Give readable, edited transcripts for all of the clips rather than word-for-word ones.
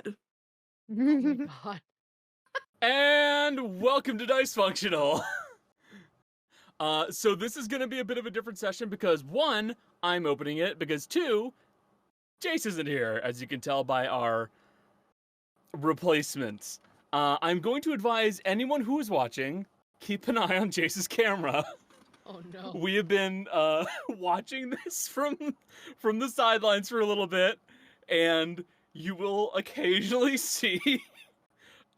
Oh my god. And welcome to Dicefunctional. So this is going to be a bit of a different session because, one, I'm opening it, because two, Jace isn't here, as you can tell by our replacements. I'm going to advise anyone who is watching, keep an eye on Jace's camera. Oh no. We have been watching this from the sidelines for a little bit, and you will occasionally see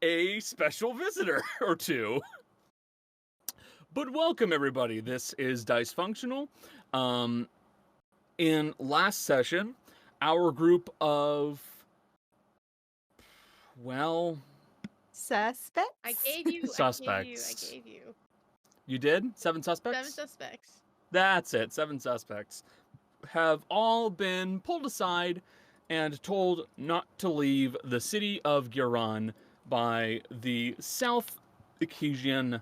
a special visitor or two. But welcome, everybody. This is Dicefunctional. In last session, our group of, well... Suspects? I gave you. Suspects. I gave you. You did? 7 suspects? 7 suspects. That's it. 7 suspects have all been pulled aside and told not to leave the city of Girhan by the South Ak'Tiar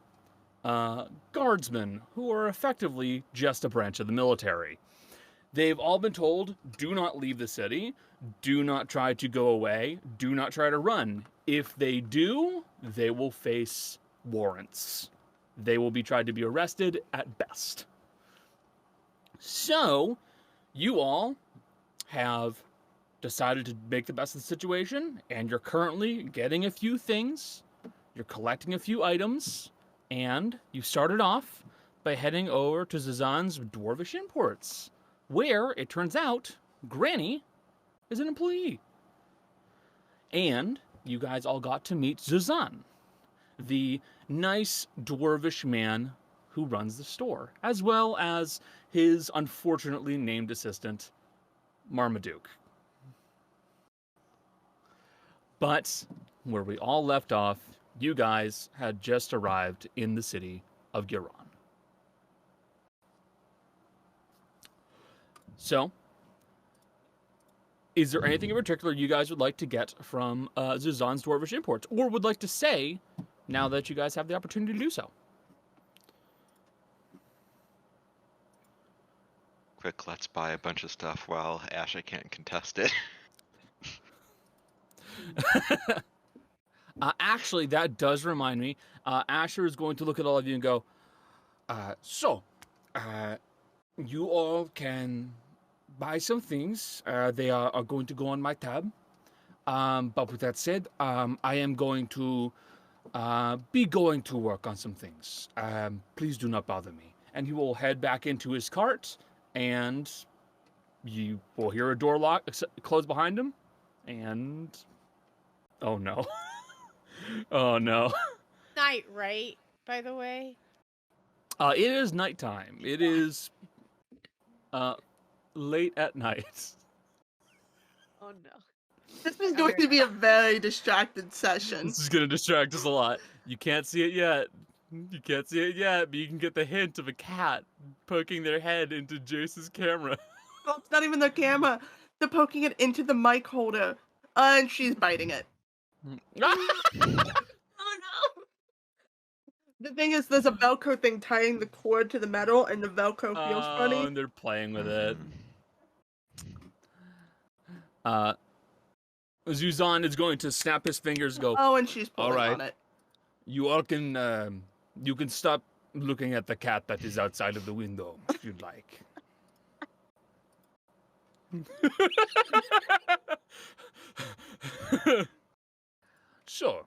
guardsmen, who are effectively just a branch of the military. They've all been told, do not leave the city, do not try to go away, do not try to run. If they do, they will face warrants. They will be tried to be arrested at best. So, you all have decided to make the best of the situation, and you're currently getting a few things, you're collecting a few items, and you started off by heading over to Zazan's Dwarvish Imports, where, it turns out, Granny is an employee. And you guys all got to meet Zazan, the nice Dwarvish man who runs the store, as well as his unfortunately named assistant, Marmaduke. But where we all left off, you guys had just arrived in the city of Girhan. So, is there anything in particular you guys would like to get from Zuzan's Dwarvish Imports, or would like to say now that you guys have the opportunity to do so? Quick, let's buy a bunch of stuff while Asha can't contest it. Actually, that does remind me. Asher is going to look at all of you and go, you all can buy some things. They are going to go on my tab. But with that said, I am going to be going to work on some things. Please do not bother me. And he will head back into his cart, and you will hear a door lock close behind him, and... oh no. Oh no. Night, right? By the way. It is nighttime. It is late at night. Oh no. This is going to be a very distracted session. This is going to distract us a lot. You can't see it yet. You can't see it yet, but you can get the hint of a cat poking their head into Jace's camera. Well, it's not even their camera. They're poking it into the mic holder. And she's biting it. Oh no! The thing is, there's a Velcro thing tying the cord to the metal, and the Velcro feels funny. And they're playing with it. Zuzan is going to snap his fingers and go, oh, and she's pulling all right. on it. You all can, you can stop looking at the cat that is outside of the window, if you'd like. Sure.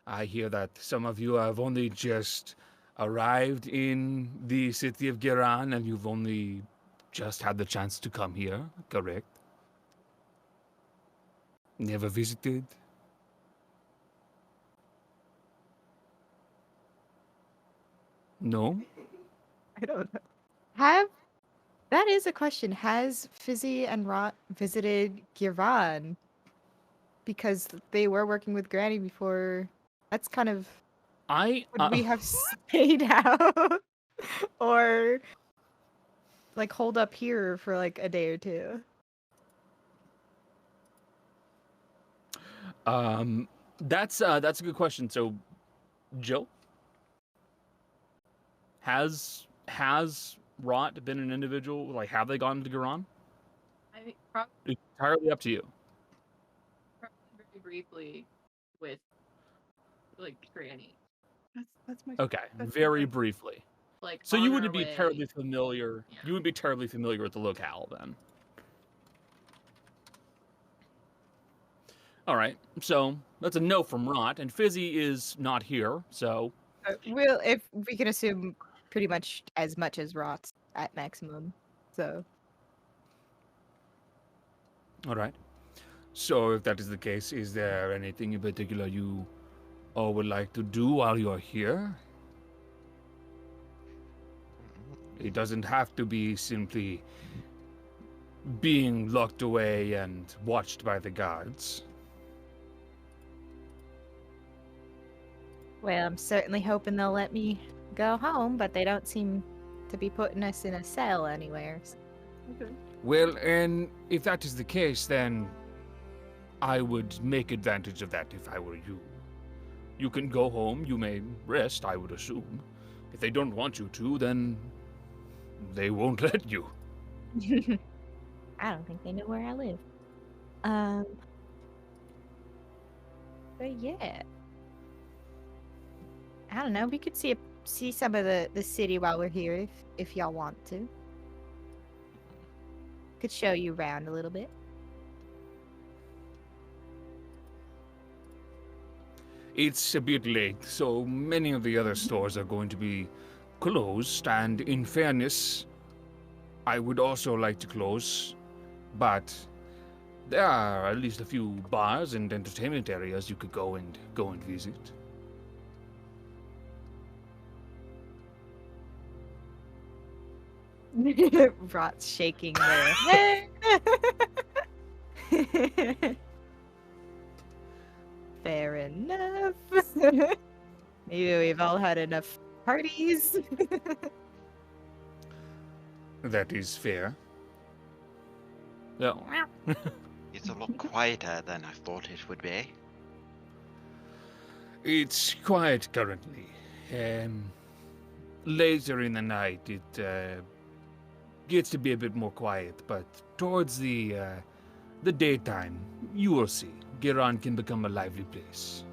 I hear that some of you have only just arrived in the city of Girhan, and you've only just had the chance to come here, correct? Never visited? No? I don't know. That is a question. Has Fizzy and Rot visited Girhan? Because they were working with Granny before. That's kind of... Would we have stayed out? Or, like, hold up here for, like, a day or two? That's a good question. So, Jill? Has Rot been an individual? Like, have they gone to Girhan? I think probably It's entirely up to you. briefly with like Granny. That's my Okay, That's very okay. briefly. Like So on you our wouldn't be way. terribly familiar. Yeah. You would be terribly familiar with the locale then. All right. So that's a no from Rot, and Fizzy is not here. So If we can assume pretty much as Rot's at maximum. So all right. So if that is the case, is there anything in particular you all would like to do while you're here? It doesn't have to be simply being locked away and watched by the guards. well, I'm certainly hoping they'll let me go home, but they don't seem to be putting us in a cell anywhere. Okay. Well, and if that is the case, then I would make advantage of that if I were you. You can go home, you may rest, I would assume. If they don't want you to, then they won't let you. I don't think they know where I live. But yeah. I don't know. We could see some of the city while we're here if y'all want to. Could show you around a little bit. It's a bit late, so many of the other stores are going to be closed, and in fairness, I would also like to close, but there are at least a few bars and entertainment areas you could go and visit. Rot's shaking there. Fair enough. Maybe we've all had enough parties. That is fair. No. It's a lot quieter than I thought it would be. It's quiet currently. Later in the night, it gets to be a bit more quiet, but towards the daytime, you will see. Girhan can become a lively place.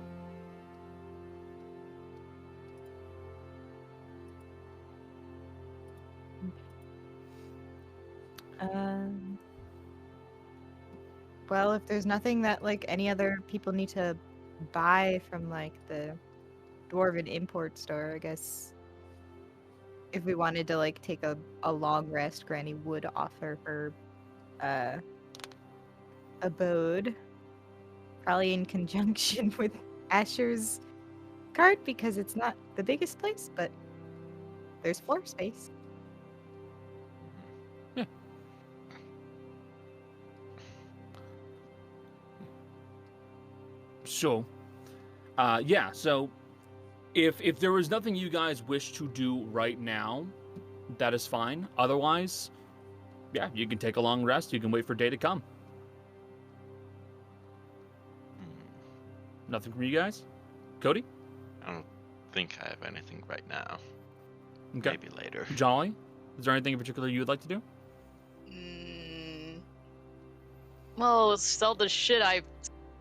Well, if there's nothing that like any other people need to buy from like the dwarven import store, I guess if we wanted to like take a long rest, Granny would offer her abode, probably in conjunction with Asher's cart because it's not the biggest place, but there's floor space. So, so if there was nothing you guys wish to do right now, that is fine. Otherwise, yeah, you can take a long rest. You can wait for day to come. Nothing from you guys? Cody? I don't think I have anything right now. Okay. Maybe later. Jolly? Is there anything in particular you would like to do? Well, sell the shit I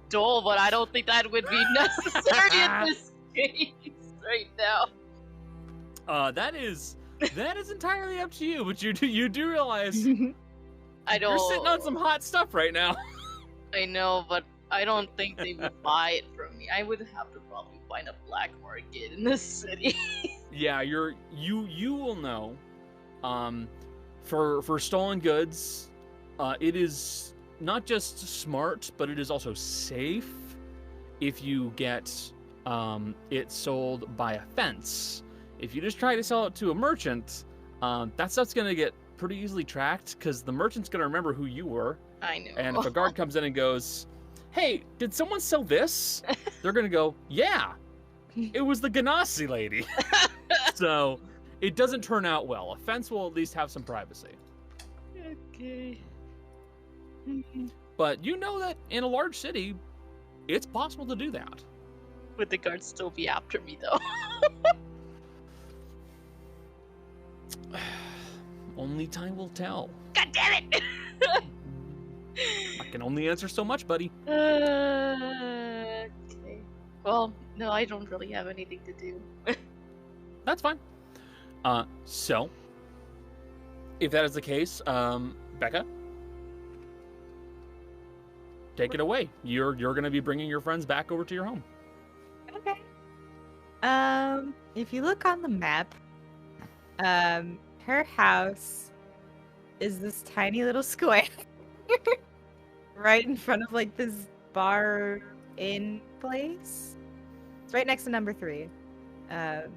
stole, but I don't think that would be necessary in this case right now. That is entirely up to you, but you do realize I don't. you're sitting on some hot stuff right now. I know, but I don't think they would buy it from me. I would have to probably find a black market in this city. Yeah, you will know. For stolen goods, it is not just smart, but it is also safe if you get it sold by a fence. If you just try to sell it to a merchant, that stuff's gonna get pretty easily tracked because the merchant's gonna remember who you were. I know. And if a guard comes in and goes, "Hey, did someone sell this?" They're gonna go, "Yeah, it was the Ganassi lady." So it doesn't turn out well. A fence will at least have some privacy. Okay. But you know that in a large city, it's possible to do that. Would the guards still be after me, though? Only time will tell. God damn it! I can only answer so much, buddy. Well, no, I don't really have anything to do. That's fine. So, if that is the case, Becca, take it away. You're going to be bringing your friends back over to your home. Okay. If you look on the map, her house is this tiny little square right in front of like this bar inn place. It's right next to number 3. Yeah,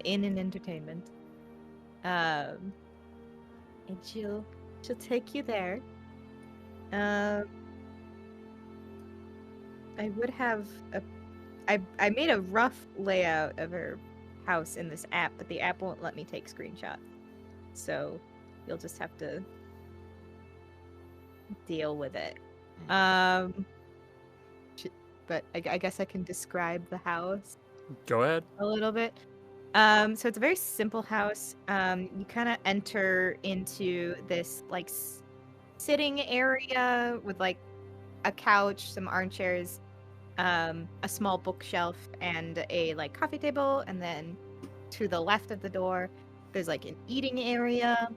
inn and entertainment. And she'll take you there. I would have I made a rough layout of her house in this app, but the app won't let me take screenshots. So you'll just have to deal with it. But I guess I can describe the house Go ahead. a little bit. So it's a very simple house. You kind of enter into this like sitting area with like a couch, some armchairs, a small bookshelf, and a like coffee table. And then to the left of the door, there's like an eating area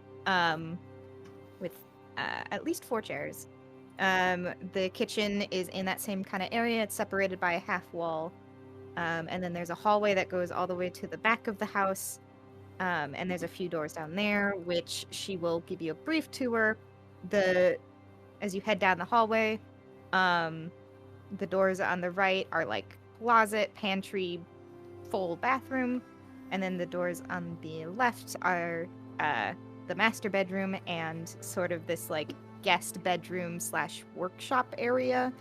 with at least 4 chairs. The kitchen is in that same kind of area. It's separated by a half wall. And then there's a hallway that goes all the way to the back of the house. And there's a few doors down there, which she will give you a brief tour. As you head down the hallway, the doors on the right are like closet, pantry, full bathroom. And then the doors on the left are the master bedroom and sort of this like guest bedroom / workshop area.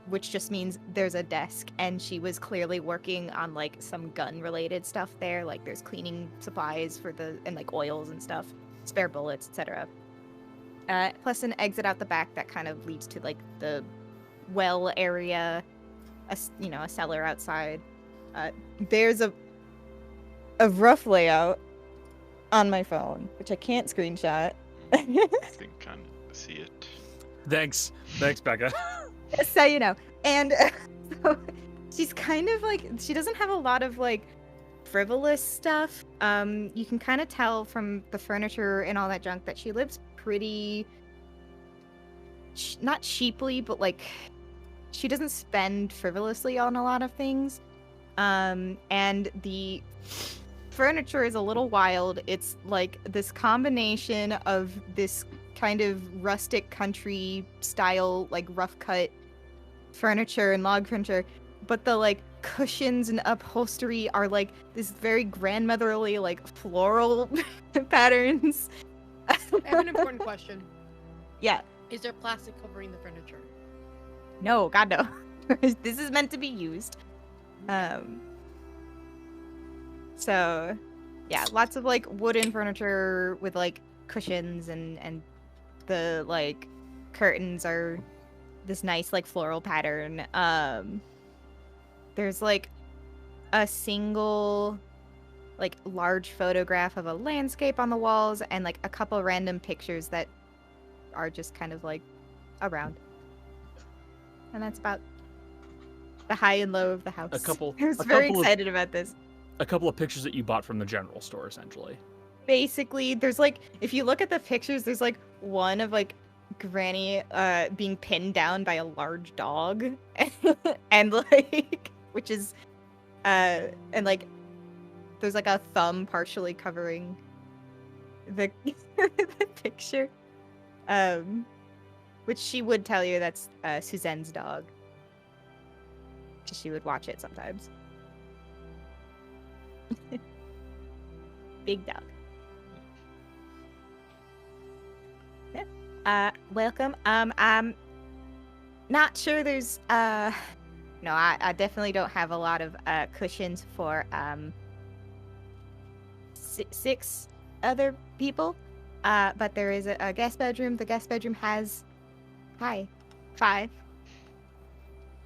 Which just means there's a desk, and she was clearly working on like some gun-related stuff there. Like there's cleaning supplies and like oils and stuff, spare bullets, etc. Plus an exit out the back that kind of leads to like the well area, a cellar outside. There's a rough layout on my phone, which I can't screenshot. I think I see it. Thanks, Becca. So you know, and so she's kind of like, she doesn't have a lot of like frivolous stuff. You can kind of tell from the furniture and all that junk that she lives pretty not cheaply, but like she doesn't spend frivolously on a lot of things. And the furniture is a little wild. It's like this combination of this kind of rustic country style, like rough cut furniture and log furniture, but the like cushions and upholstery are like this very grandmotherly, like floral patterns. I have an important question. Yeah. Is there plastic covering the furniture? No, God no. This is meant to be used. So yeah, lots of like wooden furniture with like cushions, and the like curtains are this nice like floral pattern. There's like a single like large photograph of a landscape on the walls, and like a couple random pictures that are just kind of like around. And that's about the high and low of the house. I was very excited about this. A couple of pictures that you bought from the general store, essentially. Basically, there's like, if you look at the pictures, there's like one of like Granny being pinned down by a large dog, and like, which is and like there's like a thumb partially covering the the picture, which she would tell you that's Suzanne's dog, because she would watch it sometimes. Big dog. Welcome. I'm not sure there's no, I definitely don't have a lot of cushions for 6 other people. But there is a guest bedroom. The guest bedroom has 5.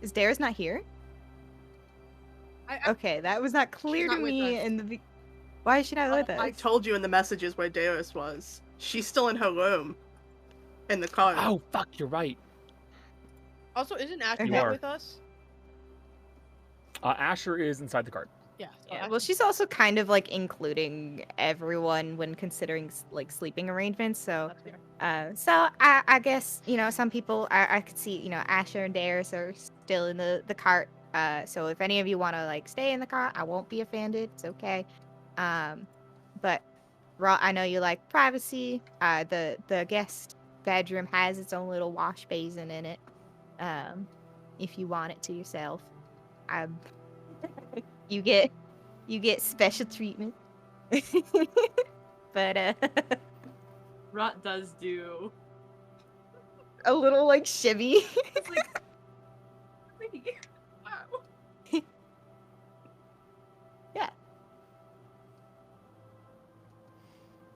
Is Daeris not here? Okay, that was not clear to me in the. Why is she not with us? I told you in the messages where Daeris was. She's still in her room. In the car. Oh, fuck, you're right. Also, isn't Ak'Tiar You are. with us? Asher is inside the cart. Yeah. Yeah, well, she's also kind of like including everyone when considering like sleeping arrangements. So, That's fair. so I guess some people I could see Asher and Daeris are still in the cart. So if any of you want to like stay in the cart, I won't be offended. It's okay. But Raw, I know you like privacy. The guest bedroom has its own little wash basin in it. If you want it to yourself, you get special treatment. But Rot does do. a little like shimmy. It's like, wow. Yeah.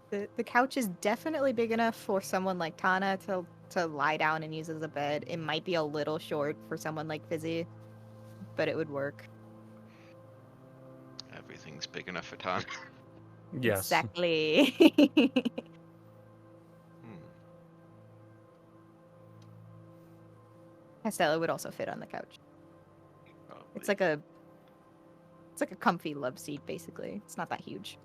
The couch is definitely big enough for someone like Tana to lie down and use as a bed. It might be a little short for someone like Fizzy, but it would work. Everything's big enough for Tan. Yes. Exactly. Castella would also fit on the couch. It's like a comfy love seat, basically. It's not that huge.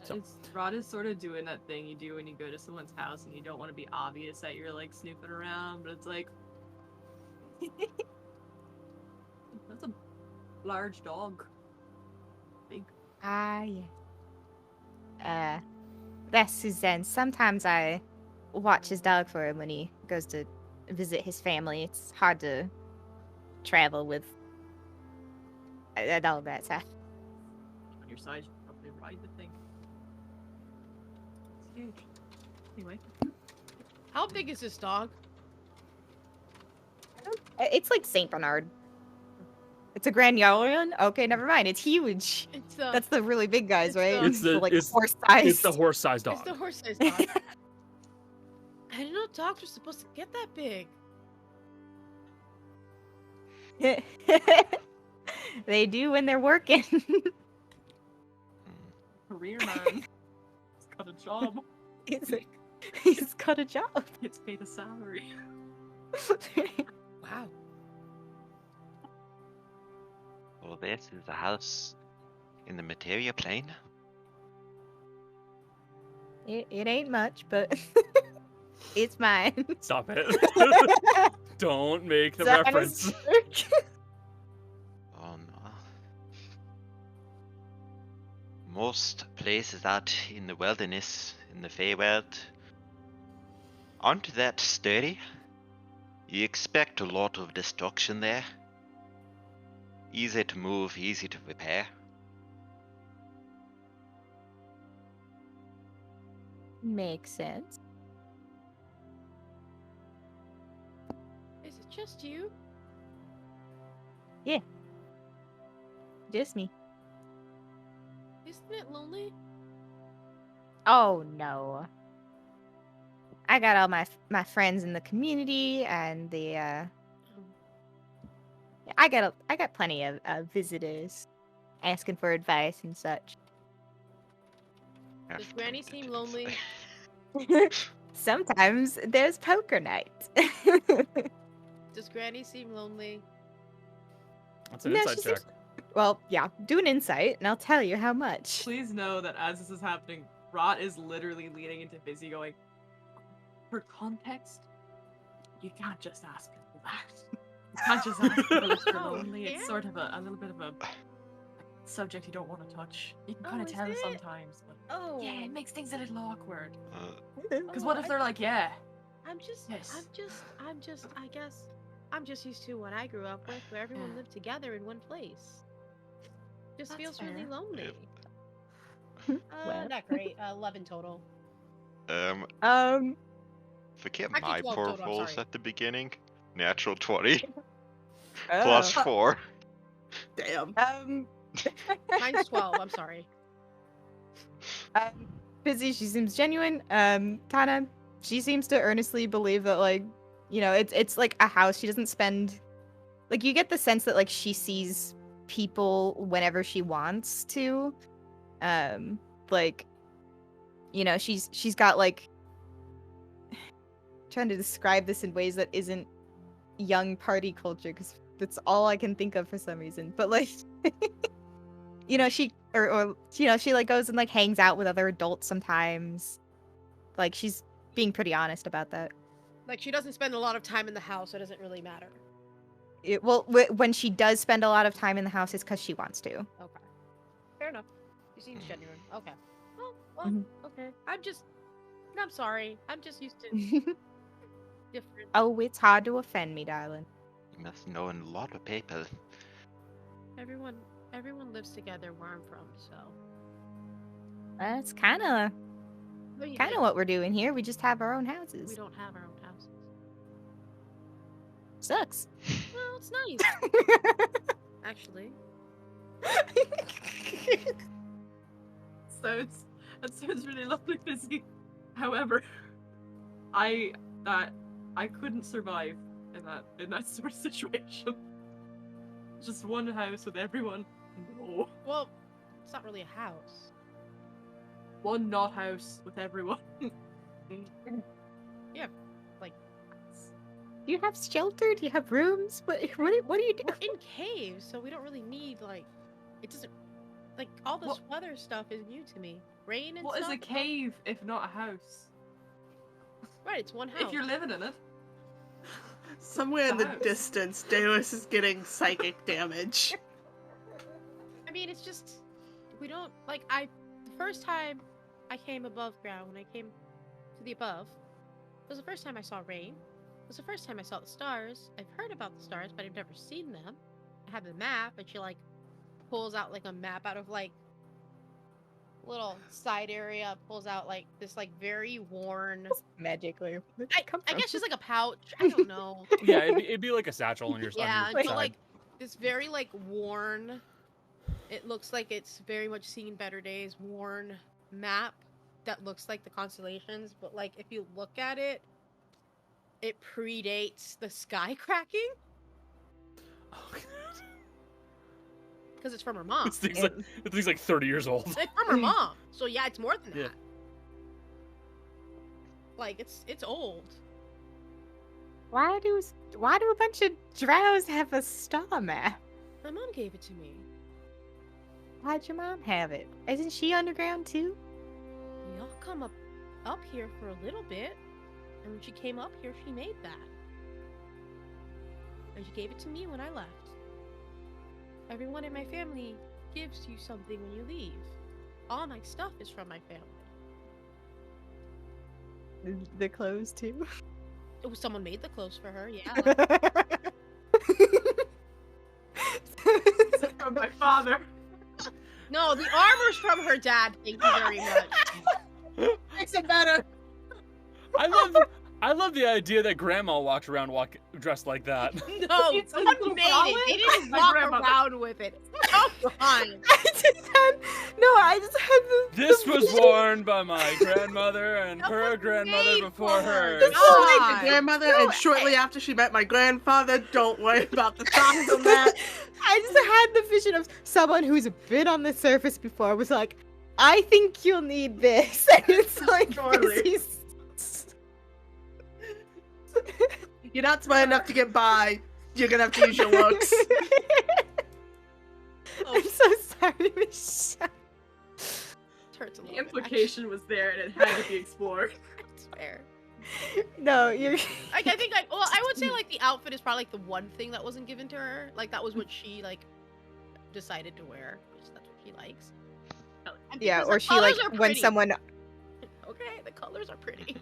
So- Rod is sort of doing that thing you do when you go to someone's house and you don't want to be obvious that you're like snooping around, but it's like that's a large dog. Big. Ah, yeah. That's Suzanne. Sometimes I watch his dog for him when he goes to visit his family. It's hard to travel with a dog that size. On your side, you can probably ride the thing. It's huge. Anyway. How big is this dog? It's like Saint Bernard. It's a Grand Yarn? Okay, never mind. It's huge. It's That's the really big guys, it's right? the- It's the like it's, horse size. it's the horse-sized it's dog. the horse-sized dog. I didn't know dogs were supposed to get that big. They do when they're working. Career man. He's got a job. He's got a job. Gets paid a salary. Wow. Well, this is a house in the materia plane. It ain't much, but it's mine. Stop it. Don't make the Zion's reference. work. Oh no. Most places out in the wilderness, in the Feywild, aren't that sturdy. You expect a lot of destruction there. Easy to move, easy to repair. Makes sense. Is it just you? Just me. Isn't it lonely? Oh no. I got all my friends in the community and I got plenty of visitors asking for advice and such. Does Granny seem lonely? Sometimes there's poker night. Does Granny seem lonely? That's an No, inside she check. seems- Well, yeah, do an insight and I'll tell you how much. Please know that as this is happening, Rot is literally leaning into Busy going, for context, you can't just ask people that. You can't just ask people if they're Oh, lonely. It's yeah? sort of a little bit of a subject you don't want to touch. You can kind of is tell it? sometimes, but Oh. yeah, it makes things a little awkward. Because Oh, what if they're like, yeah, I'm just, Yes. I guess, I'm just used to what I grew up with, where everyone Yeah. lived together in one place. Just That's feels really fair. lonely. Well. Not great. 11 total. Forget Actually, my 12 poor total, I'm rolls sorry. at the beginning. Natural 20 Oh. plus 4. Damn. Mine's 12. I'm sorry. Busy, she seems genuine. Tana, she seems to earnestly believe that, like, it's like a house. She doesn't spend, like, you get the sense that, like, she sees people whenever she wants to. Like, she's got, like, trying to describe this in ways that isn't young party culture, because that's all I can think of for some reason. But like, you know, she or you know, she like goes and like hangs out with other adults sometimes. Like she's being pretty honest about that. Like she doesn't spend a lot of time in the house, so it doesn't really matter. When she does spend a lot of time in the house, it's because she wants to. Okay. Fair enough. She seems genuine. Okay. Well, Mhm. okay. I'm sorry. I'm just used to different. Oh, it's hard to offend me, darling. You must know a lot of people. Everyone lives together where I'm from, so. That's kind of Well, you kind of know, what we're doing here. We just have our own we houses. don't have our own houses. Sucks. Well, it's nice, actually. That sounds really lovely, Fizzy. However, I couldn't survive in that sort of situation. Just one house with everyone. No. Well, it's not really a house. One not house with everyone. Do you have shelter? Do you have rooms? What do you do? We're in caves, so we don't really need like. It doesn't. Like all this What- weather stuff is new to me. Rain and What is stuff. a cave if not a house? Right, it's one house. If you're living in it. Somewhere in the House. distance, Daeris is getting psychic damage. I mean, it's just we don't like. The first time I came above ground, when I came to the above, it was the first time I saw rain. It was the first time I saw the stars. I've heard about the stars, but I've never seen them. I have the map, and she like pulls out like a map out of like little side area. Pulls out like this like very worn. Magically. I guess just like a pouch. I don't know. Yeah, it'd be like a satchel on your, Yeah, on your and so side. like this very like worn. It looks like it's very much seen better days. Worn map that looks like the constellations, but like if you look at it, it predates the sky cracking because it's from her mom. This thing's like 30 years old. It's from her mom, so yeah, it's more than that. Yeah. Like it's old. Why do a bunch of drows have a star map? My mom gave it to me. Why'd your mom have it? Isn't she underground too? We all come up here for a little bit, and when she came up here, she made that. And she gave it to me when I left. Everyone in my family gives you something when you leave. All my stuff is from my family. The clothes too. It was someone made the clothes for her, yeah. Like, From my father. no, the armor's from her dad. Thank you very much. Makes it better. I love the idea that Grandma walked around dressed like that. No, It's someone a made wallet? it. They didn't My walk grandmother. around with it. Come on. I just had the. This was worn by my grandmother and her Someone grandmother made before for her. hers. This is like God. the grandmother, and shortly after she met my grandfather. Don't worry about the socks on that. I just had the vision of someone who's been on the surface before was like, I think you'll need this. And it's like, Surely. Fizzy's- You're not smart enough to get by. You're gonna have to use your looks. I'm so sorry to be shocked. Hurts a The little bit, implication was there and it had to be explored. actually. It's fair. No, you're. Like, I think I would say like the outfit is probably like the one thing that wasn't given to her. Like that was what she like decided to wear because that's what she likes. And Yeah, because or the she like colors are when pretty. someone. Okay, the colors are pretty.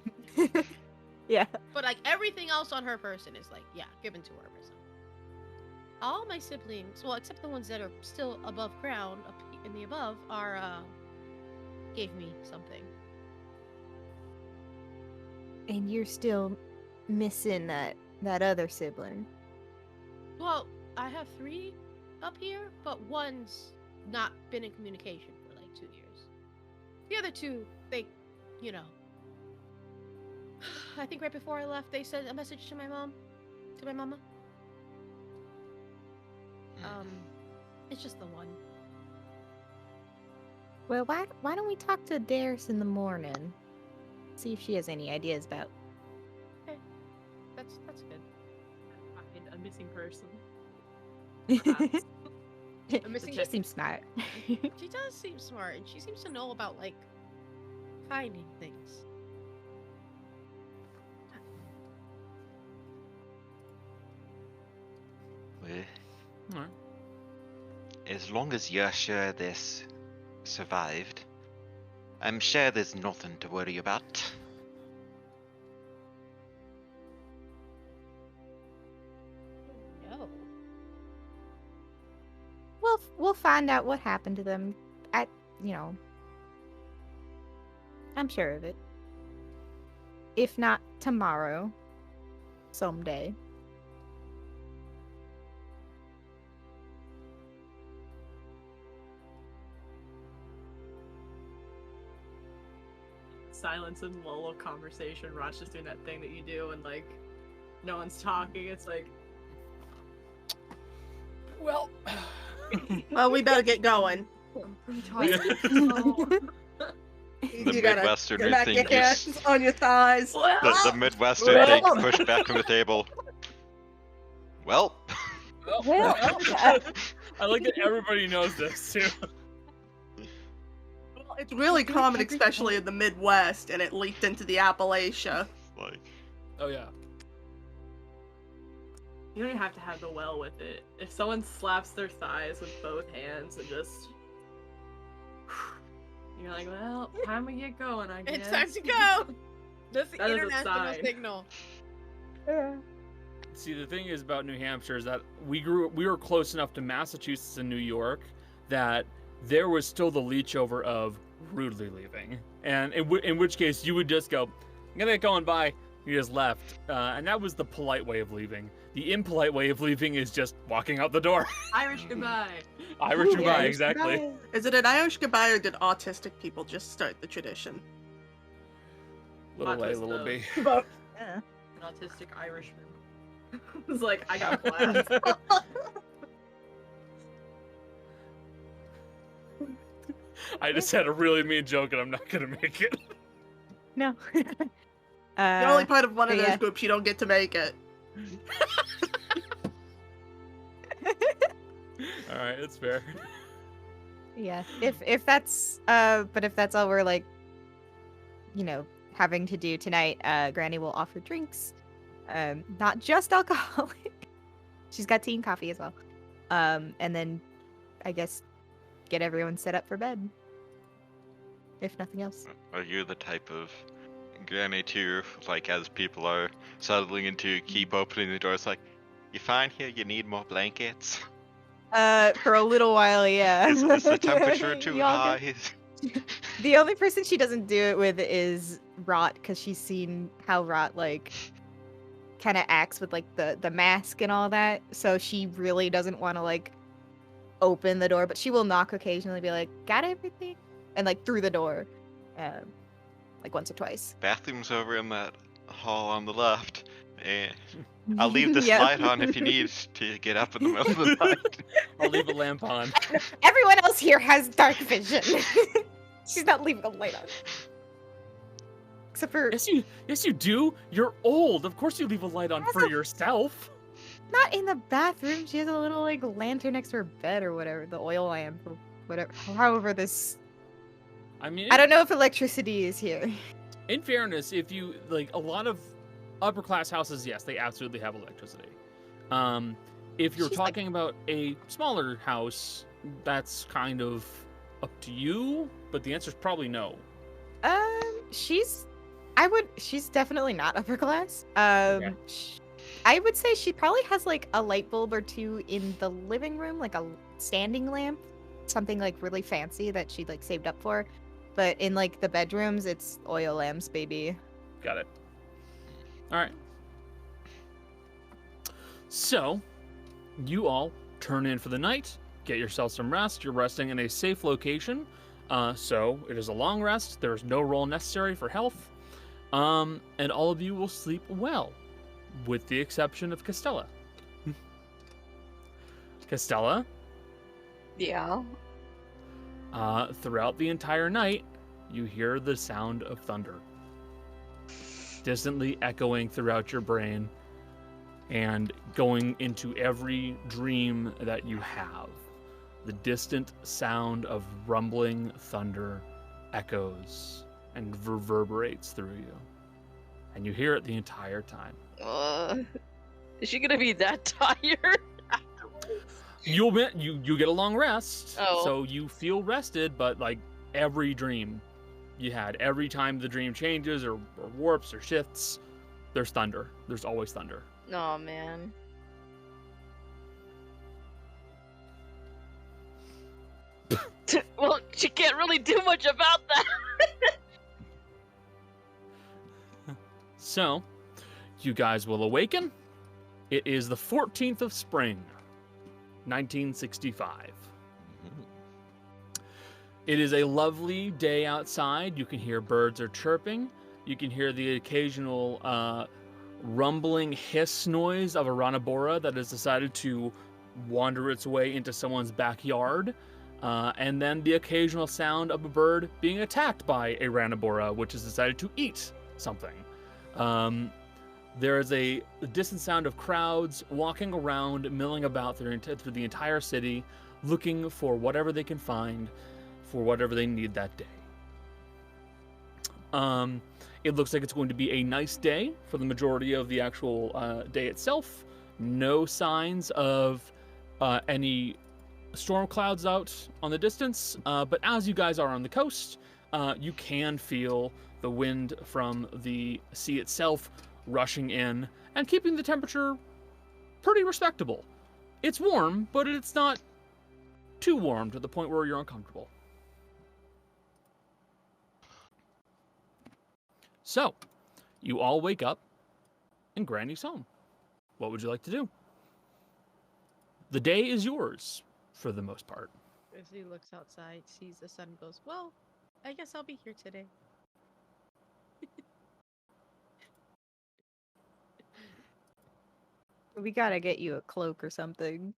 Yeah. But like everything else on her person is like, yeah, given to her person. All my siblings, well, except the ones that are still above ground, up in the above, are gave me something. And you're still missing that other sibling. Well, I have 3 up here, but one's not been in communication for like 2 years. The other 2, they, you know. I think right before I left, they sent a message to my mom, to my mama. It's just the one. Well, why don't we talk to Daeris in the morning? See if she has any ideas about Okay. That's good. Find a missing person. I'm missing. She seems smart. She does seem smart, and she seems to know about like finding things. Well, Alright. as long as you're sure this survived, I'm sure there's nothing to worry about. No. We'll find out what happened to them. I'm sure of it. If not tomorrow, someday. Silence and lull of conversation. Rot's just doing that thing that you do and like no one's talking. It's like Well, Well, we better get going. I'm pretty tired. The You gotta Midwestern get back your thing is hands on your thighs. the Midwestern thing pushed back from the table. Well, Well, I like that everybody knows this too. Well, it's really common, especially in the Midwest, and it leaked into the Appalachia. like, Oh yeah. You don't even have to have the well with it. If someone slaps their thighs with both hands and just you're like, well, time to get going, I guess. It's time to go. That's the That is a international sign. signal. See, the thing is about New Hampshire is that we were close enough to Massachusetts and New York that there was still the leech over of rudely leaving, and in which case you would just go, I'm gonna get going, bye. You just left, and that was the polite way of leaving. The impolite way of leaving is just walking out the door. Irish goodbye. Irish Ooh, goodbye, Irish exactly. goodbye. Is it an Irish goodbye, or did autistic people just start the tradition? Little Plot A, twist, little though. B. Yeah. An autistic Irishman. It's like, I got plans. I just had a really mean joke, and I'm not gonna make it. No. The only part of one of but those yeah. groups you don't get to make it. All right, that's fair. Yeah. If that's but if that's all we're like, having to do tonight, Granny will offer drinks. Not just alcoholic. She's got tea and coffee as well. And then I guess get everyone set up for bed. If nothing else. are you the type of granny too, like as people are settling into keep opening the doors, like, you find here you need more blankets? For a little while, yeah. Is the temperature too Y'all high? The only person she doesn't do it with is Rot, because she's seen how Rot kind of acts with the mask and all that. So she really doesn't want to open the door, but she will knock occasionally, be like, "Got everything?" and through the door, once or twice. Bathroom's over in that hall on the left. I'll leave this Yeah. light on if you need to get up in the middle of the night. I'll leave a lamp on. Everyone else here has dark vision. She's not leaving a light on. Except for Yes, you do. You're old. Of course you leave a light on That's for a- yourself. not in the bathroom. She has a little lantern next to her bed or whatever, the oil lamp or whatever. However, this I mean, I don't know if electricity is here. in fairness, if you a lot of upper class houses, yes, they absolutely have electricity. If you're She's talking about a smaller house, that's kind of up to you, but the answer is probably no. She's definitely not upper class. Okay. I would say she probably has a light bulb or two in the living room, a standing lamp, something really fancy that she saved up for. But in the bedrooms, it's oil lamps, baby. Got it. All right. So, you all turn in for the night, get yourself some rest. You're resting in a safe location. So, it is a long rest. There is no roll necessary for health. And all of you will sleep well, with the exception of Castella. Castella, Yeah. throughout the entire night, you hear the sound of thunder, distantly echoing throughout your brain. and going into every dream that you have. The distant sound of rumbling thunder echoes and reverberates through you. And you hear it the entire time. Is she gonna be that tired afterwards? You get a long rest, Oh. so you feel rested, but like every dream you had, every time the dream changes or warps or shifts, there's thunder. There's always thunder. Oh man. Well, she can't really do much about that. So, you guys will awaken. It is the 14th of spring, 1965. It is a lovely day outside. You can hear birds are chirping. You can hear the occasional rumbling hiss noise of a ranabora that has decided to wander its way into someone's backyard. And then the occasional sound of a bird being attacked by a ranabora, which has decided to eat something. There is a distant sound of crowds walking around, milling about through the entire city, looking for whatever they can find, for whatever they need that day. It looks like it's going to be a nice day for the majority of the actual day itself. No signs of any storm clouds out on the distance, but as you guys are on the coast, you can feel the wind from the sea itself rushing in and keeping the temperature pretty respectable. It's warm, but it's not too warm to the point where you're uncomfortable. So, you all wake up in Granny's home. What would you like to do? The day is yours, for the most part. As he looks outside, sees the sun, goes, well, I guess I'll be here today. We gotta get you a cloak or something.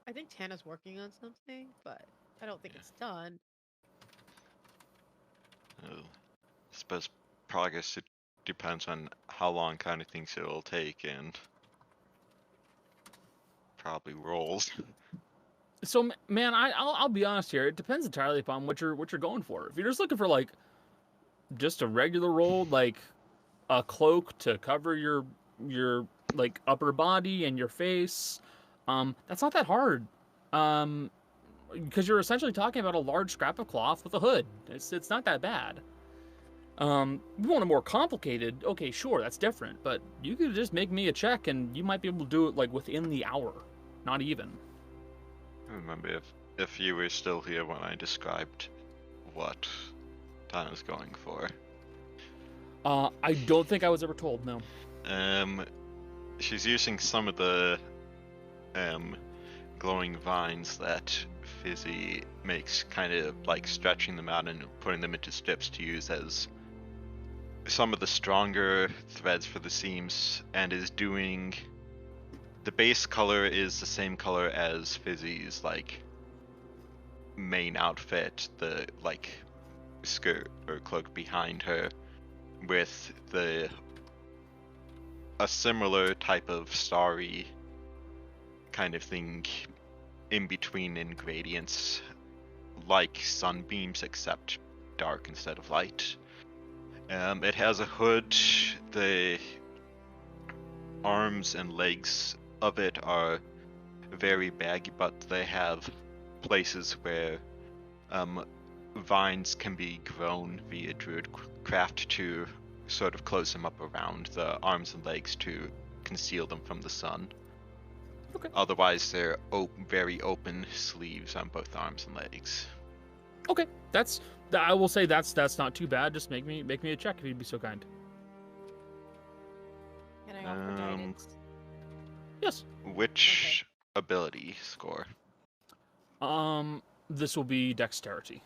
I think Tana's working on something, but I don't think it's done. Oh, I suppose progress depends on how long kind of things it'll take and probably rolls. So, man, I'll be honest here. It depends entirely upon what you're going for. If you're just looking for like just a regular roll, like a cloak to cover your like upper body and your face, that's not that hard. Because you're essentially talking about a large scrap of cloth with a hood. It's not that bad. You want a more complicated? Okay, sure, that's different. But you could just make me a check, and you might be able to do it like within the hour, not even. I remember if you were still here when I described what Tana's going for. I don't think I was ever told, no. She's using some of the glowing vines that Fizzy makes, kind of like stretching them out and putting them into strips to use as some of the stronger threads for the seams, and is doing the base color is the same color as Fizzy's like main outfit, the like skirt or cloak behind her, with a similar type of starry kind of thing in between in gradients, like sunbeams except dark instead of light. It has a hood. The arms and legs of it are very baggy, but they have places where vines can be grown via druidcraft to sort of close them up around the arms and legs to conceal them from the sun. Okay. Otherwise, they're very open sleeves on both arms and legs. Okay, I will say that's not too bad. Just make me a check if you'd be so kind. Can I offer guidance? Yes. Which ability score? This will be dexterity.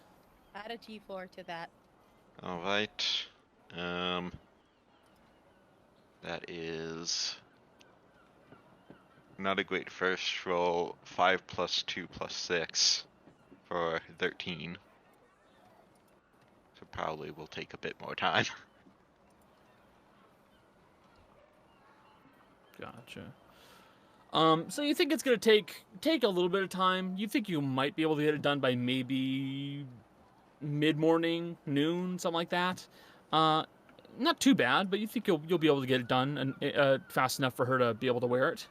Add a T4 to that. All right. That is not a great first roll. 5 plus 2 plus 6 for 13. So probably will take a bit more time. Gotcha. So you think it's gonna take a little bit of time? You think you might be able to get it done by maybe mid-morning, noon, something like that? Not too bad, but you think you'll be able to get it done and fast enough for her to be able to wear it?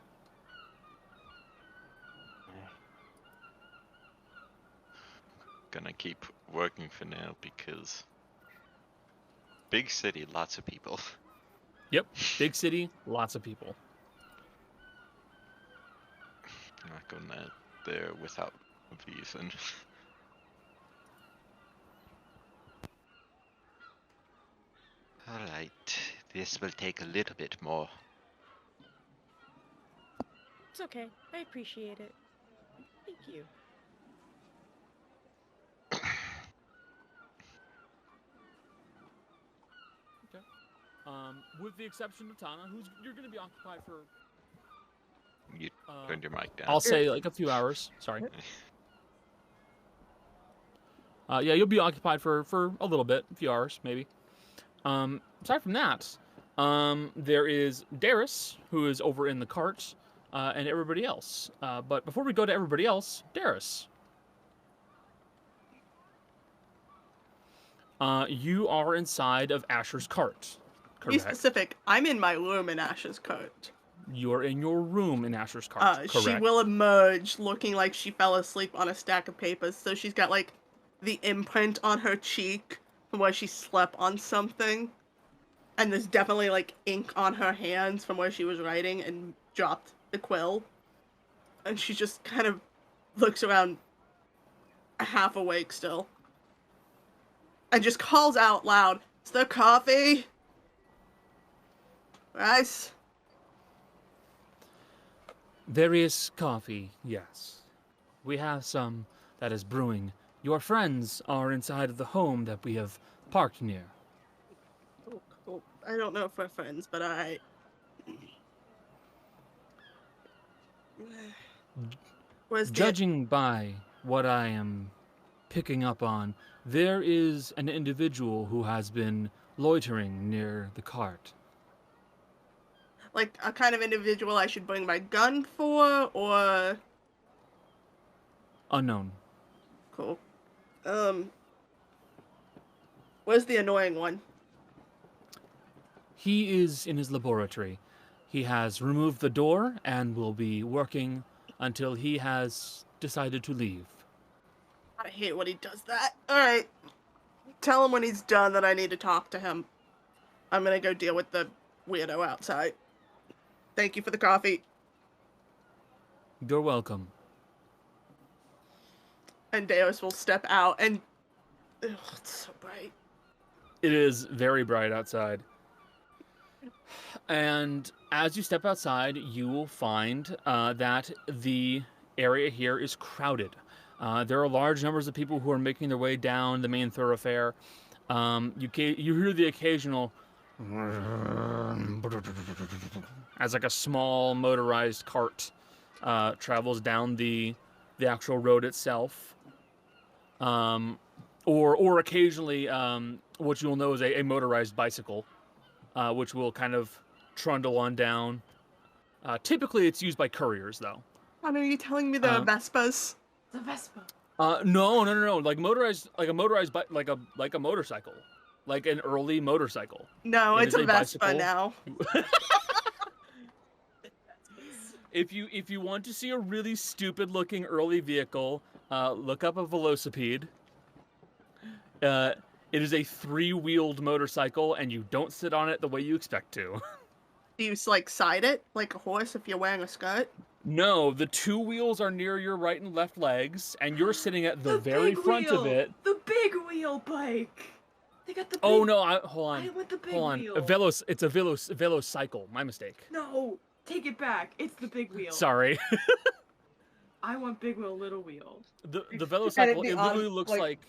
Gonna keep working for now because big city, lots of people. Yep, big city, lots of people. I'm not going there without a reason. Alright, this will take a little bit more. It's okay. I appreciate it. Thank you. With the exception of Tana, you're going to be occupied for... You turned your mic down. I'll say like a few hours. Sorry. Yeah, you'll be occupied for a little bit, a few hours maybe. Aside from that, there is Daeris, who is over in the cart, and everybody else. But before we go to everybody else, Daeris. You are inside of Asher's cart. Be Correct. specific. I'm in my room in Ash's cart. You're in your room in Asher's cart. Correct. She will emerge looking like she fell asleep on a stack of papers. So she's got like the imprint on her cheek from where she slept on something. And there's definitely like ink on her hands from where she was writing and dropped the quill. And she just kind of looks around half awake still. And just calls out loud, "Is there coffee? Rice?" There is coffee, yes. We have some that is brewing. Your friends are inside of the home that we have parked near. Oh, I don't know if we're friends, but I... Where's the... Judging by what I am picking up on, there is an individual who has been loitering near the cart. Like, a kind of individual I should bring my gun for, or... Unknown. Cool. Where's the annoying one? He is in his laboratory. He has removed the door and will be working until he has decided to leave. I hate when he does that. Alright. Tell him when he's done that I need to talk to him. I'm gonna go deal with the weirdo outside. Thank you for the coffee. You're welcome. And Daeris will step out and... Ugh, it's so bright. It is very bright outside. And as you step outside, you will find that the area here is crowded. There are large numbers of people who are making their way down the main thoroughfare. You hear the occasional... as like a small motorized cart travels down the actual road itself. Or occasionally what you'll know is a motorized bicycle, which will kind of trundle on down. Typically it's used by couriers though. Are you telling me they're Vespas? The Vespa. No. Like a motorcycle. Like an early motorcycle. No, it's a Vespa bicycle. now. If you want to see a really stupid looking early vehicle, look up a velocipede. It is a 3-wheeled motorcycle, and you don't sit on it the way you expect to. Do you like side it like a horse if you're wearing a skirt? No, the 2 wheels are near your right and left legs, and you're sitting at the very front of it. The big wheel bike. They got the big... Oh no! Hold on. I want the big Hold on. wheel. It's a velocycle. My mistake. No, take it back. It's the big wheel. Sorry. I want big wheel, little wheel. The velocycle. It literally looks like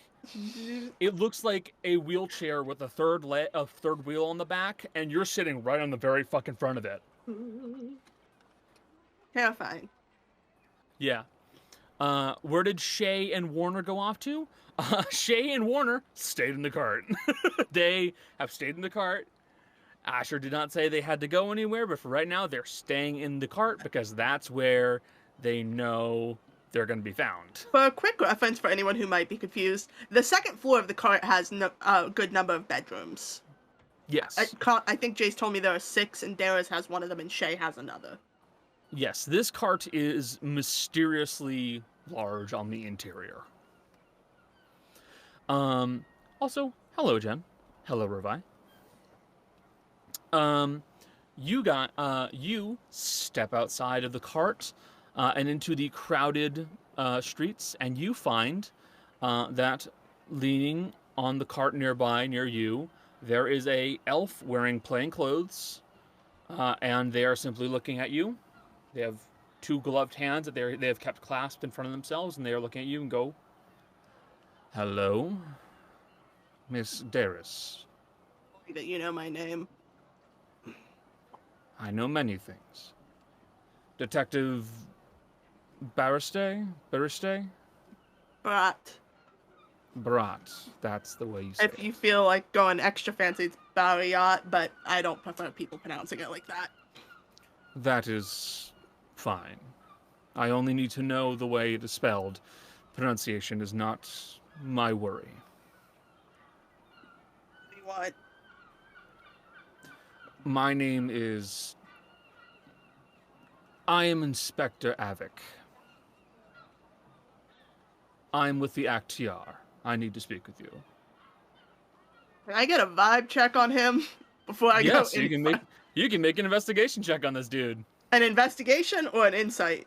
it looks like a wheelchair with a third wheel on the back, and you're sitting right on the very fucking front of it. Terrifying. Yeah. Where did Shay and Warner go off to? Shay and Warner stayed in the cart. They have stayed in the cart, Asher did not say they had to go anywhere, but for right now, they're staying in the cart because that's where they know they're going to be found. For a quick reference for anyone who might be confused, the second floor of the cart has a good number of bedrooms. Yes. I think Jace told me there are 6, and Daeris has one of them, and Shay has another. Yes, this cart is mysteriously large on the interior. Also, hello, Jen. Hello, Revi. You step outside of the cart and into the crowded streets, and you find that leaning on the cart nearby, near you, there is a elf wearing plain clothes, and they are simply looking at you. They have 2 gloved hands that they have kept clasped in front of themselves, and they are looking at you and go, "Hello, Miss Daeris. That you know my name. I know many things. Detective Bariste? Brat. That's the way you say If it. you feel like going extra fancy, it's Bariat, but I don't prefer people pronouncing it like that. That is fine. I only need to know the way it is spelled. Pronunciation is not my worry. What do you want? My name is... I am Inspector Avik. I'm with the Ak'Tiar. I need to speak with you. Can I get a vibe check on him before I go? Yes, you can make an investigation check on this dude. An investigation or an insight?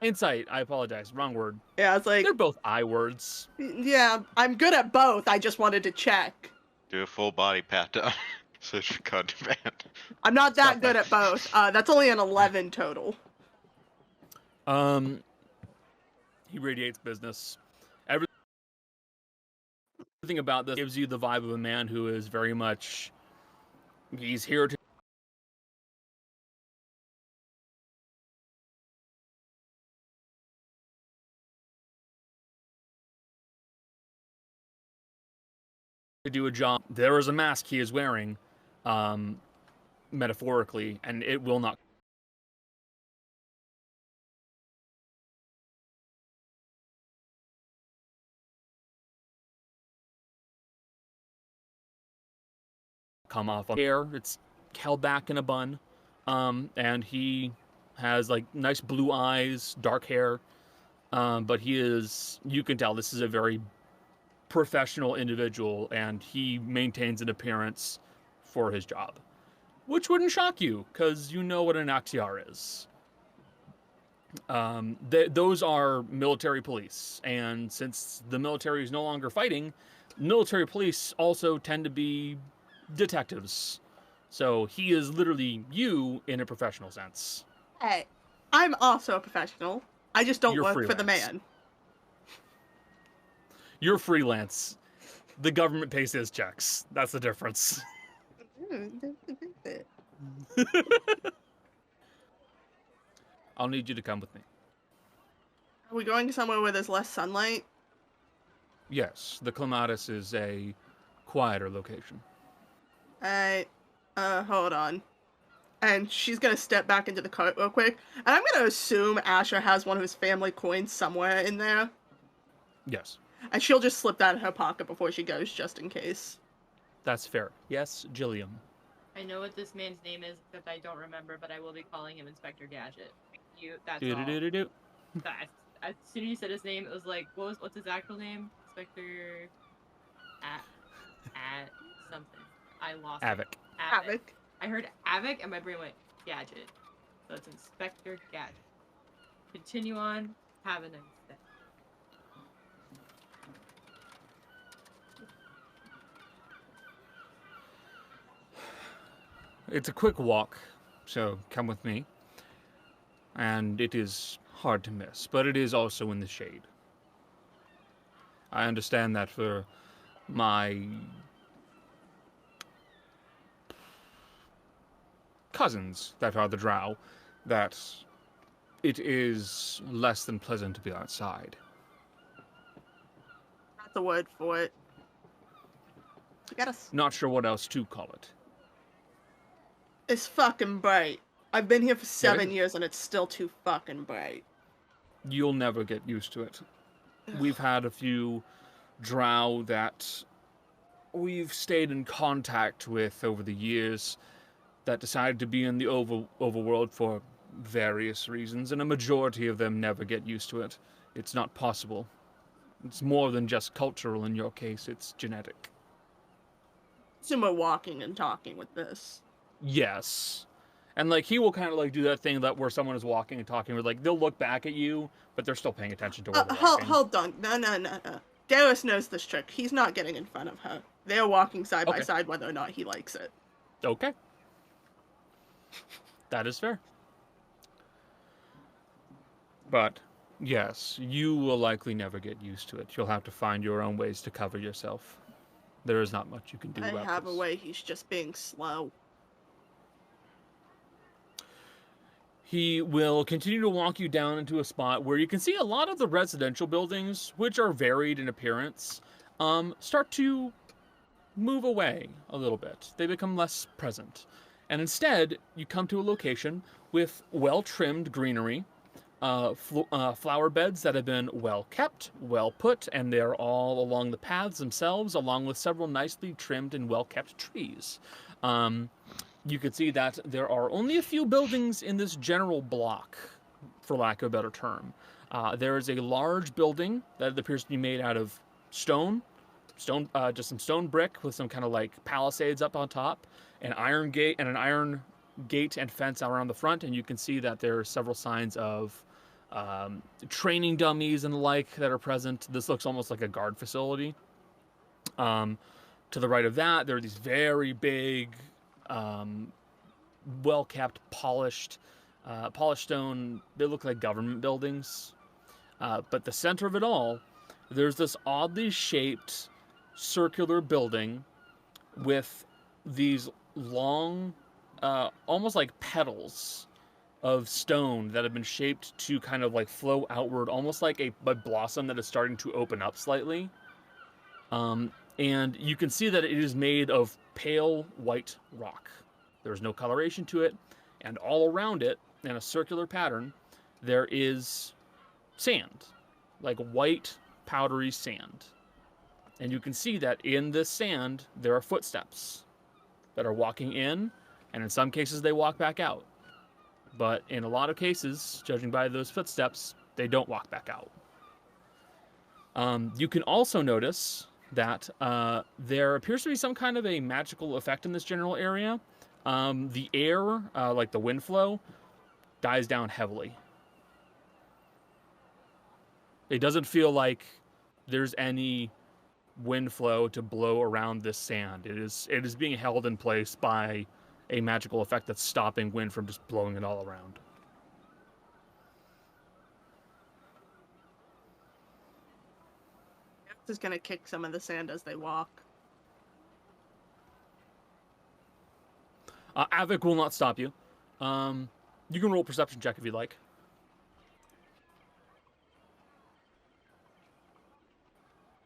Insight. I apologize. Wrong word. Yeah, it's like, They're both I words. yeah, I'm good at both. I just wanted to check. Do a full body pat down. Search for contraband. I'm not that Stop good that. at both. That's only an 11 total. He radiates business. Everything about this gives you the vibe of a man who is very much... He's here to do a job. There is a mask he is wearing, metaphorically, and it will not come off on hair. It's held back in a bun, and he has like nice blue eyes, dark hair, but he is, you can tell this is a very professional individual, and he maintains an appearance for his job, which wouldn't shock you because you know what an Ak'Tiar is. Those are military police, and since the military is no longer fighting, military police also tend to be detectives. So he is literally you in a professional sense. Hey, I'm also a professional. I just don't You're work for the freelance. man. You're freelance. The government pays his checks. That's the difference. I'll need you to come with me. Are we going somewhere where there's less sunlight? Yes, the Clematis is a quieter location. Hold on. And she's gonna step back into the cart real quick. And I'm gonna assume Asher has one of his family coins somewhere in there. Yes, And she'll just slip that in her pocket before she goes, just in case. that's fair. Yes, Gilliam. I know what this man's name is, except I don't remember, but I will be calling him Inspector Gadget. That's all. Do-do-do-do-do. As soon as you said his name, it was like, what's his actual name? Inspector... At something. I lost Avik. it. Havoc. I heard Avik, and my brain went, Gadget. So it's Inspector Gadget. Continue on. Have a nice day. It's a quick walk, so come with me. And it is hard to miss, but it is also in the shade. I understand that for my cousins that are the drow, that it is less than pleasant to be outside. That's a word for it. You got us. Not sure what else to call it. It's fucking bright. I've been here for 7 is. years and it's still too fucking bright. You'll never get used to it. We've had a few drow that we've stayed in contact with over the years that decided to be in the overworld for various reasons, and a majority of them never get used to it. It's not possible. It's more than just cultural in your case, it's genetic. So we're walking and talking with this. Yes. And like he will kind of like do that thing that where someone is walking and talking, where like they'll look back at you, but they're still paying attention to where they're walking. Hold on. No. Daeris knows this trick. He's not getting in front of her. They're walking side by side whether or not he likes it. Okay. That is fair. But, yes, you will likely never get used to it. You'll have to find your own ways to cover yourself. There is not much you can do about this. I have a way, he's just being slow. He will continue to walk you down into a spot where you can see a lot of the residential buildings, which are varied in appearance, start to move away a little bit. They become less present. And instead, you come to a location with well-trimmed greenery, flower beds that have been well kept, well put, and they're all along the paths themselves, along with several nicely trimmed and well kept trees. You can see that there are only a few buildings in this general block, for lack of a better term. There is a large building that appears to be made out of stone, just some stone brick with some kind of like palisades up on top, an iron gate and fence around the front, and you can see that there are several signs of training dummies and the like that are present. This looks almost like a guard facility. To the right of that, there are these very big, well-kept, polished stone. They look like government buildings. But the center of it all, there's this oddly shaped circular building with these long, almost like petals of stone that have been shaped to kind of like flow outward, almost like a blossom that is starting to open up slightly. And you can see that it is made of pale white rock. There's no coloration to it, and all around it, in a circular pattern, there is sand, like white, powdery sand. And you can see that in this sand, there are footsteps that are walking in, and in some cases they walk back out. But in a lot of cases, judging by those footsteps, they don't walk back out. You can also notice that there appears to be some kind of a magical effect in this general area. The air, like the wind flow, dies down heavily. It doesn't feel like there's any wind flow to blow around this sand. It is being held in place by a magical effect that's stopping wind from just blowing it all around. Is gonna kick some of the sand as they walk. Avik will not stop you. You can roll a perception check if you'd like.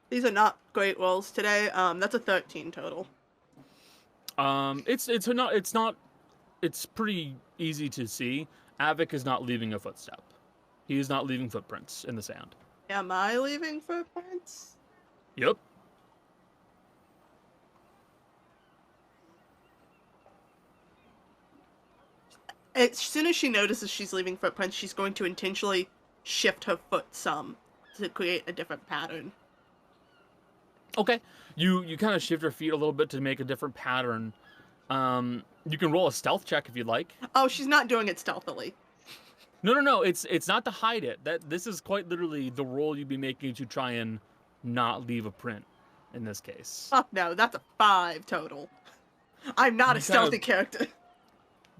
These are not great rolls today. That's a 13 total. It's pretty easy to see. Avik is not leaving a footstep. He is not leaving footprints in the sand. Am I leaving footprints? Yep. As soon as she notices she's leaving footprints, she's going to intentionally shift her foot some to create a different pattern. Okay. You kind of shift your feet a little bit to make a different pattern. You can roll a stealth check if you'd like. Oh, she's not doing it stealthily. No. It's not to hide it. This is quite literally the roll you'd be making to try and not leave a print in this case. Fuck no, that's a 5 total. I'm not a stealthy character.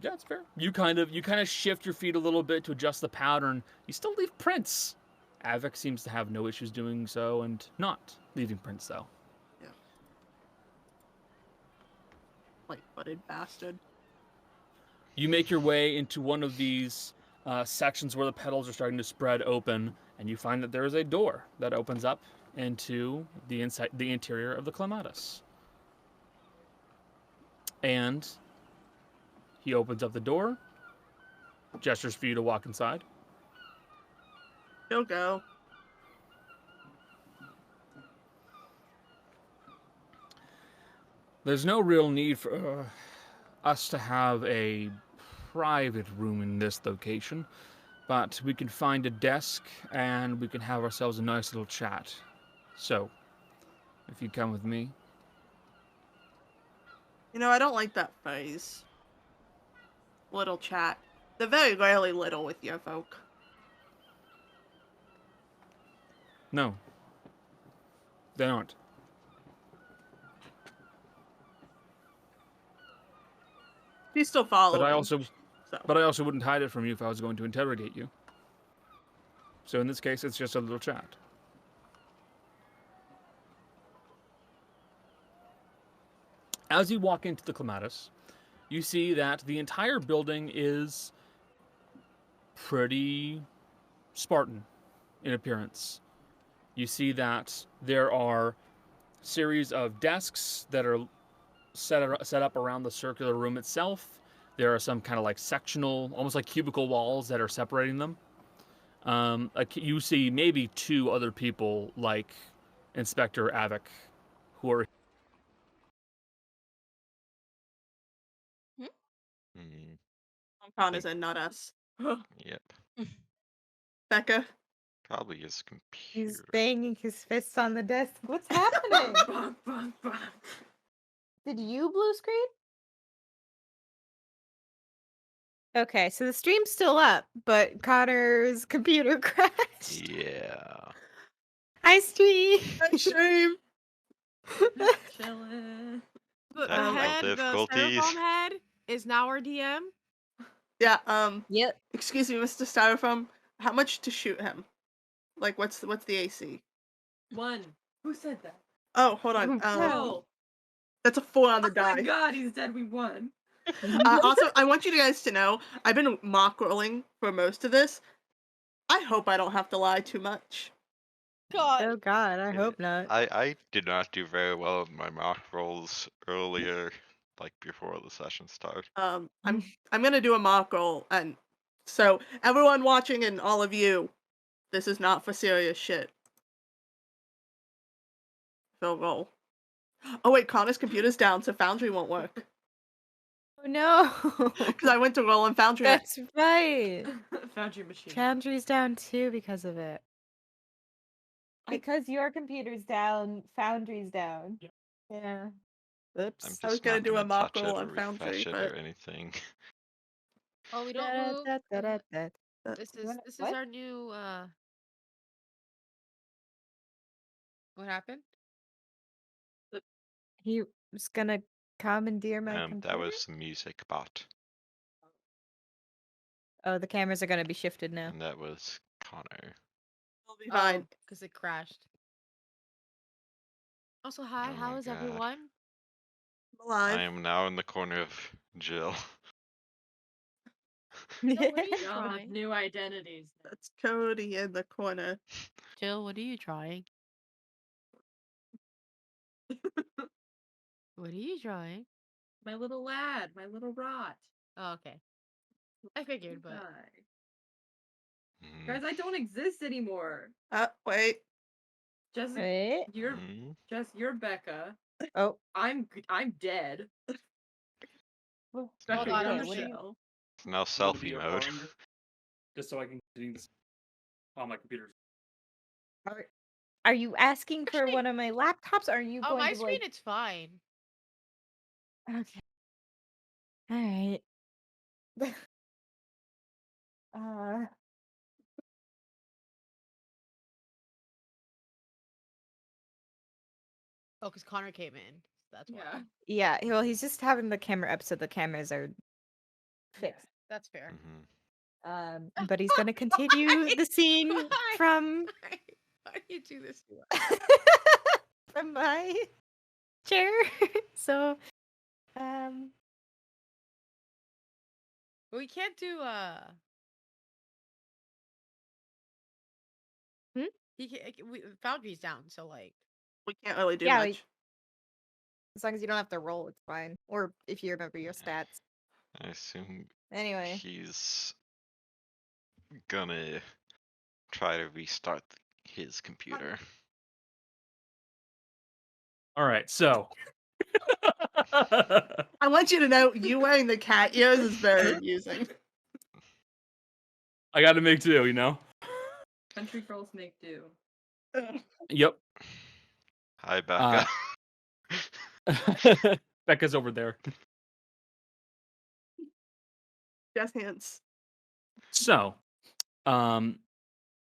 Yeah, it's fair. You kind of shift your feet a little bit to adjust the pattern. You still leave prints. Avik seems to have no issues doing so and not leaving prints though. Yeah. Light-footed bastard. You make your way into one of these sections where the petals are starting to spread open, and you find that there is a door that opens up into the interior of the Clematis. And He opens up the door, gestures for you to walk inside. He'll go. There's no real need for us to have a private room in this location, but we can find a desk and we can have ourselves a nice little chat. So, if you come with me. You know, I don't like that phrase. Little chat. They're very rarely little with your folk. No. They aren't. You still follow But I him, also so. But I also wouldn't hide it from you if I was going to interrogate you. So in this case, it's just a little chat. As you walk into the Clematis, you see that the entire building is pretty Spartan in appearance. You see that there are series of desks that are set up around the circular room itself. There are some kind of like sectional, almost like cubicle walls that are separating them. You see maybe 2 other people like Inspector Avik who are. Hmm. Con is in, not us. Yep. Becca? Probably his computer. He's banging his fists on the desk. What's happening? Did you blue screen? Okay, so the stream's still up, but Connor's computer crashed. Yeah. Hi, stream. Stream. Chillin'. The Technical head, the difficulties. styrofoam head, is now our DM. Yeah, Yep. excuse me, Mr. Styrofoam. How much to shoot him? Like, what's the AC? 1. Who said that? Oh, hold on. No. That's a 4 on the Oh my die. god, he said we won. Also, I want you guys to know, I've been mock rolling for most of this. I hope I don't have to lie too much. God. Oh God, I hope not. I did not do very well in my mock rolls earlier, like before the session started. I'm gonna do a mock roll, and so everyone watching and all of you, this is not for serious shit. So roll. Oh wait, Connor's computer's down, so Foundry won't work. Oh no. Because I went to roll and Foundry. That's right. Found your machine. Foundry's down too because of it. Because your computer's down, Foundry's down. Yeah. Oops. I'm just I was gonna not do a gonna mock touch roll it on or Foundry, refresh it but or anything. Oh, we don't move. This is What? our new. What happened? He was gonna commandeer my computer. That was the music bot, Oh, the cameras are gonna be shifted now. and that was Connor. it'll be fine. Because it crashed. Also, hi. Oh How my is God. everyone? I'm alive. I am now in the corner of Jill. Jill, what are you We all have trying? new identities. That's Cody in the corner. Jill, what are you trying? What are you trying? My little lad, my little rot. Oh, okay. I figured, but Hi. Mhm. Guys, I don't exist anymore. Wait. Just Wait. you're Becca. Oh. I'm dead. Well, Becca, on, you're I'm gonna- Michelle. It's now selfie mode. Just so I can continue this on my computer. Are you asking for Actually- one of my laptops? Or are you oh, going my to screen, like? it's fine. Okay. All right. Oh, because Connor came in. That's why. Yeah. Yeah. Well, he's just having the camera up so the cameras are fixed. That's fair. Mhm. But he's gonna continue the scene Why? from Why do you do this to us? from my chair. So, We can't do Hmm? Foundry's down, so like We can't really do Yeah, much. as long as you don't have to roll, it's fine. Or if you remember your stats. I assume Anyway, he's gonna try to restart his computer. All right, so. I want you to know you wearing the cat ears is very amusing. I got to make do, you know? Country girls make do. Yep. Hi, Becca. Becca's over there. Just hands. So,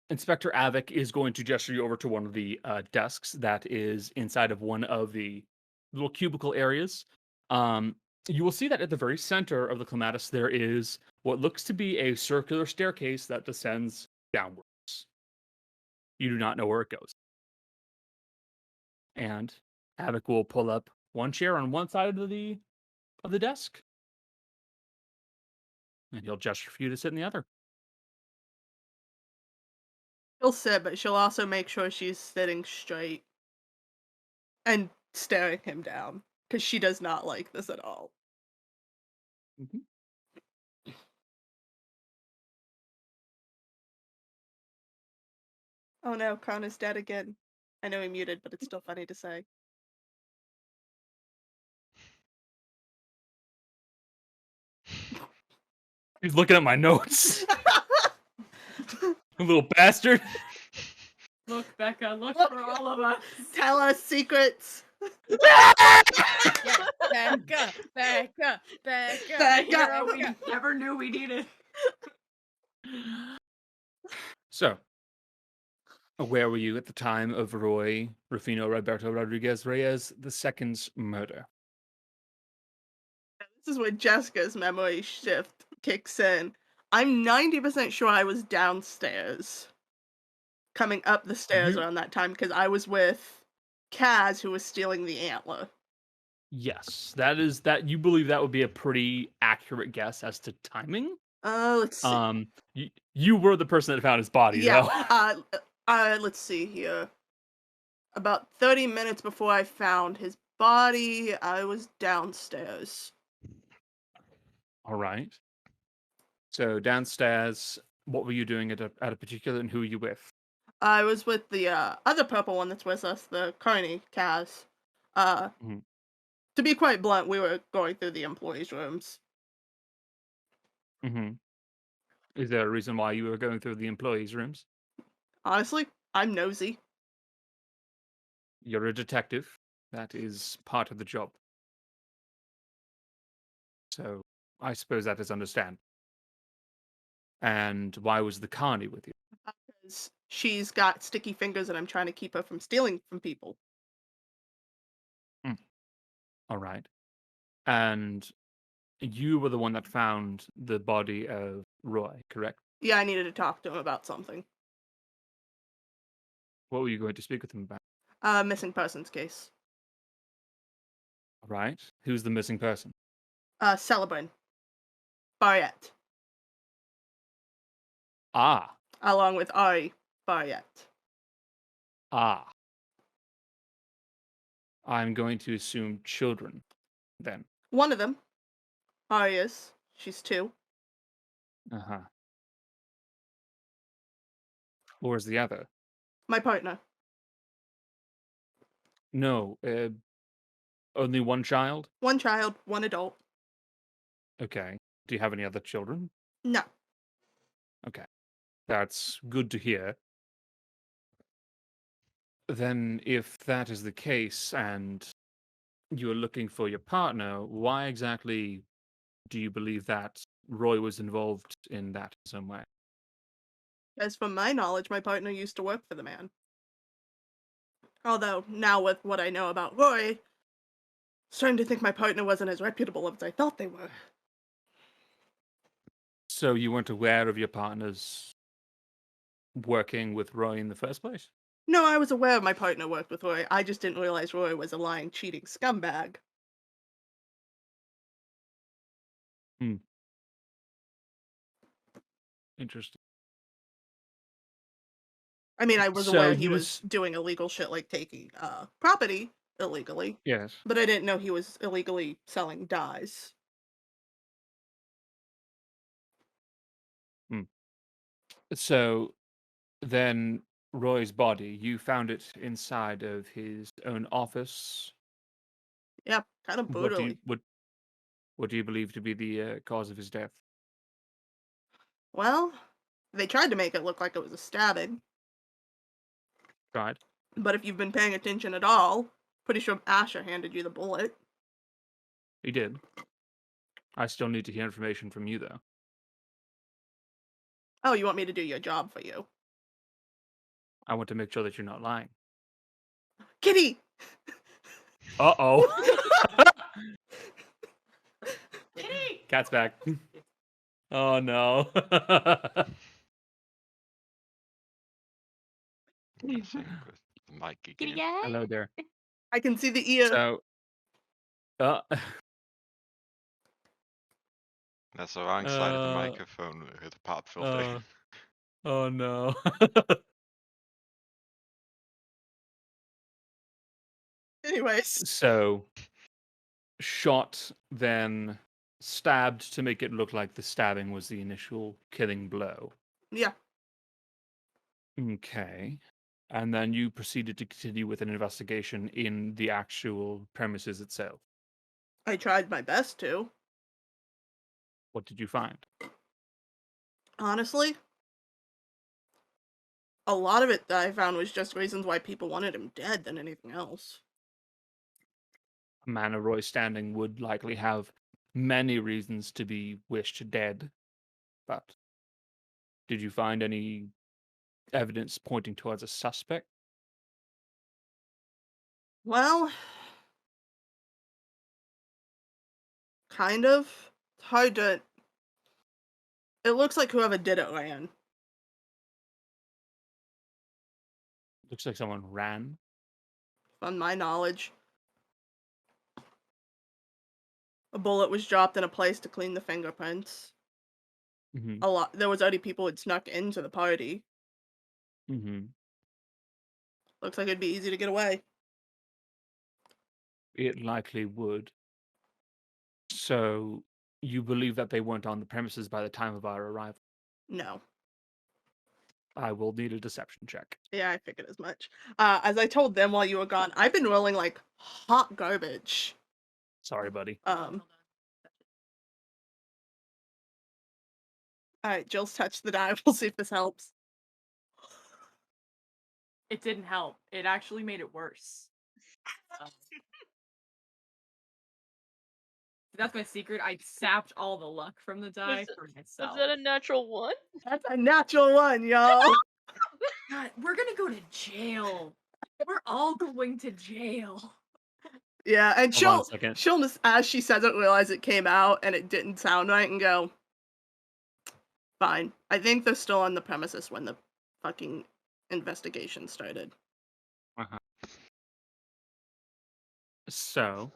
Inspector Avik is going to gesture you over to one of the desks that is inside of one of the little cubicle areas. You will see that at the very center of the clematis there is what looks to be a circular staircase that descends downwards. You do not know where it goes. And Avik will pull up one chair on one side of the desk, and he'll gesture for you to sit in the other. She'll sit, but she'll also make sure she's sitting straight and staring him down, because she does not like this at all. Mm-hmm. Oh no, Connor's dead again. I know he muted, but it's still funny to say. He's looking at my notes. Little bastard. Look, Becca, look for all of us. Tell us secrets. Becca. Becca. We never knew we needed. So, where were you at the time of Roy Rufino Roberto Rodriguez Reyes II's murder? This is when Jessica's memory shift kicks in. I'm 90% sure I was downstairs, coming up the stairs around that time, because I was with Kaz, who was stealing the antler. Yes, that you believe that would be a pretty accurate guess as to timing. Let's see. You were the person that found his body, yeah. Let's see here. About 30 minutes before I found his body, I was downstairs. All right. So downstairs, what were you doing at a particular, and who were you with? I was with the other purple one that's with us, the Carney, Kaz. To be quite blunt, we were going through the employees' rooms. Mm-hmm. Is there a reason why you were going through the employees' rooms? Honestly, I'm nosy. You're a detective. That is part of the job. So I suppose that is understandable. And why was the Carney with you? Because she's got sticky fingers and I'm trying to keep her from stealing from people. All right. And you were the one that found the body of Roy, correct? Yeah, I needed to talk to him about something. What were you going to speak with him about? Missing persons case. All right. Who's the missing person? Celebrant. Barriette. Ah. Along with Ari Barriette. Ah. I'm going to assume children, then. One of them. Ari is. She's 2. Uh-huh. Where's the other? My partner. No. Only one child? One child, one adult. Okay. Do you have any other children? No. Okay. That's good to hear. Then, if that is the case, and you're looking for your partner, why exactly do you believe that Roy was involved in that in some way? As from my knowledge, my partner used to work for the man. Although, now with what I know about Roy, I'm starting to think my partner wasn't as reputable as I thought they were. So you weren't aware of your partner's working with Roy in the first place? No, I was aware my partner worked with Roy. I just didn't realize Roy was a lying, cheating scumbag. Interesting. I mean, I was So aware he he was was- doing illegal shit like taking property illegally, Yes. but I didn't know he was illegally selling dyes. So then Roy's body, you found it inside of his own office. Yep, kind of brutally. What do you believe to be the cause of his death? Well, they tried to make it look like it was a stabbing, Right. but if you've been paying attention at all, pretty sure Asher handed you the bullet. He did. I still need to hear information from you, though. Oh, you want me to do your job for you? I want to make sure that you're not lying. Kitty! Uh-oh. Kitty! Cat's back. Oh, no. I think with the mic Kitty again. cat? Hello there. I can see the ear. So, That's the wrong side of the microphone with the pop filter. oh no. Anyways, So, shot, then stabbed to make it look like the stabbing was the initial killing blow. yeah. Okay. And then you proceeded to continue with an investigation in the actual premises itself. I tried my best to. What did you find? Honestly, a lot of it that I found was just reasons why people wanted him dead than anything else. A man of Roy's standing would likely have many reasons to be wished dead, but did you find any evidence pointing towards a suspect? Well, kind of. It's hard to. It looks like whoever did it ran. Looks like someone ran. From my knowledge. A bullet was dropped in a place to clean the fingerprints. Mm-hmm. There was already people who'd snuck into the party. Mm-hmm. Looks like it'd be easy to get away. It likely would. So, you believe that they weren't on the premises by the time of our arrival? No. I will need a deception check. Yeah, I figured as much. As I told them while you were gone, I've been rolling like hot garbage. Sorry, buddy. Alright, Jill's touched the die. We'll see if this helps. It didn't help. It actually made it worse. That's my secret. I sapped all the luck from the die for myself. Was that a natural one? That's a natural one, y'all. God, we're gonna go to jail. We're all going to jail. Yeah, and Hold on a she'll second. just, as she says it, realize it came out and it didn't sound right and go, fine. I think they're still on the premises when the fucking investigation started. So,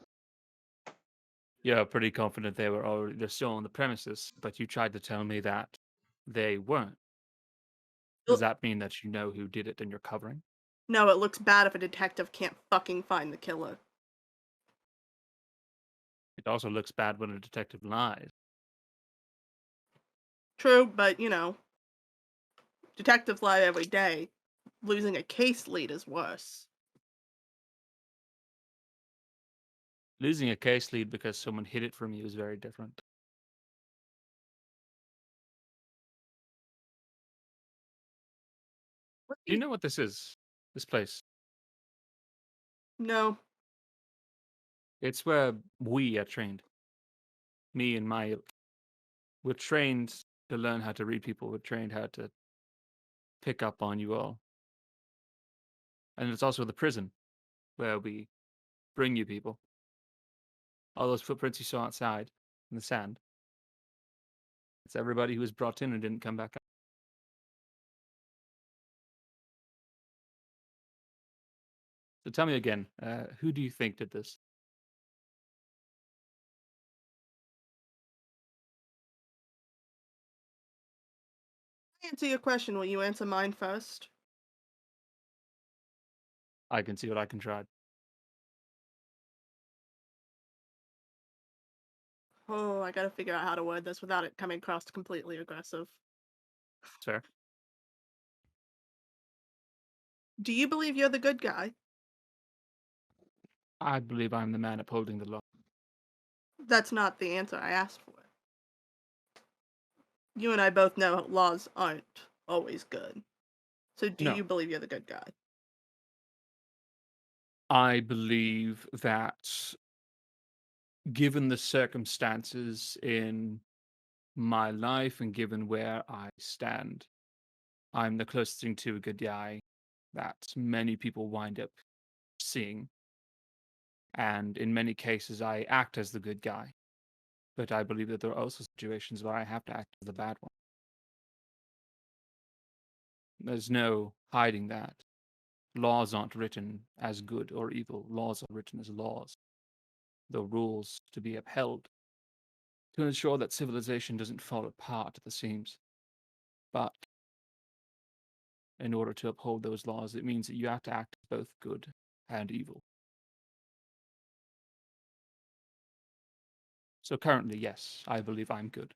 you're pretty confident they're still on the premises, but you tried to tell me that they weren't. Does that mean that you know who did it and you're covering? No, it looks bad if a detective can't fucking find the killer. It also looks bad when a detective lies. True, but you know, detectives lie every day. Losing a case lead is worse. Losing a case lead because someone hid it from you is very different. Do you know what this is? This place? No. It's where we are trained. Me and my ilk. We're trained to learn how to read people. We're trained how to pick up on you all. And it's also the prison where we bring you people. All those footprints you saw outside in the sand. It's everybody who was brought in and didn't come back out. So tell me again, who do you think did this? Answer your question. Will you answer mine first? I can see what I can try. Oh, I gotta figure out how to word this without it coming across completely aggressive. Fair. Do you believe you're the good guy? I believe I'm the man upholding the law. That's not the answer I asked for. You and I both know laws aren't always good. So do No. you believe you're the good guy? I believe that given the circumstances in my life and given where I stand, I'm the closest thing to a good guy that many people wind up seeing. And in many cases, I act as the good guy. But I believe that there are also situations where I have to act as the bad one. There's no hiding that. Laws aren't written as good or evil. Laws are written as laws. The rules to be upheld to ensure that civilization doesn't fall apart at the seams. But in order to uphold those laws, it means that you have to act as both good and evil. So currently, yes, I believe I'm good.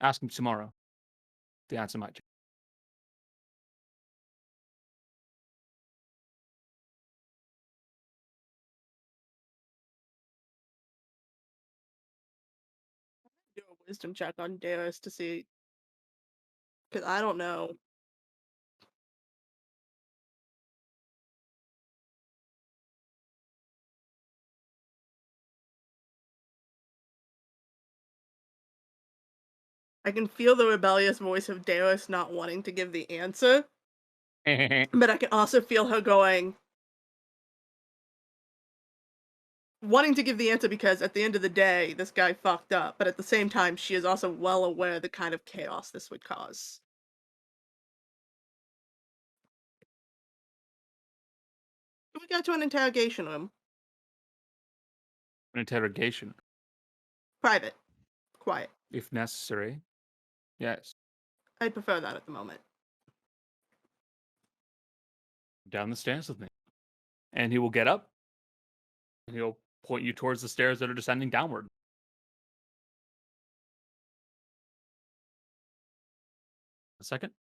Ask me tomorrow. The answer might change. Do a wisdom check on Daeris to see. Because I don't know. I can feel the rebellious voice of Daeris not wanting to give the answer. But I can also feel her going, wanting to give the answer because at the end of the day, this guy fucked up. But at the same time, she is also well aware of the kind of chaos this would cause. We go to an interrogation room. An interrogation, Private. Quiet. if necessary. Yes. I'd prefer that at the moment. Down the stairs with me. And he will get up and he'll point you towards the stairs that are descending downward. A second.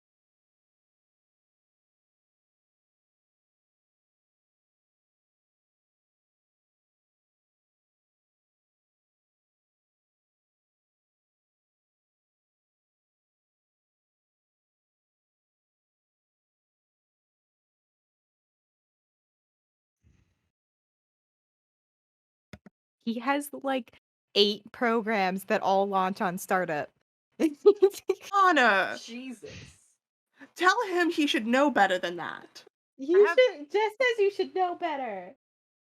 He has like 8 programs that all launch on startup. Honor! Jesus. Tell him he should know better than that. You have- should just as you should know better.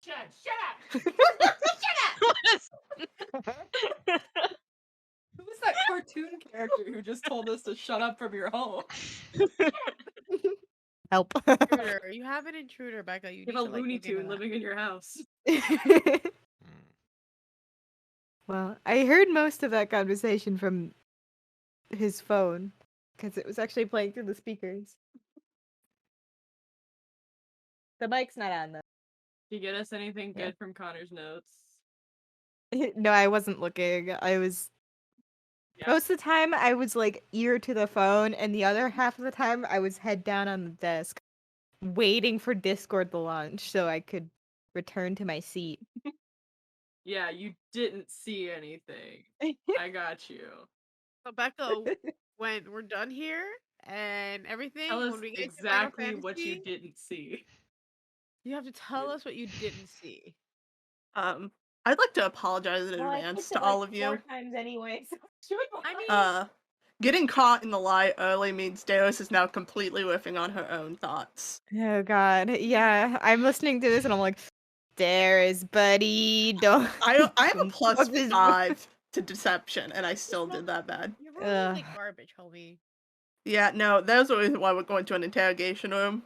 Shut What is- Who was that cartoon character who just told us to shut up from your home? Help. Intruder. You have an intruder, Becca. You You need have a to, like, Looney look into Tune that. living in your house. Well, I heard most of that conversation from his phone because it was actually playing through the speakers. The mic's not on though. Did you get us anything Yeah. good from Connor's notes? No, I wasn't looking. I was Yeah. most of the time I was like ear to the phone, and the other half of the time I was head down on the desk, waiting for Discord to launch so I could return to my seat. Yeah, you didn't see anything. I got you. So Becca, when we're done here and everything, Tell us when we get to Final exactly what you Fantasy, didn't see. you have to tell us what you didn't see. I'd like to apologize in advance to all of you. 4 times anyway. So I mean, Getting caught in the lie early means Daeris is now completely riffing on her own thoughts. oh god, yeah. I'm listening to this and I'm like, there is buddy. Don't. I have a plus Fuck this- 5 to deception, and I still did that bad. you're rolling like garbage, homie. Yeah, no, there's a reason why we're going to an interrogation room.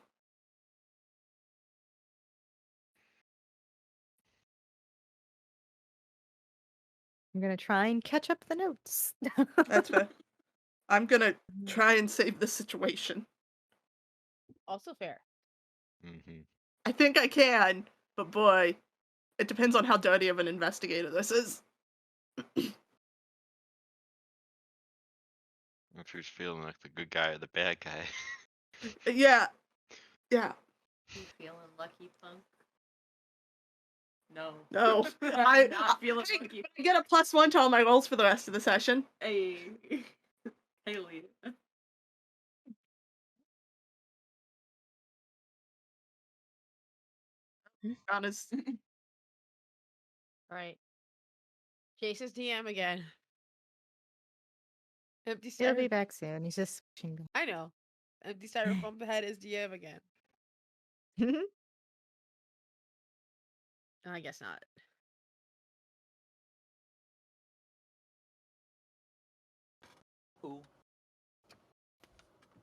I'm gonna try and catch up the notes. That's fair. I'm gonna try and save the situation. Also fair. Mm-hmm. I think I can, but boy, it depends on how dirty of an investigator this is. If you're feeling like the good guy or the bad guy. Yeah. Yeah. You feeling lucky, punk? No. No. I'm not feeling I lucky. get a +1 to all my rolls for the rest of the session. Hey. Haley. Honest. All right. Jason's DM again. Empty He'll be styrofoam. back soon. He's just switching back. I know. Empty styrofoam head is DM again. I guess not. Cool.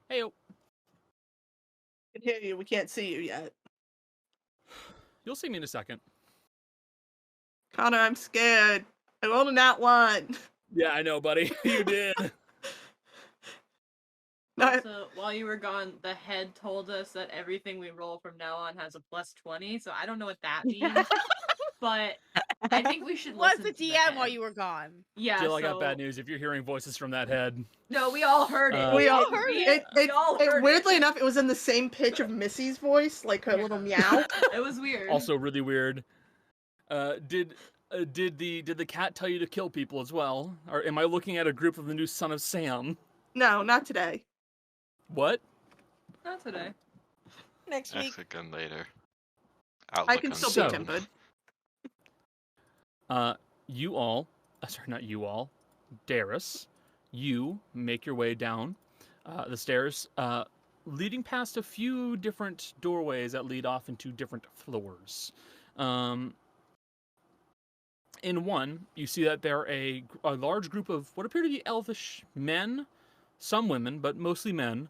Hey, I can hear you. We can't see you yet. you'll see me in a second. Connor, I'm scared. I rolled a nat 1. Yeah, I know, buddy. You did. No, So while you were gone, the head told us that everything we roll from now on has a +20. So I don't know what that means, but I think we should Was listen the to the DM while head. you were gone? Yeah. Jill, I so... got bad news. If you're hearing voices from that head, No, we all heard it. we all heard it. We all heard Weirdly it. enough, it was in the same pitch of Missy's voice, like her little meow. It was weird. also really weird. Did the cat tell you to kill people as well? Or am I looking at a group of the new Son of Sam? No, not today. What? Not today. Next week. That's again later. I can still So- be tempered. You all, sorry, not you all, Daeris, you make your way down the stairs, leading past a few different doorways that lead off into different floors. In one, you see that there are a large group of what appear to be elvish men, some women, but mostly men,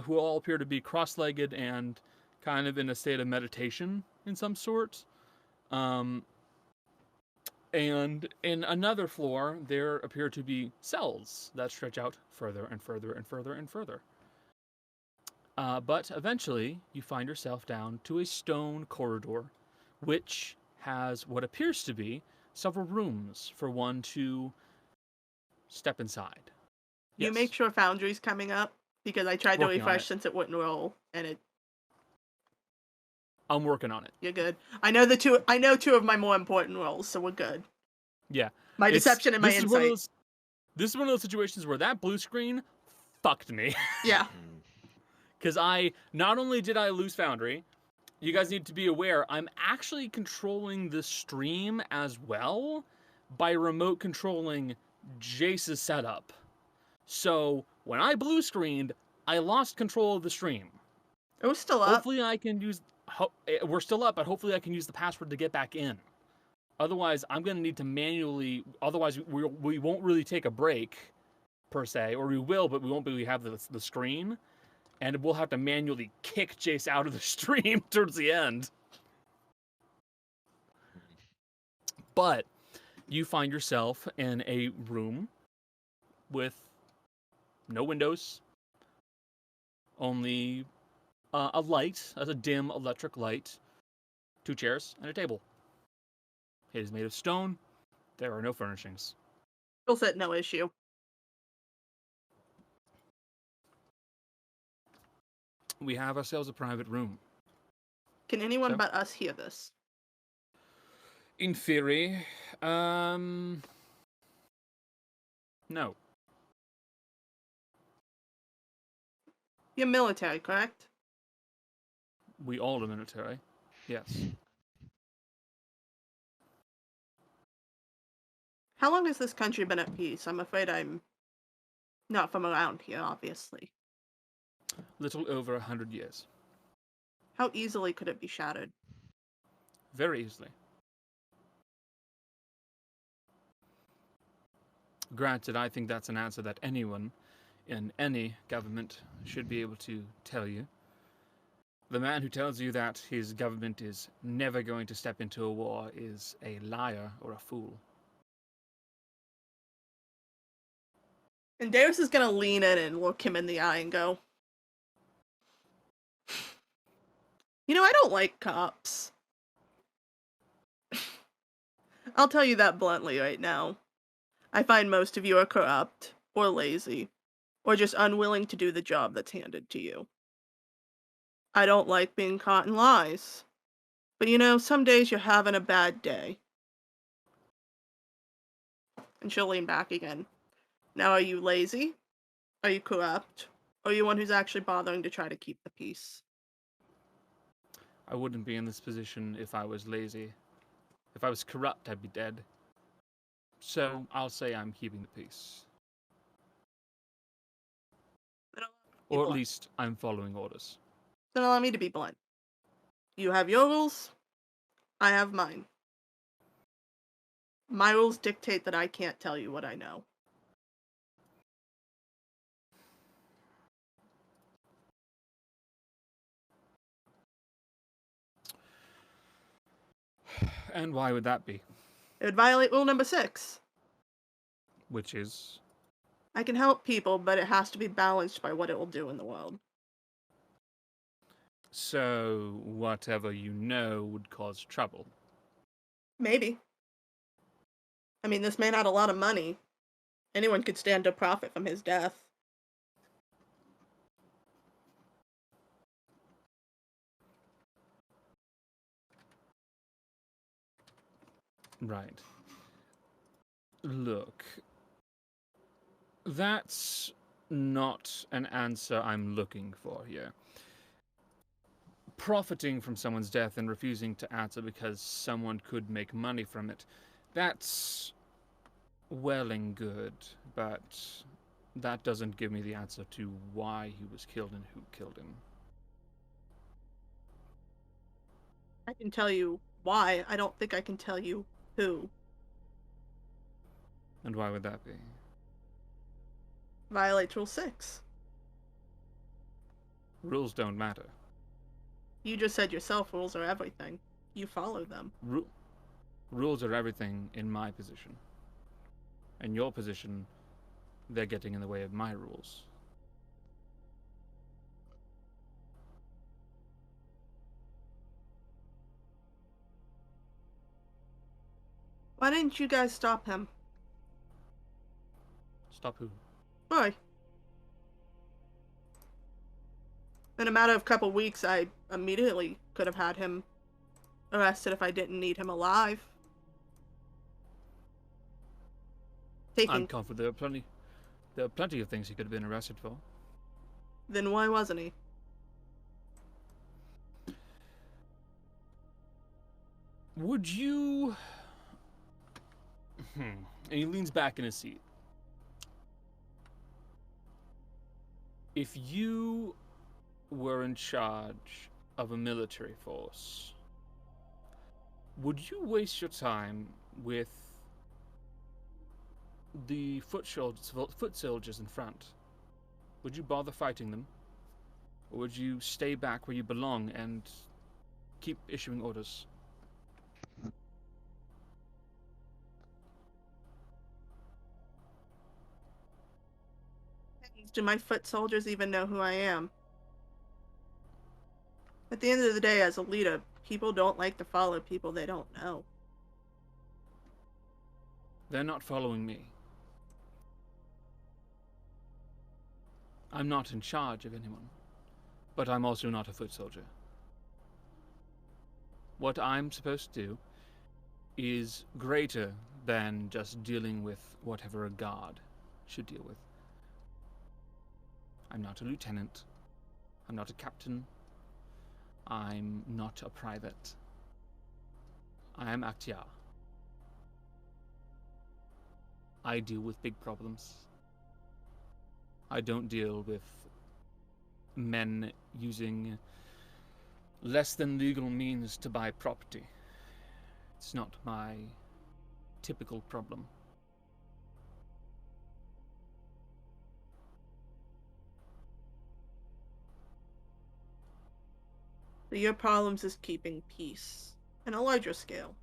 who all appear to be cross-legged and kind of in a state of meditation in some sort. And in another floor, there appear to be cells that stretch out further and further and further and further. But eventually, you find yourself down to a stone corridor, which has what appears to be several rooms for one to step inside. You Yes. make sure Foundry's coming up, because I tried to Working on refresh it. since it wouldn't roll, and it. I'm working on it. You're good. I know two of my more important rolls, so we're good. Yeah. My It's- deception and my this is one of insight. those- This is one of those situations where that blue screen fucked me. Yeah. Because not only did I lose Foundry, you guys need to be aware, I'm actually controlling the stream as well by remote controlling Jace's setup. So when I blue screened, I lost control of the stream. It was still up. Hopefully I can use... we're still up, but hopefully I can use the password to get back in. Otherwise, I'm going to need to manually... Otherwise, we won't really take a break, per se. Or we will, but we won't really have the screen. And we'll have to manually kick Jace out of the stream towards the end. But you find yourself in a room with no windows, only a light, a dim electric light, 2 chairs, and a table. It is made of stone. There are no furnishings. Skill set, no issue. We have ourselves a private room. Can anyone So? but us hear this? In theory, no. You're military, correct? We all are military. Yes. How long has this country been at peace? I'm afraid I'm not from around here, obviously. Little over 100 years. How easily could it be shattered? Very easily. Granted, I think that's an answer that anyone in any government should be able to tell you. The man who tells you that his government is never going to step into a war is a liar or a fool. And Daeris is gonna lean in and look him in the eye and go, "You know, I don't like cops. I'll tell you that bluntly right now. I find most of you are corrupt, or lazy, or just unwilling to do the job that's handed to you. I don't like being caught in lies. But you know, some days you're having a bad day. And she'll lean back again. Now, are you lazy? Are you corrupt? Or are you one who's actually bothering to try to keep the peace? I wouldn't be in this position if I was lazy. If I was corrupt, I'd be dead. So I'll say I'm keeping the peace. Or at least I'm following orders. Then allow me to be blunt. You have your rules, I have mine. My rules dictate that I can't tell you what I know. And why would that be? It would violate rule number 6. Which is? I can help people, but it has to be balanced by what it will do in the world. So, whatever you know would cause trouble. Maybe. I mean, this man had a lot of money. Anyone could stand to profit from his death. Right. Look. That's not an answer I'm looking for here. Profiting from someone's death and refusing to answer because someone could make money from it, that's well and good, but that doesn't give me the answer to why he was killed and who killed him. I can tell you why. I don't think I can tell you who. And why would that be? Violates rule 6. Rules don't matter. You just said yourself rules are everything. You follow them. Rules are everything in my position. In your position, they're getting in the way of my rules. Why didn't you guys stop him? Stop who? Boy. In a matter of couple weeks, I immediately could have had him arrested if I didn't need him alive. I'm confident there are plenty of things he could have been arrested for. Then why wasn't he? Would you... And he leans back in his seat. If you were in charge of a military force, would you waste your time with the foot soldiers in front? Would you bother fighting them? Or would you stay back where you belong and keep issuing orders? Do my foot soldiers even know who I am? At the end of the day, as a leader, people don't like to follow people they don't know. They're not following me. I'm not in charge of anyone, but I'm also not a foot soldier. What I'm supposed to do is greater than just dealing with whatever a guard should deal with. I'm not a lieutenant. I'm not a captain. I'm not a private. I am Ak'Tiar. I deal with big problems. I don't deal with men using less than legal means to buy property. It's not my typical problem. So your problems is keeping peace on a larger scale.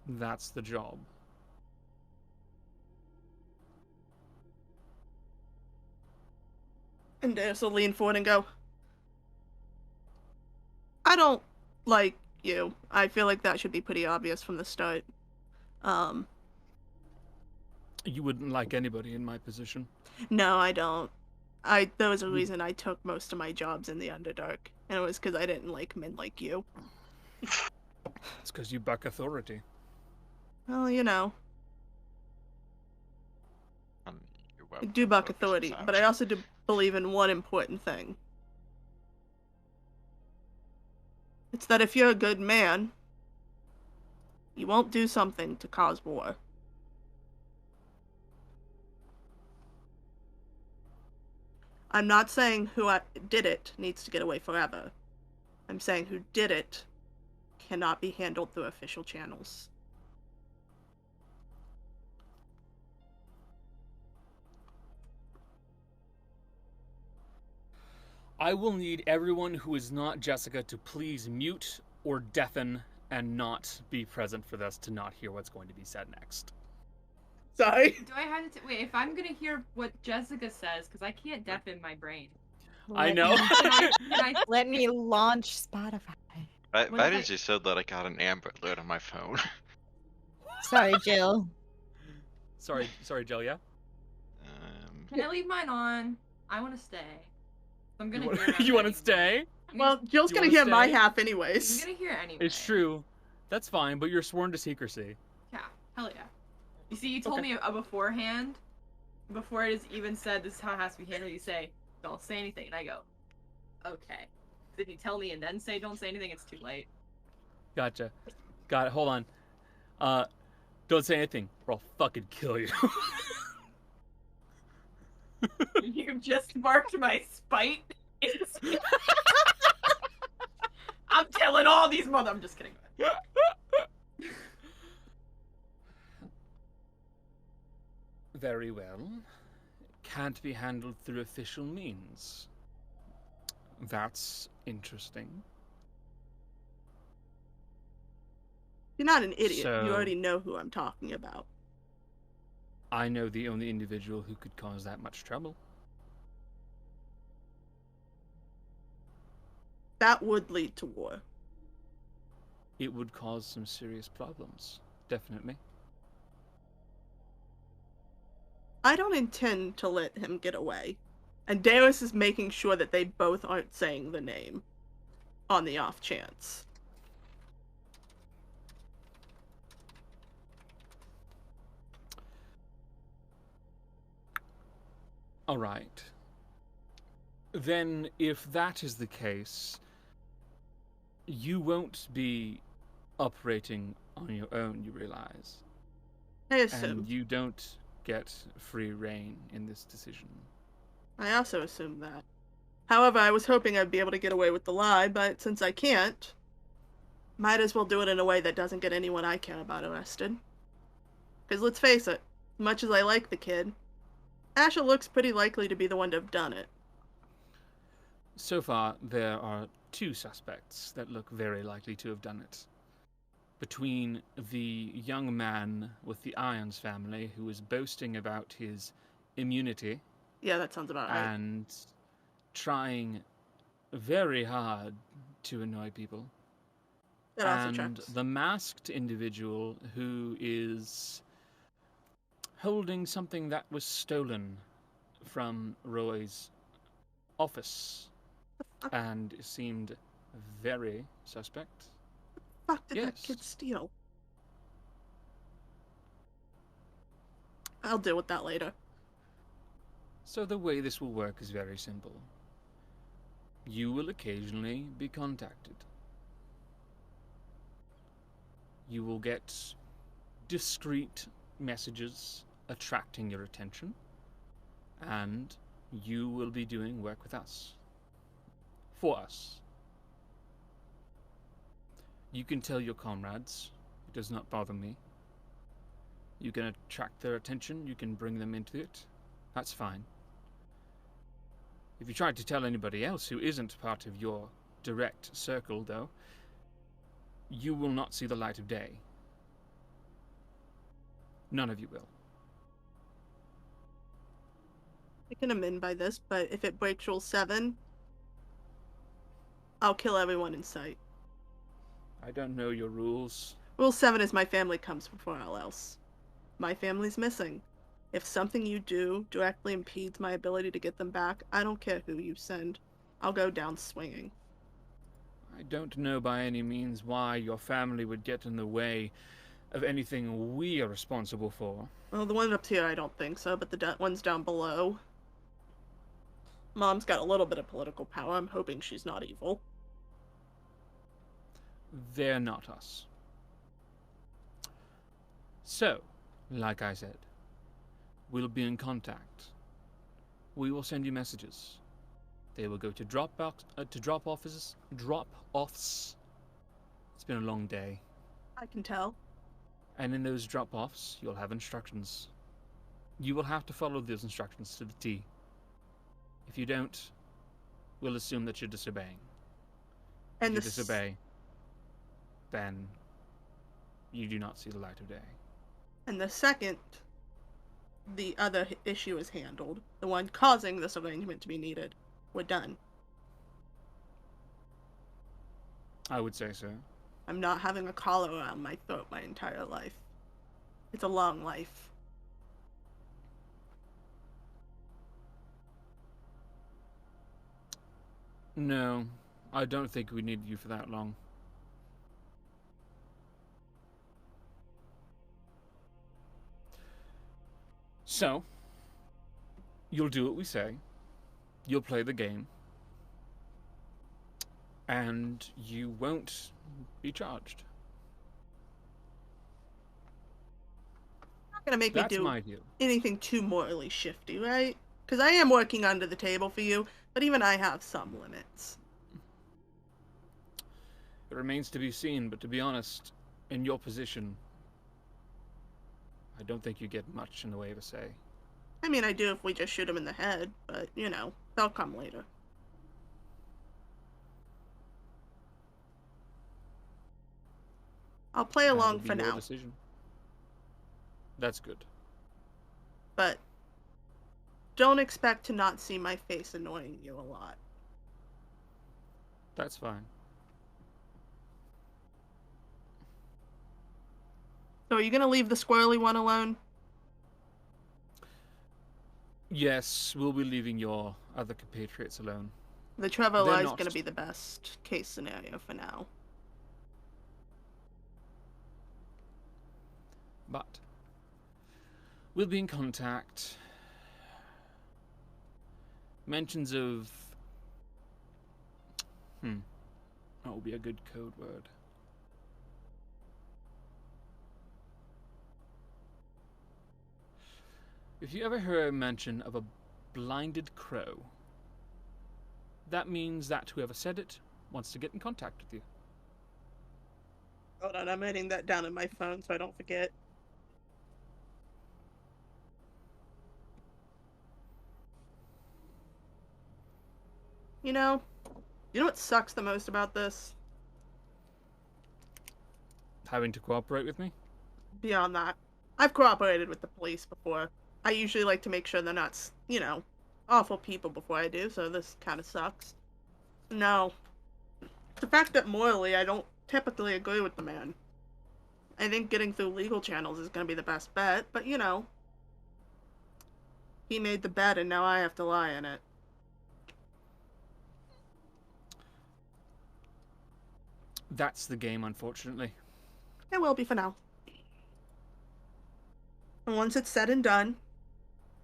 That's the job. And Daeris will lean forward and go, I don't like you. I feel like that should be pretty obvious from the start. You wouldn't like anybody in my position. No, I don't. There was a reason I took most of my jobs in the Underdark, and it was because I didn't like men like you. It's because you buck authority. Well, you know, You're I welcome, do buck Professor authority, Savage. but I also do believe in one important thing. It's that if you're a good man, you won't do something to cause war. I'm not saying who did it needs to get away forever. I'm saying who did it cannot be handled through official channels. I will need everyone who is not Jessica to please mute or deafen and not be present for this to not hear what's going to be said next. Sorry. Do I have to wait? If I'm gonna hear what Jessica says, because I can't deafen my brain. I know. Let me launch Spotify. What Why if did you say that I got an Amber Alert on my phone? Sorry, Jill. Sorry, Jill, yeah? Can I leave mine on? I want to stay. I'm gonna You hear want, it you want to anyway. stay? Well, Jill's You gonna wanna hear my stay? half I'm anyways. gonna hear it anyway. It's true. That's fine, but you're sworn to secrecy. Yeah, hell yeah. You see, you told Okay. me beforehand, before it is even said this is how it has to be handled, you say, don't say anything, and I go, okay. If you tell me and then say don't say anything, it's too late. Gotcha. Got it. Hold on. Don't say anything, or I'll fucking kill you. You just marked my spite. I'm telling all these mother. I'm just kidding. Very well. Can't be handled through official means. That's interesting. You're not an idiot. So- You already know who I'm talking about. I know the only individual who could cause that much trouble. That would lead to war. It would cause some serious problems. Definitely. I don't intend to let him get away. And Daeris is making sure that they both aren't saying the name on the off chance. All right. Then, if that is the case, you won't be operating on your own, you realize. I assume. And you don't get free reign in this decision. I also assumed that. However, I was hoping I'd be able to get away with the lie, but since I can't, might as well do it in a way that doesn't get anyone I care about arrested. Because let's face it, much as I like the kid, Asher looks pretty likely to be the one to have done it. So far, there are two suspects that look very likely to have done it. Between the young man with the Irons family who is boasting about his immunity Yeah, that sounds about right. and trying very hard to annoy people. That also And tracks. the masked individual who is holding something that was stolen from Roy's office fuck? and seemed very suspect. Fuck did that yes. kid steal? I'll deal with that later. So the way this will work is very simple. You will occasionally be contacted. You will get discreet messages attracting your attention, and you will be doing work with us. For us. You can tell your comrades. It does not bother me. You can attract their attention. You can bring them into it. That's fine. If you try to tell anybody else who isn't part of your direct circle, though, you will not see the light of day. None of you will. I can amend by this, but if it breaks Rule 7, I'll kill everyone in sight. I don't know your rules. Rule 7 is my family comes before all else. My family's missing. If something you do directly impedes my ability to get them back, I don't care who you send. I'll go down swinging. I don't know by any means why your family would get in the way of anything we are responsible for. Well, the one up here I don't think so, but the ones down below. Mom's got a little bit of political power. I'm hoping she's not evil. They're not us. So, like I said, we'll be in contact. We will send you messages. They will go to drop-offs. It's been a long day. I can tell. And in those drop-offs, you'll have instructions. You will have to follow those instructions to the T. If you don't, we'll assume that you're disobeying. And if you disobey, then you do not see the light of day. And the second the other issue is handled, the one causing this arrangement to be needed, we're done. I would say so. I'm not having a collar around my throat my entire life. It's a long life. No, I don't think we need you for that long. So, you'll do what we say. You'll play the game. And you won't be charged. Not gonna make That's me do my view. anything too morally shifty, right? Because I am working under the table for you, but even I have some limits. It remains to be seen, but to be honest, in your position, I don't think you get much in the way of a say. I mean, I do if we just shoot him in the head, but, you know, they'll come later. I'll play That along would be for your now, decision. That's good. but don't expect to not see my face annoying you a lot. That's fine. So are you gonna leave the squirrely one alone? Yes, we'll be leaving your other compatriots alone. The Trevor They're lie is not. gonna be the best case scenario for now. But we'll be in contact. Mentions of... That will be a good code word. If you ever hear a mention of a blinded crow, that means that whoever said it wants to get in contact with you. Hold on, I'm writing that down in my phone so I don't forget. You know what sucks the most about this? Having to cooperate with me? Beyond that, I've cooperated with the police before. I usually like to make sure they're not, you know, awful people before I do, so this kind of sucks. No. The fact that morally I don't typically agree with the man. I think getting through legal channels is going to be the best bet, but you know. He made the bet and now I have to lie in it. That's the game, unfortunately. It will be for now. And once it's said and done,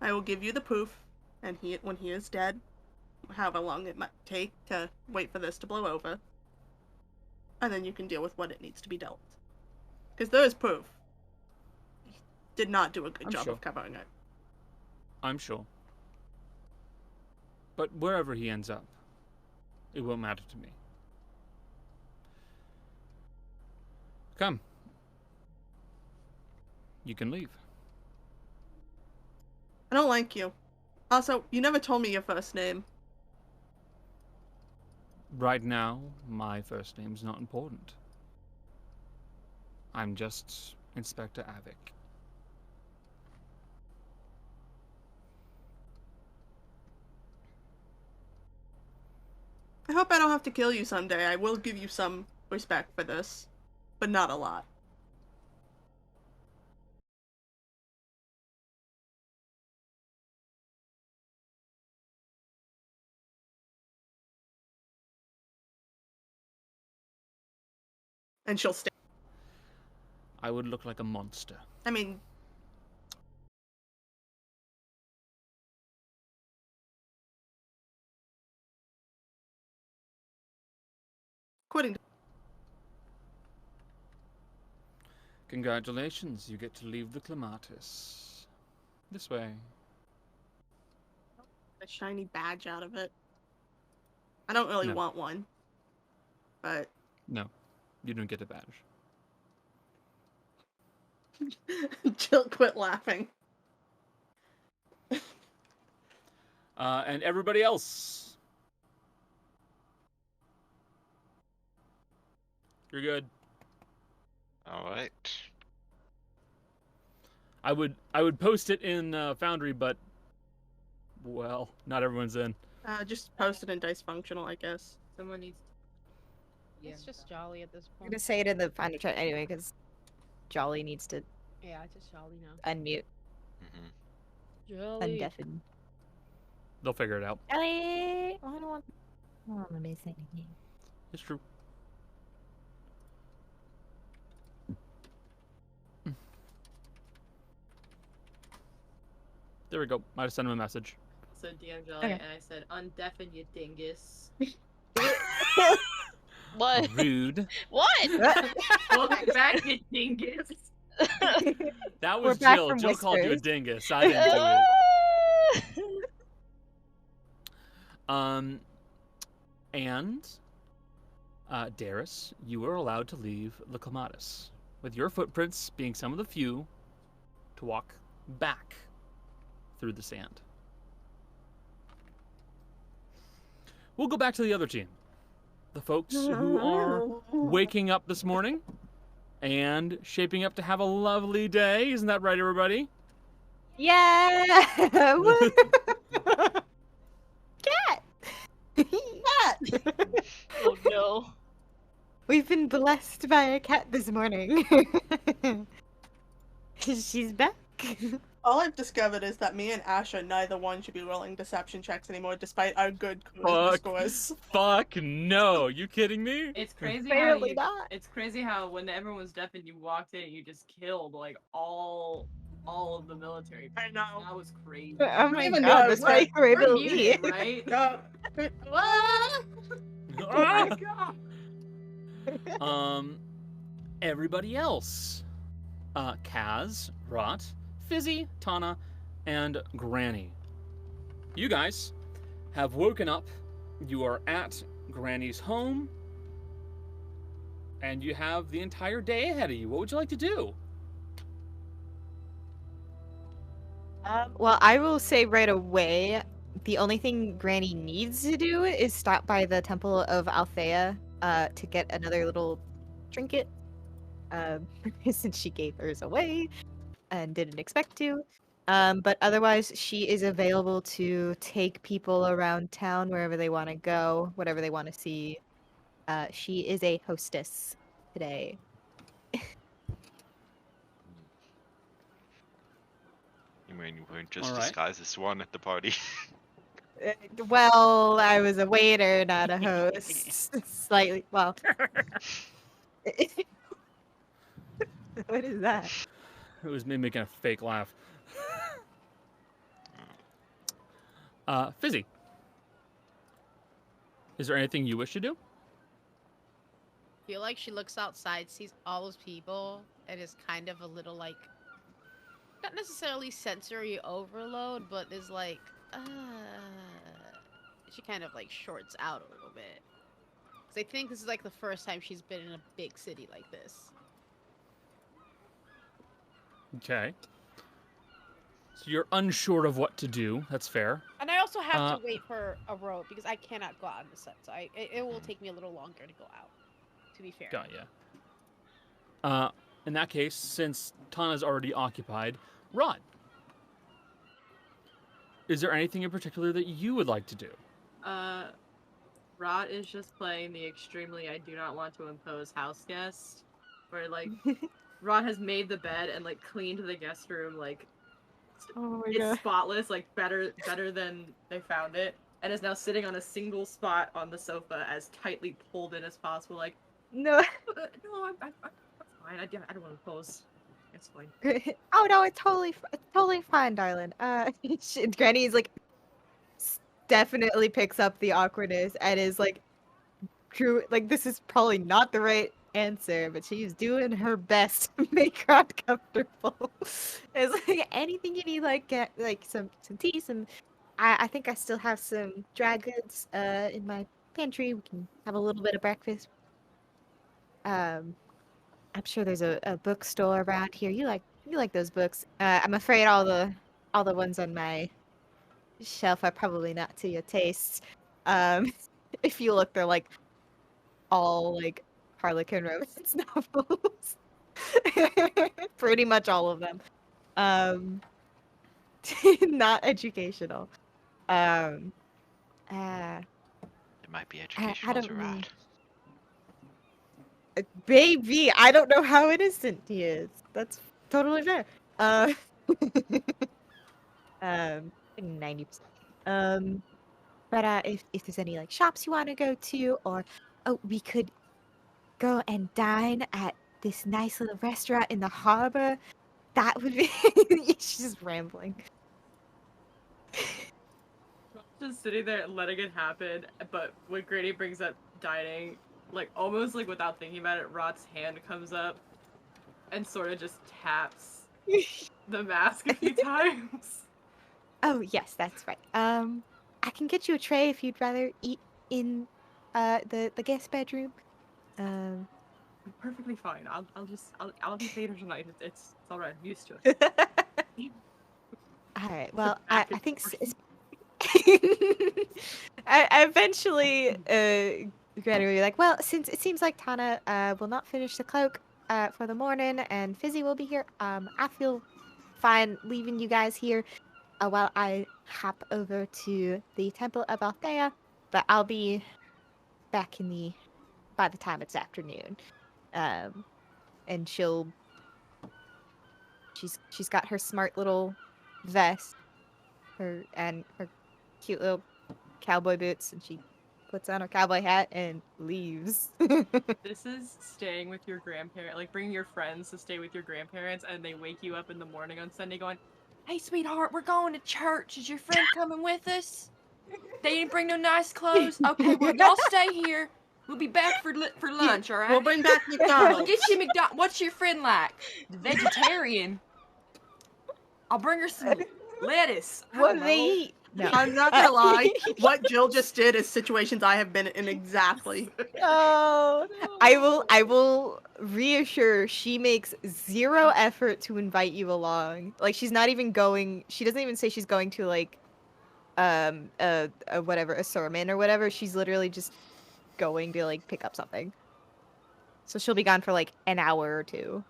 I will give you the proof, and when he is dead, however long it might take to wait for this to blow over, and then you can deal with what it needs to be dealt with. Because there is proof. He did not do a good job sure. of covering it. I'm sure. But wherever he ends up, it won't matter to me. Come. You can leave. I don't like you. Also, you never told me your first name. Right now, my first name's not important. I'm just Inspector Avik. I hope I don't have to kill you someday. I will give you some respect for this, but not a lot. And she'll stay. I would look like a monster. I mean, quitting. Congratulations, you get to leave the Clematis. This way. A shiny badge out of it. I don't really No. want one. But No, you don't get a badge. Jill quit laughing. And everybody else. You're good. All right. I would post it in Foundry, but well, not everyone's in. Just post it in Dicefunctional, I guess. Someone needs. It's just Jolly at this I'm point. gonna say it in the final chat anyway, because Jolly needs to Yeah, it's just Jolly now. unmute, Mm-hmm. Jolly. undeafen. They'll figure it out. Jolly! I don't want to miss anything. It's true. Mm. There we go. Might have sent him a message. So DM Jolly, Okay. and I said, "Undeafen, you dingus." What? Rude. What? Welcome back, you dingus. That We're was back Jill. from Jill called you a Whispers. dingus. I didn't do it. And Daeris, you are allowed to leave the Clematis, with your footprints being some of the few to walk back through the sand. We'll go back to the other team. The folks who are waking up this morning and shaping up to have a lovely day. Isn't that right, everybody? Yeah! Woo! Cat! Cat! Oh no. We've been blessed by a cat this morning. She's back. All I've discovered is that me and Asha, neither one should be rolling deception checks anymore, despite our good charisma Fuck. scores. Fuck no. You kidding me? It's crazy how Apparently you. not. It's crazy how when everyone was deaf and you walked in, you just killed like all of the military. I know. That was crazy. Oh my even god, know that's it's why like- you were able We're to leave. muted, right? No. Oh my god. Everybody else. Kaz, Rot, Fizzy, Tana, and Granny. You guys have woken up. You are at Granny's home. And you have the entire day ahead of you. What would you like to do? Well, I will say right away, the only thing Granny needs to do is stop by the Temple of Althea to get another little trinket, since she gave hers away and didn't expect to. But otherwise, she is available to take people around town wherever they want to go, whatever they want to see. She is a hostess today. You mean you weren't just All right. disguised as one at the party? Well, I was a waiter, not a host. Slightly, well. What is that? It was me making a fake laugh. Fizzy. Is there anything you wish to do? Feel like she looks outside, sees all those people, and is kind of a little like, not necessarily sensory overload, but is like, she kind of like shorts out a little bit. Because I think this is like the first time she's been in a big city like this. Okay. So you're unsure of what to do. That's fair. And I also have to wait for a road because I cannot go out in the sun, so it will take me a little longer to go out. To be fair. Got ya. In that case, since Tana's already occupied, Rod. Is there anything in particular that you would like to do? Rot is just playing the extremely I do not want to impose house guest, where like Rot has made the bed and like cleaned the guest room like Oh my it's spotless, like better than they found it, and is now sitting on a single spot on the sofa as tightly pulled in as possible, like, No. No, I'm fine. I don't want to pose. It's fine. Oh no, it's totally fine, darling. Granny's like definitely picks up the awkwardness and is like, true. Like this is probably not the right answer, but she's doing her best to make Rod comfortable. It's like anything you need, like get like some tea, some. I think I still have some dry goods in my pantry. We can have a little bit of breakfast. I'm sure there's a bookstore around here. You like those books. I'm afraid all the ones on my shelf are probably not to your taste. If you look, they're like all like Harlequin romance novels. Pretty much all of them. Not educational. It might be I educational don't to Rod. Baby, I don't know how innocent he is. That's totally fair. 90%. But if there's any like shops you want to go to, or we could go and dine at this nice little restaurant in the harbor. That would be. She's just rambling. Just sitting there letting it happen, but when Grady brings up dining, like almost like without thinking about it, Rod's hand comes up and sort of just taps the mask a few times. Oh yes, that's right. I can get you a tray if you'd rather eat in the guest bedroom. Perfectly fine. I'll be later tonight. It's all right. I'm used to it. All right. Well, I think I eventually Granny will be like, well, since it seems like Tana will not finish the cloak for the morning, and Fizzy will be here. I feel fine leaving you guys here while I hop over to the Temple of Althea, but I'll be back by the time it's afternoon. And she's got her smart little vest, her cute little cowboy boots, and she puts on her cowboy hat and leaves. This is staying with your grandparents, like bringing your friends to stay with your grandparents, and they wake you up in the morning on Sunday going, "Hey, sweetheart, we're going to church. Is your friend coming with us? They didn't bring no nice clothes. Okay, well, y'all stay here. We'll be back for lunch, all right? We'll bring back We'll McDonald's. get you McDonald's. What's your friend like? Vegetarian. I'll bring her some lettuce. I What don't do they know. eat? No. I'm not gonna lie. What Jill just did is situations I have been in exactly. Oh, I will reassure she makes zero effort to invite you along. Like she's not even going. She doesn't even say she's going to like whatever, a sermon or whatever. She's literally just going to like pick up something. So she'll be gone for like an hour or two.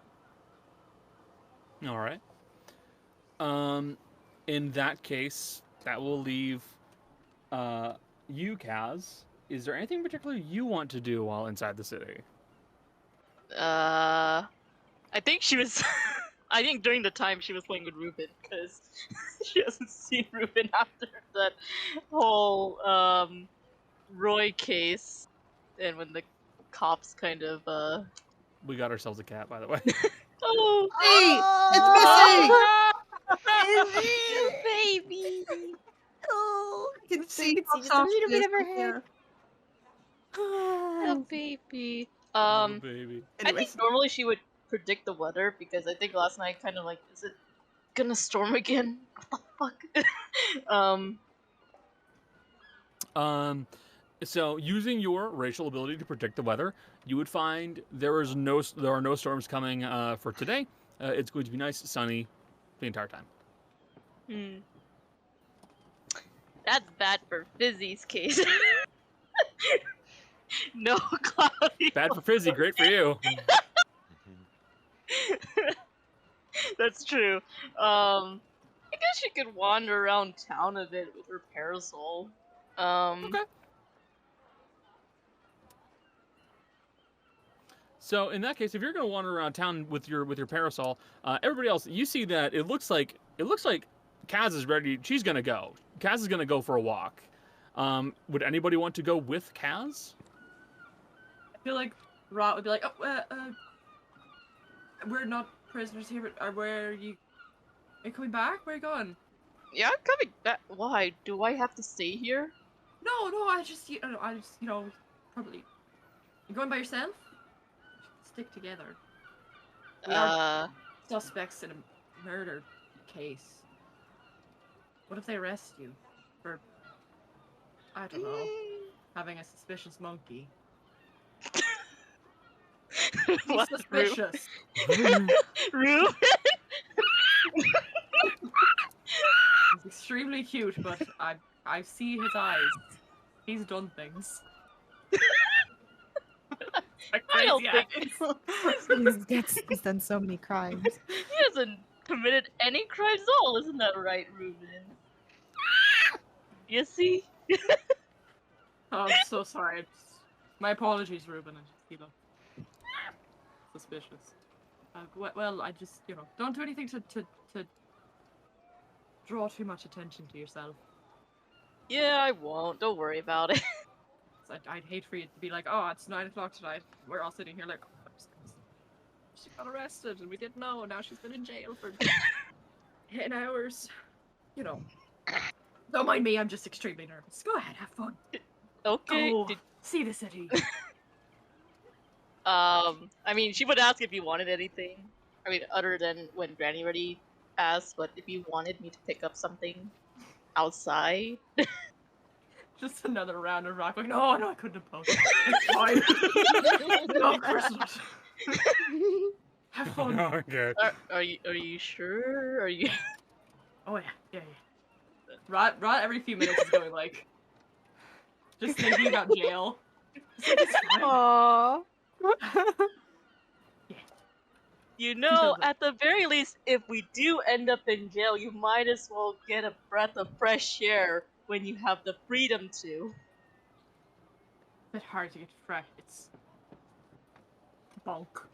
All right. In that case, that will leave you, Kaz. Is there anything particular you want to do while inside the city? I think she was. I think during the time she was playing with Ruben, because she hasn't seen Ruben after that whole Roy case, and when the cops kind of We got ourselves a cat, by the way. Oh, Hey, it's Baby. Oh, I can see it's how just soft a little she is bit of her from head. here. a baby. Oh, baby. I Anyways, think normally she would predict the weather, because I think last night kind of like, is it gonna storm again? What the fuck? So using your racial ability to predict the weather, you would find there are no storms coming for today. It's going to be nice, sunny, the entire time. That's bad for Fizzy's case. No cloudy. Bad for Fizzy, great for you. That's true. I guess she could wander around town a bit with her parasol. Okay. So in that case, if you're going to wander around town with your parasol, everybody else, you see that it looks like Kaz is ready. She's going to go. Kaz is going to go for a walk. Would anybody want to go with Kaz? I feel like Rot would be like, oh, we're not prisoners here, but where are you coming back? Where are you going? Yeah, I'm coming back. Why? Do I have to stay here? No, I just, probably. You going by yourself? Stick together. We are suspects in a murder case. What if they arrest you for, I don't know, having a suspicious monkey? He's What? suspicious. Rube? He's extremely cute, but I see his eyes. He's done things. I don't think He's done so many crimes. he hasn't committed any crimes at all, isn't that right, Ruben? You see? Oh, I'm so sorry. My apologies, Ruben. I just, suspicious. Well, I just, don't do anything to draw too much attention to yourself. Yeah, I won't. Don't worry about it. I'd hate for you to be like, oh, it's 9 o'clock tonight. We're all sitting here like, she got arrested and we didn't know. Now she's been in jail for 10 hours. Don't mind me. I'm just extremely nervous. Go ahead, have fun. Okay. Oh, see the city. I mean, she would ask if you wanted anything. I mean, other than when Granny already asked, but if you wanted me to pick up something outside. Just another round of rock. Like, no, I couldn't have posted. It's fine. No, of course not. Have fun. Okay. Are you sure? Are you? Oh yeah. Rod every few minutes is going like, just thinking about jail. It's fine. Aww. You know, at the very least, if we do end up in jail, you might as well get a breath of fresh air when you have the freedom to. A bit hard to get fresh. It's bulk.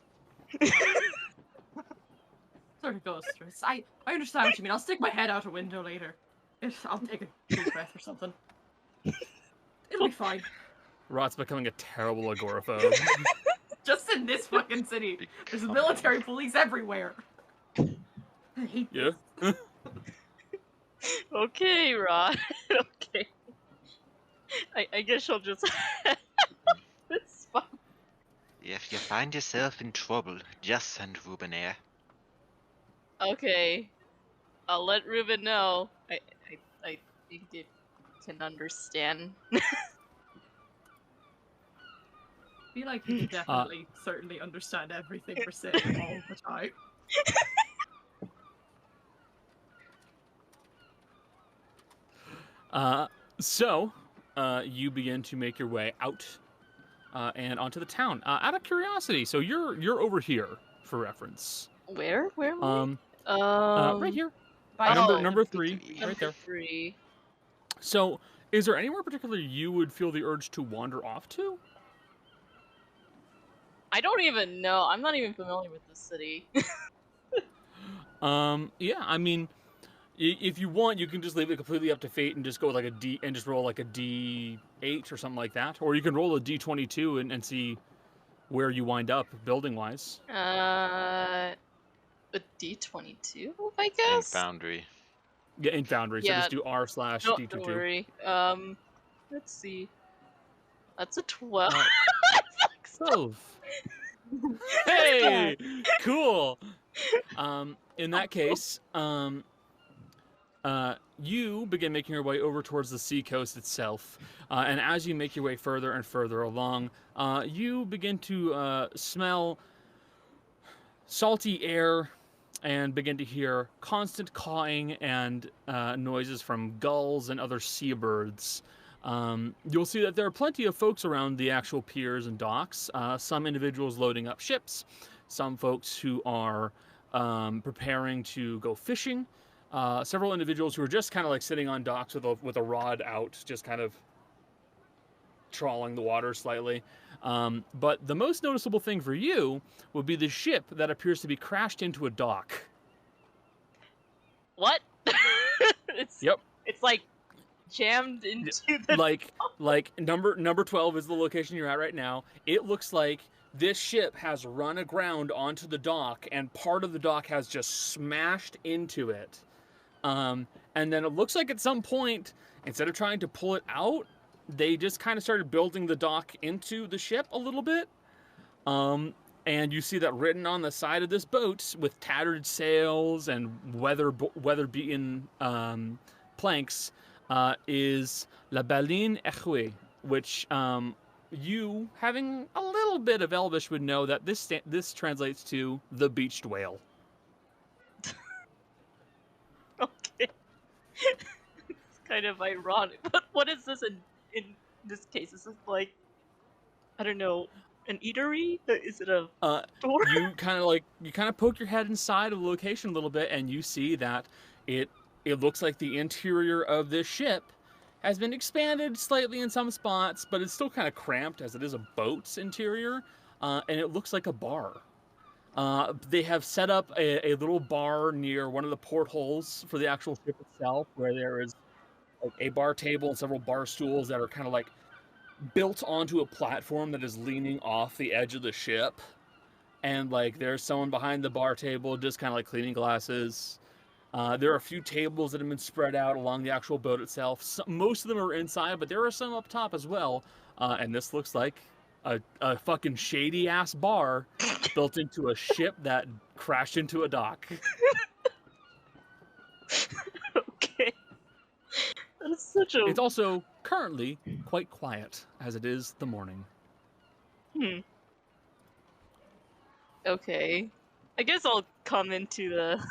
Sort of goes through. I understand what you mean. I'll stick my head out a window later. I'll take a deep breath or something. It'll be fine. Rot's becoming a terrible agoraphobe. Just in this fucking city. There's military police everywhere. I hate Yeah. Okay, Rod. Okay. I guess she'll just. It's fine. If you find yourself in trouble, just send Ruben here. Okay. I'll let Ruben know. I think it can understand. I feel like you can definitely, certainly understand everything we're saying all the time. So, you begin to make your way out and onto the town. Out of curiosity, so you're over here for reference. Where? Where am I? Right here. By Number 3, right Number there. 3. So, is there anywhere particular you would feel the urge to wander off to? I don't even know. I'm not even familiar with this city. Yeah, I mean, if you want, you can just leave it completely up to fate and just go with like a D and just roll like a D8 or something like that, or you can roll a D22 and see where you wind up building wise. A D22, I In guess. Foundry. Yeah, in Foundry. Yeah. So just do R/D22. Don't worry. Let's see. That's a 12. 12. Hey, cool. In that case, you begin making your way over towards the sea coast itself, and as you make your way further and further along, you begin to smell salty air and begin to hear constant cawing and noises from gulls and other seabirds. You'll see that there are plenty of folks around the actual piers and docks, some individuals loading up ships, some folks who are preparing to go fishing, several individuals who are just kind of like sitting on docks with a rod out, just kind of trawling the water slightly. But the most noticeable thing for you would be the ship that appears to be crashed into a dock. What? Yep. It's like jammed into the. like number 12 is the location you're at right now. It looks like this ship has run aground onto the dock, and part of the dock has just smashed into it. And then it looks like at some point, instead of trying to pull it out, they just kind of started building the dock into the ship a little bit. And you see that written on the side of this boat with tattered sails and weather-beaten planks is La Baline Echouée, which you, having a little bit of Elvish, would know that this translates to the beached whale. Okay. It's kind of ironic. But what is this in this case? Is this like, I don't know, an eatery? Is it a store? You kind of poke your head inside of the location a little bit, and you see that it looks like the interior of this ship has been expanded slightly in some spots, but it's still kind of cramped as it is a boat's interior, and it looks like a bar. They have set up a little bar near one of the portholes for the actual ship itself, where there is like a bar table and several bar stools that are kind of like built onto a platform that is leaning off the edge of the ship. And like there's someone behind the bar table just kind of like cleaning glasses. There are a few tables that have been spread out along the actual boat itself. Most of them are inside, but there are some up top as well. And this looks like a fucking shady ass bar built into a ship that crashed into a dock. Okay. That is such a... It's also currently quite quiet, as it is the morning. Okay. I guess I'll come into the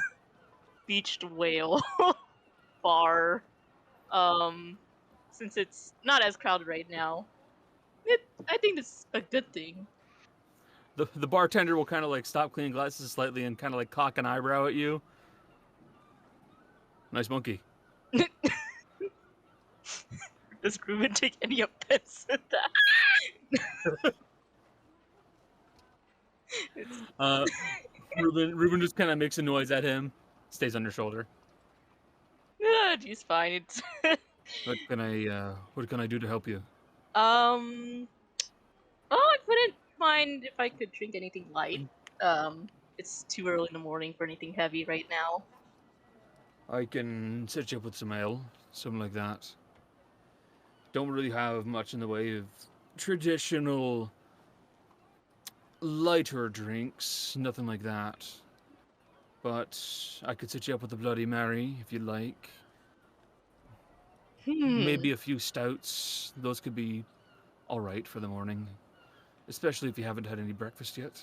beached whale bar. Since it's not as crowded right now. I think it's a good thing. The bartender will kind of like stop cleaning glasses slightly and kind of like cock an eyebrow at you. Nice monkey. Does Ruben take any offense at that? Ruben just kind of makes a noise at him, stays on your shoulder. He's fine. It's What can I do to help you? I wouldn't mind if I could drink anything light. It's too early in the morning for anything heavy right now. I can set you up with some ale, something like that. Don't really have much in the way of traditional lighter drinks, nothing like that. But I could set you up with a Bloody Mary if you'd like. Maybe a few stouts. Those could be all right for the morning, especially if you haven't had any breakfast yet.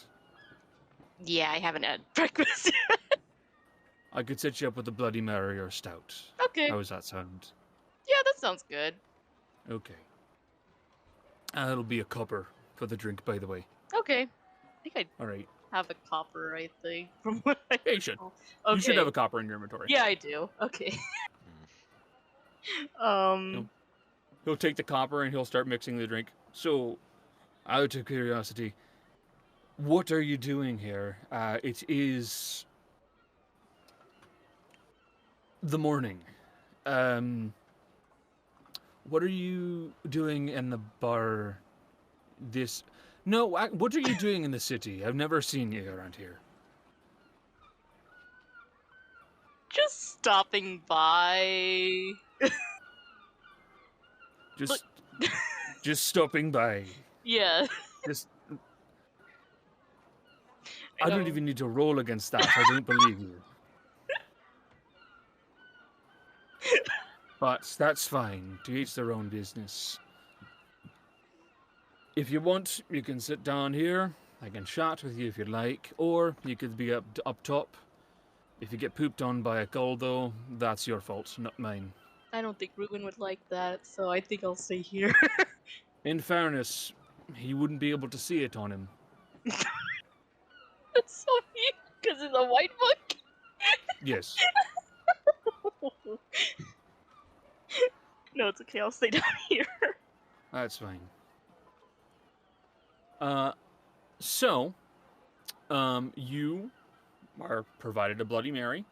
Yeah, I haven't had breakfast yet. I could set you up with a Bloody Mary or a stout. Okay. How does that sound? Yeah, that sounds good. Okay. It'll be a copper for the drink, by the way. Okay. I think All right. I have a copper, I think, from what I Yeah, you should. recall. Okay. You should have a copper in your inventory. Yeah, I do. Okay. He'll take the copper and he'll start mixing the drink. So, out of curiosity, what are you doing here? It is the morning. What are you doing in the bar? What are you doing in the city? I've never seen you around here. Just stopping by. Just stopping by. Yeah. Just. I don't even need to roll against that. I don't believe you. But that's fine. To each their own business. If you want, you can sit down here. I can chat with you if you like, or you could be up top. If you get pooped on by a gull, though, that's your fault, not mine. I don't think Ruben would like that, so I think I'll stay here. In fairness, he wouldn't be able to see it on him. That's so mean, because it's a white book. Yes. No, it's okay. I'll stay down here. That's fine. So, you are provided a Bloody Mary.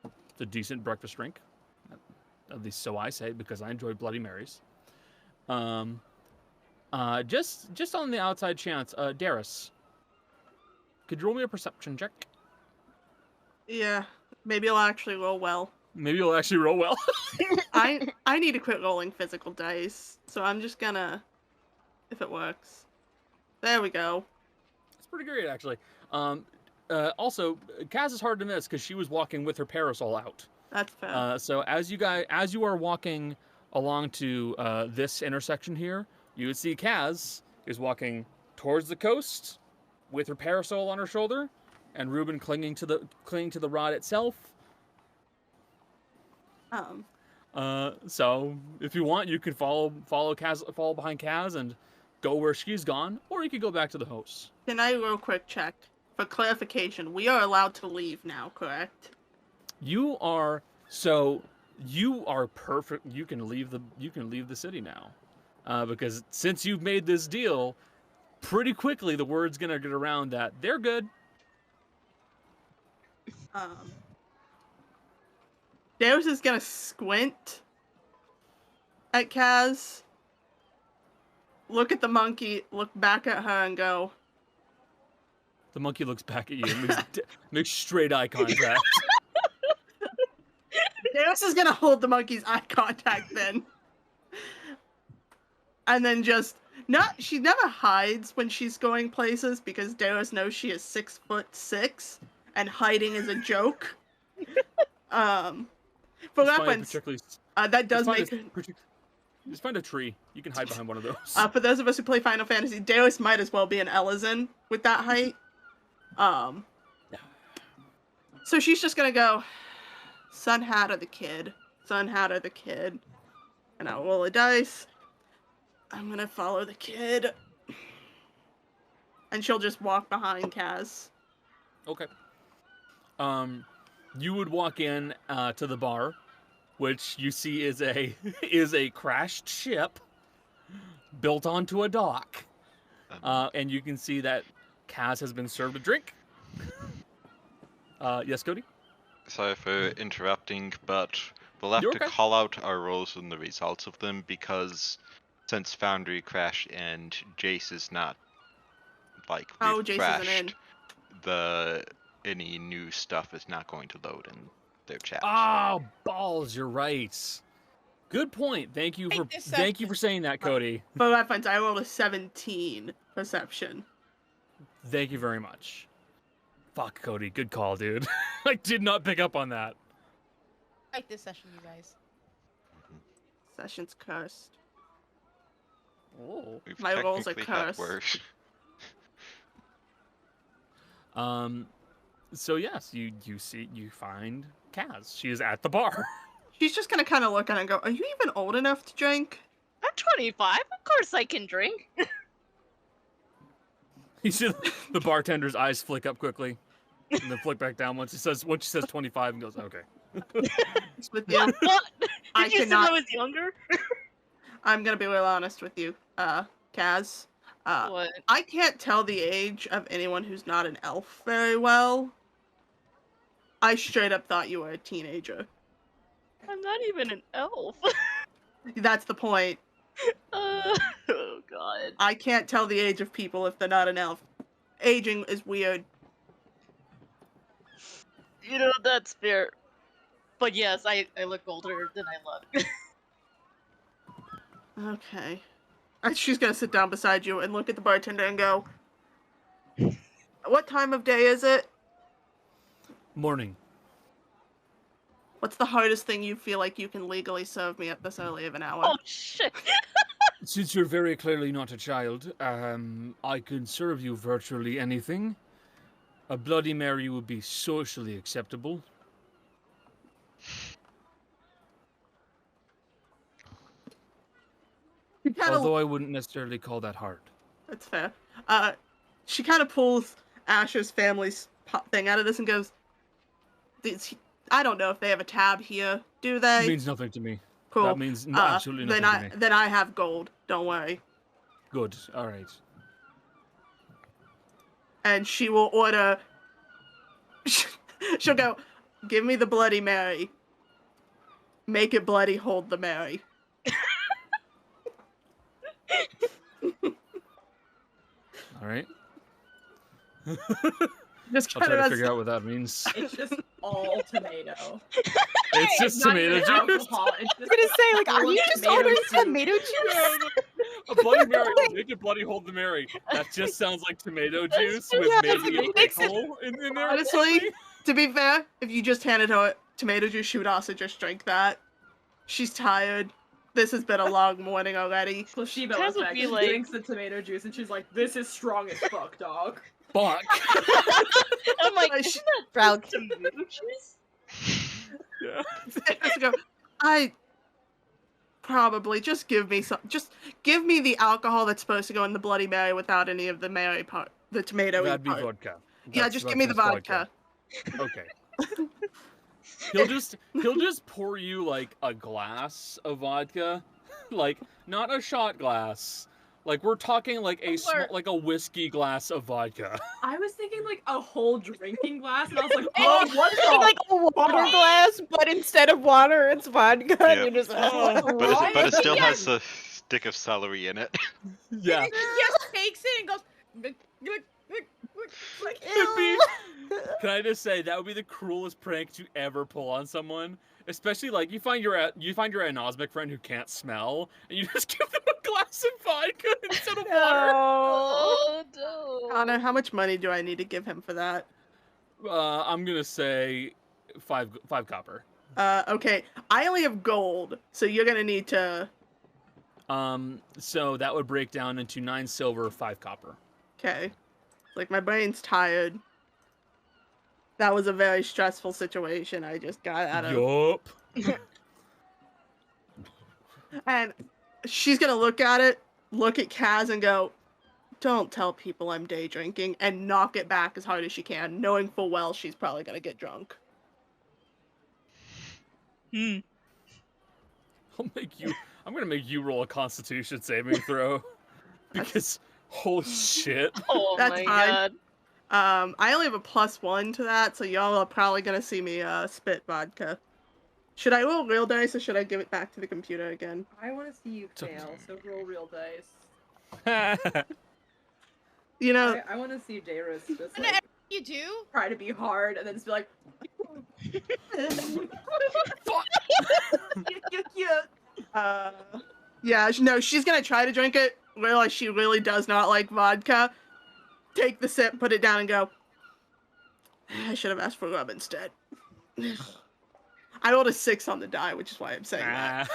It's a decent breakfast drink. At least so I say, because I enjoy Bloody Marys. Just on the outside chance, Daeris, could you roll me a perception check? Yeah, maybe I'll actually roll well. Maybe you'll actually roll well. I need to quit rolling physical dice, so I'm just gonna, if it works. There we go. It's pretty great, actually. Also, Kaz is hard to miss because she was walking with her parasol out. That's fair. So as you are walking along to this intersection here, you would see Kaz is walking towards the coast with her parasol on her shoulder, and Ruben clinging to the rod itself. So if you want, you could follow behind Kaz and go where she's gone, or you could go back to the house. Can I real quick check for clarification? We are allowed to leave now, correct? You are perfect. You can leave the city now, because since you've made this deal, pretty quickly the word's gonna get around that they're good. Daeris is gonna squint at Kaz, look at the monkey, look back at her, and go. The monkey looks back at you and makes straight eye contact. Daeris is gonna hold the monkey's eye contact then. And then she never hides when she's going places because Daeris knows she is 6'6", and hiding is a joke. For reference, that does make... Just find a tree. You can hide behind one of those. For those of us who play Final Fantasy, Daeris might as well be an Elven with that height. So she's just gonna go, Sun Hatter the kid. Sun Hatter the kid. And I'll roll a dice. I'm gonna follow the kid. And she'll just walk behind Kaz. Okay. You would walk in to the bar, which you see is a crashed ship built onto a dock, and you can see that Kaz has been served a drink. Yes, Cody? Sorry for interrupting, but we'll have to call out our roles and the results of them because since Foundry crashed and Jace is not Jace isn't in. Any new stuff is not going to load in their chat. Oh, balls! You're right. Good point. Thank you for saying that, Cody. For reference, I rolled a 17 perception. Thank you very much. Fuck, Cody. Good call, dude. I did not pick up on that. I like this session, you guys. Session's cursed. Oh. My rolls are cursed. So yes, you find Kaz. She is at the bar. She's just gonna kind of look at it and go, "Are you even old enough to drink?" I'm 25. Of course I can drink. You see the bartender's eyes flick up quickly, and then flick back down once she says 25 and goes, "Okay." With you, What? Did you say I was younger? I'm gonna be real honest with you, Kaz. What? I can't tell the age of anyone who's not an elf very well. I straight up thought you were a teenager. I'm not even an elf. That's the point. Oh god. I can't tell the age of people if they're not an elf. Aging is weird. You know, that's fair. But yes, I look older than I look. Okay. She's gonna sit down beside you and look at the bartender and go, "What time of day is it?" Morning. What's the hardest thing you feel like you can legally serve me at this early of an hour? Oh shit. Since you're very clearly not a child, I can serve you virtually anything. A Bloody Mary would be socially acceptable. Although I wouldn't necessarily call that hard. That's fair. She kind of pulls Asher's family's thing out of this and goes, I don't know if they have a tab here, do they? It means nothing to me. Cool. That means absolutely nothing to me. Then I have gold. Don't worry. Good. All right. And she will order... She'll go, "Give me the Bloody Mary. Make it bloody, hold the Mary." All right. Just I'll kind try to of figure out what that means. It's just all tomato. It's just Not tomato even juice. alcohol. It's I just was gonna say, like, are full of you just tomato ordering soup. tomato juice? A Bloody Mary. Make it Bloody Hold the Mary. That just sounds like tomato juice with yeah, maybe a it makes it- pickle in there. honestly, to be fair, if you just handed her tomato juice, she would also just drink that. She's tired. This has been a long morning already. Placebo Kaz would effect. be She like- drinks the tomato juice and she's like, "This is strong as fuck, dog." Fuck. I'm like, Like, isn't that Proud. just tomato juice? Yeah. Just go, I probably just give me some. Just give me the alcohol that's supposed to go in the Bloody Mary without any of the Mary part, the tomato That'd be part. vodka. Yeah, just give me the vodka. Okay. He'll just pour you like a glass of vodka, like not a shot glass. Like we're talking like like a whiskey glass of vodka. I was thinking like a whole drinking glass, and I was like, Oh, "Oh, what It's the?" like a water glass, but instead of water, it's vodka. Yeah. And you're just Oh, But it still Yeah. has a stick of celery in it. Yeah. He just takes it and goes. like, It'd be- ew. Can I just say that would be the cruelest prank to ever pull on someone? Especially like you find your anosmic friend who can't smell, and you just give them a glass of vodka instead of water. Oh no. Connor, how much money do I need to give him for that? I'm gonna say five copper. Okay, I only have gold, so you're gonna need to. So that would break down into 9 silver, 5 copper. Okay, like my brain's tired. That was a very stressful situation I just got out of. Yup. And she's gonna look at it, look at Kaz, and go, "Don't tell people I'm day drinking," and knock it back as hard as she can, knowing full well she's probably gonna get drunk. Hmm. I'm gonna make you roll a Constitution saving throw because holy shit. Oh That's my fine. god. I only have a +1 to that, so y'all are probably gonna see me spit vodka. Should I roll real dice or should I give it back to the computer again? I want to see you fail, so roll real dice. You know, I want to see Daeris just And like you do? try to be hard and then just be like, yeah, no, she's gonna try to drink it, realize she really does not like vodka, take the sip, put it down, and go, I should have asked for rum instead. I rolled a 6 on the die, which is why I'm saying that.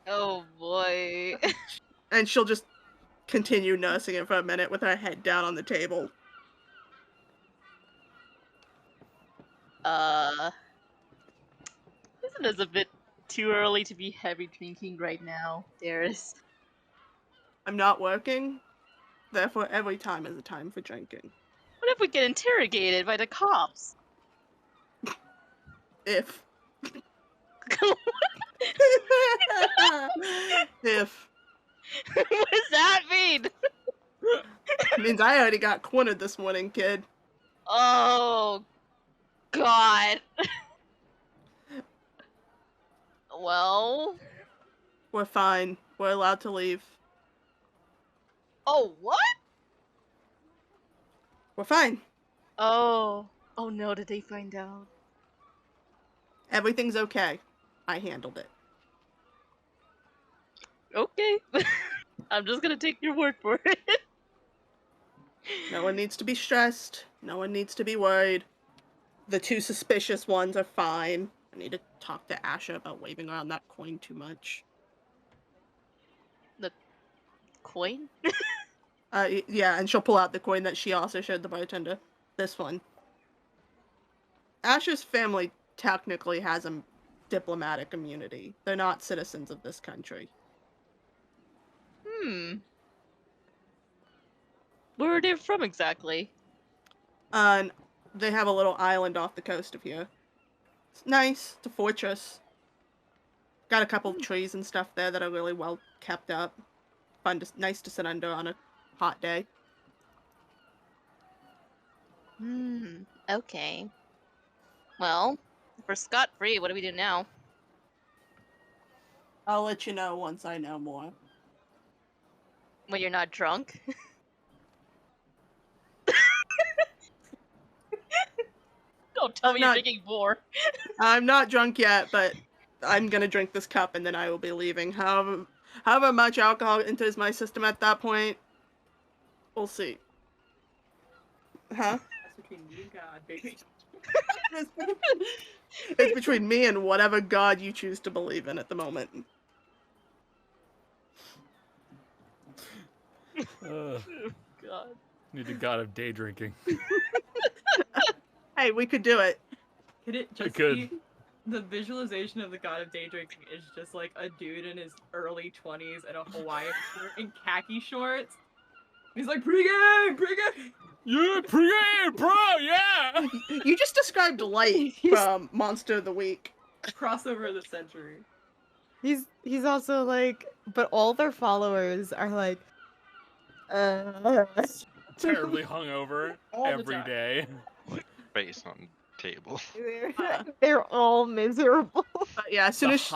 Oh boy. And she'll just continue nursing it for a minute with her head down on the table. Isn't this a bit too early to be heavy drinking right now, Daeris? I'm not working, therefore every time is a time for drinking. What if we get interrogated by the cops? If. If. What does that mean? Means I already got cornered this morning, kid. Oh, God. Well. We're fine. We're allowed to leave. Oh, what? We're fine. Oh. Oh no, did they find out? Everything's okay. I handled it. Okay. I'm just gonna take your word for it. No one needs to be stressed. No one needs to be worried. The 2 suspicious ones are fine. I need to talk to Asha about waving around that coin too much. The coin? Yeah, and she'll pull out the coin that she also showed the bartender. This one. Asha's family technically has a diplomatic immunity. They're not citizens of this country. Where are they from exactly? And they have a little island off the coast of here. It's nice. It's a fortress. Got a couple of trees and stuff there that are really well kept up. Nice to sit under on a hot day. Okay. Well, if we're scot-free, what do we do now? I'll let you know once I know more. When you're not drunk? Don't tell me Not- you're drinking more. I'm not drunk yet, but I'm gonna drink this cup and then I will be leaving. However much alcohol enters my system at that point, we'll see. Huh? That's between me and God, baby. It's between me and whatever god you choose to believe in at the moment. Uh, God. need the god of day drinking. Hey, we could do it. Could it just could. be the visualization of the god of day drinking is just like a dude in his early 20s in a Hawaiian shirt and khaki shorts? He's like, pregame! Pregame! Yeah, pregame, bro, yeah! You just described Light from Monster of the Week. Crossover of the century. He's also like, but all their followers are like, Terribly hungover All the every time. day. Face on the table. they're all miserable. But yeah, as soon as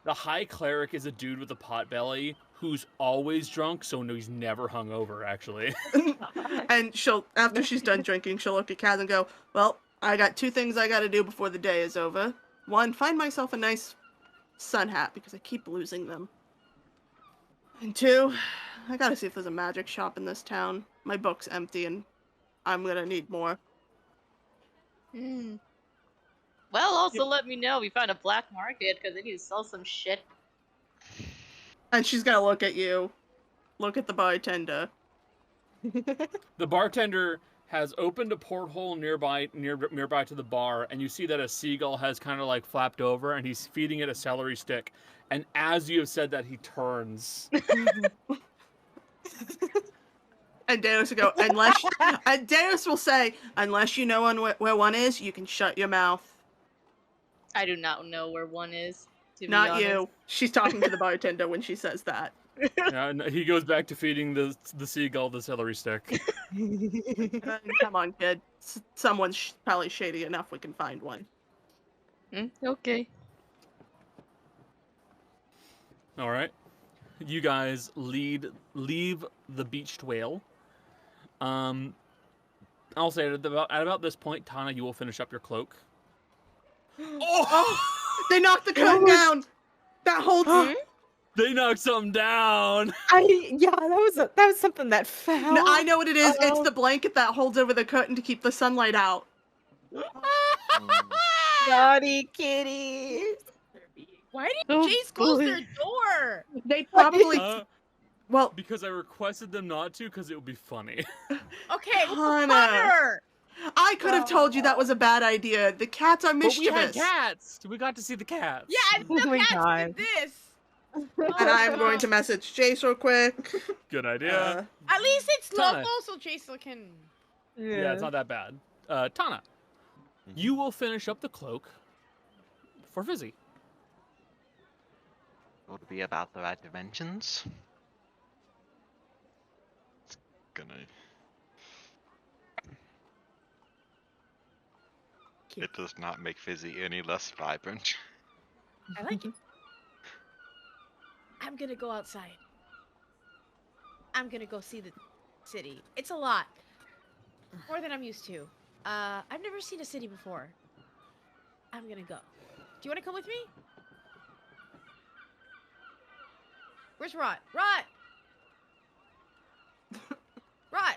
The high cleric is a dude with a pot belly who's always drunk, so no, he's never hungover, actually. and after she's done drinking, she'll look at Kaz and go, well, I got 2 things I gotta do before the day is over. 1, find myself a nice sun hat, because I keep losing them. And 2, I gotta see if there's a magic shop in this town. My book's empty and I'm gonna need more. Hmm. Well, also let me know if you find a black market, because they need to sell some shit. And she's gonna look at you. Look at the bartender. The bartender has opened a porthole nearby to the bar, and you see that a seagull has kind of like flapped over, and he's feeding it a celery stick. And as you have said that, he turns. And Daeris will go, and Daeris will say, unless you know where one is, you can shut your mouth. I do not know where one is, to be Not honest. you. She's talking to the bartender when she says that. Yeah, and he goes back to feeding the seagull the celery stick. Come on, kid. Someone's probably shady enough we can find one. Okay. All right, you guys leave the beached whale. I'll say at about this point, Tana, you will finish up your cloak. Oh! They knocked the curtain down! That whole time! They knocked something down. That was something that fell. No, I know what it is. It's the blanket that holds over the curtain to keep the sunlight out. Naughty kitties. Why did Oh, Jace close boy. their door? They probably... well, Because I requested them not to, because it would be funny. Okay, what's the Tana. butter? I could have told you that was a bad idea. The cats are But we mischievous. had cats. We got to see the cats. Yeah, and the Oh my cats God. did this. And I'm going to message Jace real quick. Good idea. At least it's Tana. local, so Jace can. Yeah, it's not that bad. Tana, you will finish up the cloak for Fizzy. Would it be about the right dimensions? It's gonna. It does not make Fizzy any less vibrant. I like it. I'm gonna go outside. I'm gonna go see the city. It's a lot. More than I'm used to. I've never seen a city before. I'm gonna go. Do you wanna come with me? Where's Rot? Rot! Rot!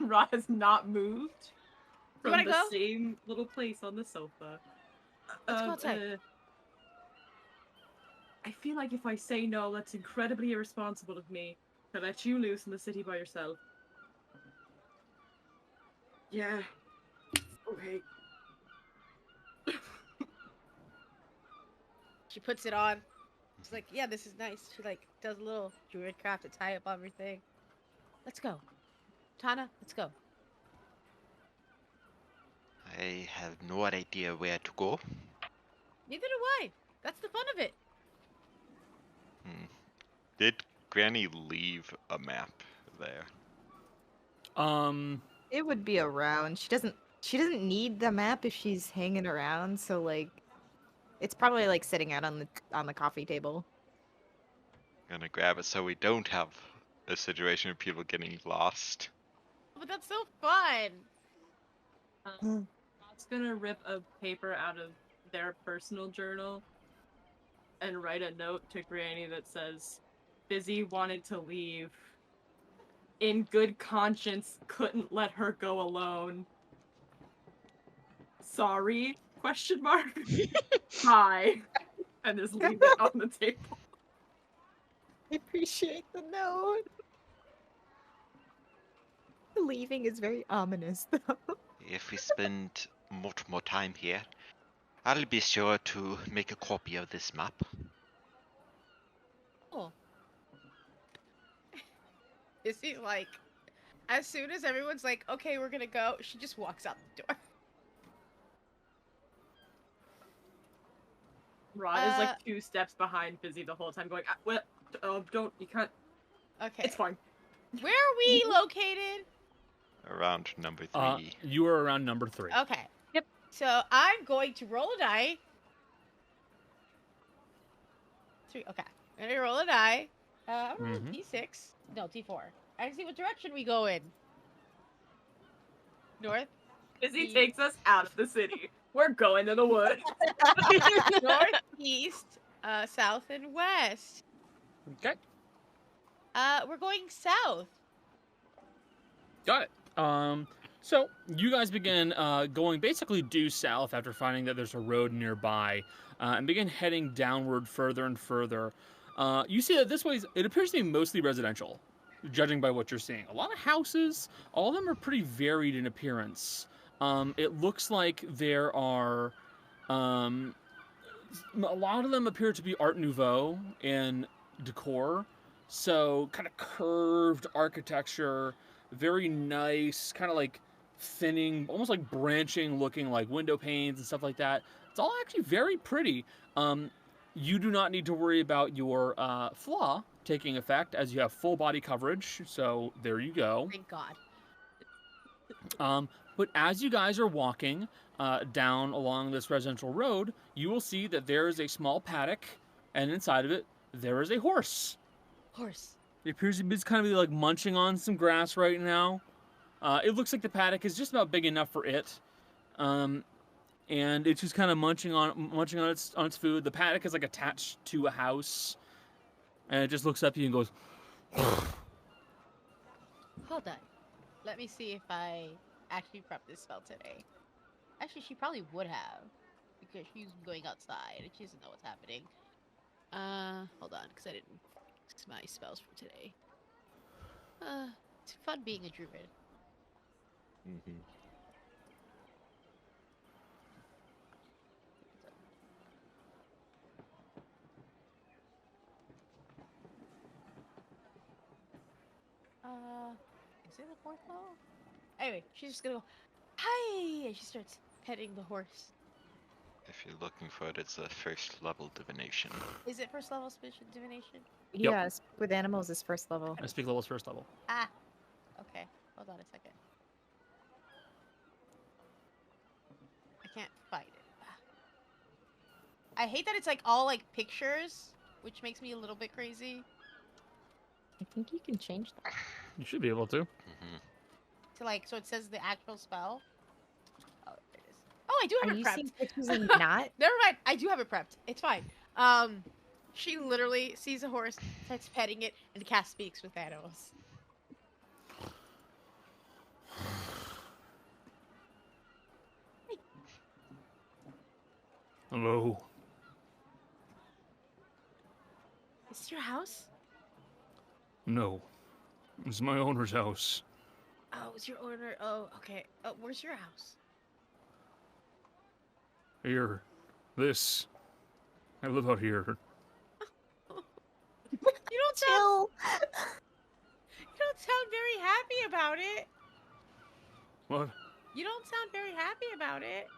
Ra has not moved You from wanna the go? same little place on the sofa. Let's go outside. I feel like if I say no, that's incredibly irresponsible of me to let you loose in the city by yourself. Yeah. Okay. She puts it on. She's like, yeah, this is nice. She like does a little druid craft to tie up everything. Let's go. Tana, let's go. I have no idea where to go. Neither do I. That's the fun of it. Did Granny leave a map there? It would be around. She doesn't need the map if she's hanging around, so like it's probably like sitting out on the coffee table. Gonna grab it so we don't have a situation of people getting lost. But that's so fun. Rod's gonna rip a paper out of their personal journal and write a note to Granny that says, Busy wanted to leave. In good conscience, couldn't let her go alone. Sorry? Question mark. Bye. And just leave it on the table. I appreciate the note. Leaving is very ominous, though. If we spend much more time here, I'll be sure to make a copy of this map. Oh. Is he like, as soon as everyone's like, okay, we're gonna go, she just walks out the door. Rod is like 2 steps behind Busy the whole time, going, "Well, don't, you can't. Okay. It's fine." Where are we located? Around number 3. You are around number 3. Okay. Yep. So I'm going to roll a die. 3. Okay. I'm gonna roll a die. I'm gonna roll D6. No, D4. I see what direction we go in. North. Busy takes us out of the city. We're going to the woods. Northeast, south, and west. Okay. We're going south. Got it. So you guys begin going basically due south after finding that there's a road nearby, and begin heading downward further and further. You see that this way it appears to be mostly residential, judging by what you're seeing. A lot of houses, all of them are pretty varied in appearance. It looks like there are a lot of them appear to be Art Nouveau in decor, so kind of curved architecture, very nice, kind of like thinning, almost like branching looking like window panes and stuff like that. It's all actually very pretty. You do not need to worry about your flaw taking effect as you have full body coverage, so there you go. Thank God. But as you guys are walking down along this residential road, you will see that there is a small paddock, and inside of it, there is a horse. Horse. It appears to be kind of like munching on some grass right now. It looks like the paddock is just about big enough for it, and it's just kind of munching on its food. The paddock is like attached to a house, and it just looks up at you and goes. Hold on. Let me see if I actually prepped this spell today. Actually, she probably would have, because she's going outside and she doesn't know what's happening. Hold on, because I didn't fix my spells for today. It's fun being a druid. Mm-hmm. Is it the 4th level? Anyway, she's just gonna go, hi! And she starts petting the horse. If you're looking for it, it's a first level divination. Is it first level divination? Yep. Yes, with animals is first level. I speak level is first level. Ah! Okay, hold on a second. I can't find it. I hate that it's like all like pictures, which makes me a little bit crazy. I think you can change that. You should be able to. Mm-hmm. To like, so it says the actual spell. Oh, there it is. Oh, I do have Are it you prepped. seeing pictures and not? Never mind. I do have it prepped. It's fine. She literally sees a horse, starts petting it, and the cat speaks with animals. Hello. Is this your house? No. It's my owner's house. Oh, it's your owner. Oh, okay. Where's your house? Here. This. I live out here. You don't sound. You don't sound very happy about it. What? You don't sound very happy about it.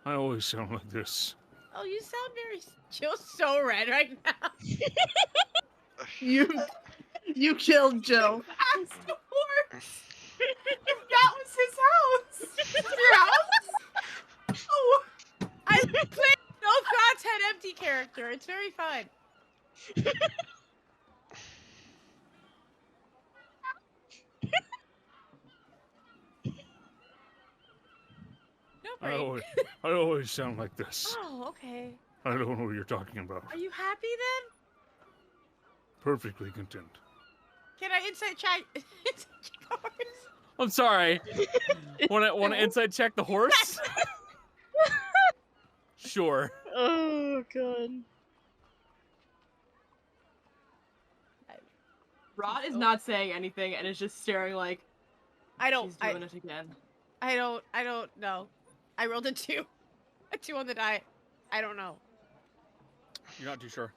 I always sound like this. Oh, you sound very. You're so red right now. You killed Jill. Ask the horse! That was his house! It's your house? Oh! I played no content empty character. It's very fun. No I brain. always I always sound like this. Oh, okay. I don't know what you're talking about. Are you happy then? Perfectly content. Can I insight check? I'm sorry. Want to inside check the horse? Sure. Oh god. Rod is not saying anything and is just staring like I don't. she's doing it again. I don't know. I rolled a 2. A 2 on the die. I don't know. You're not too sure.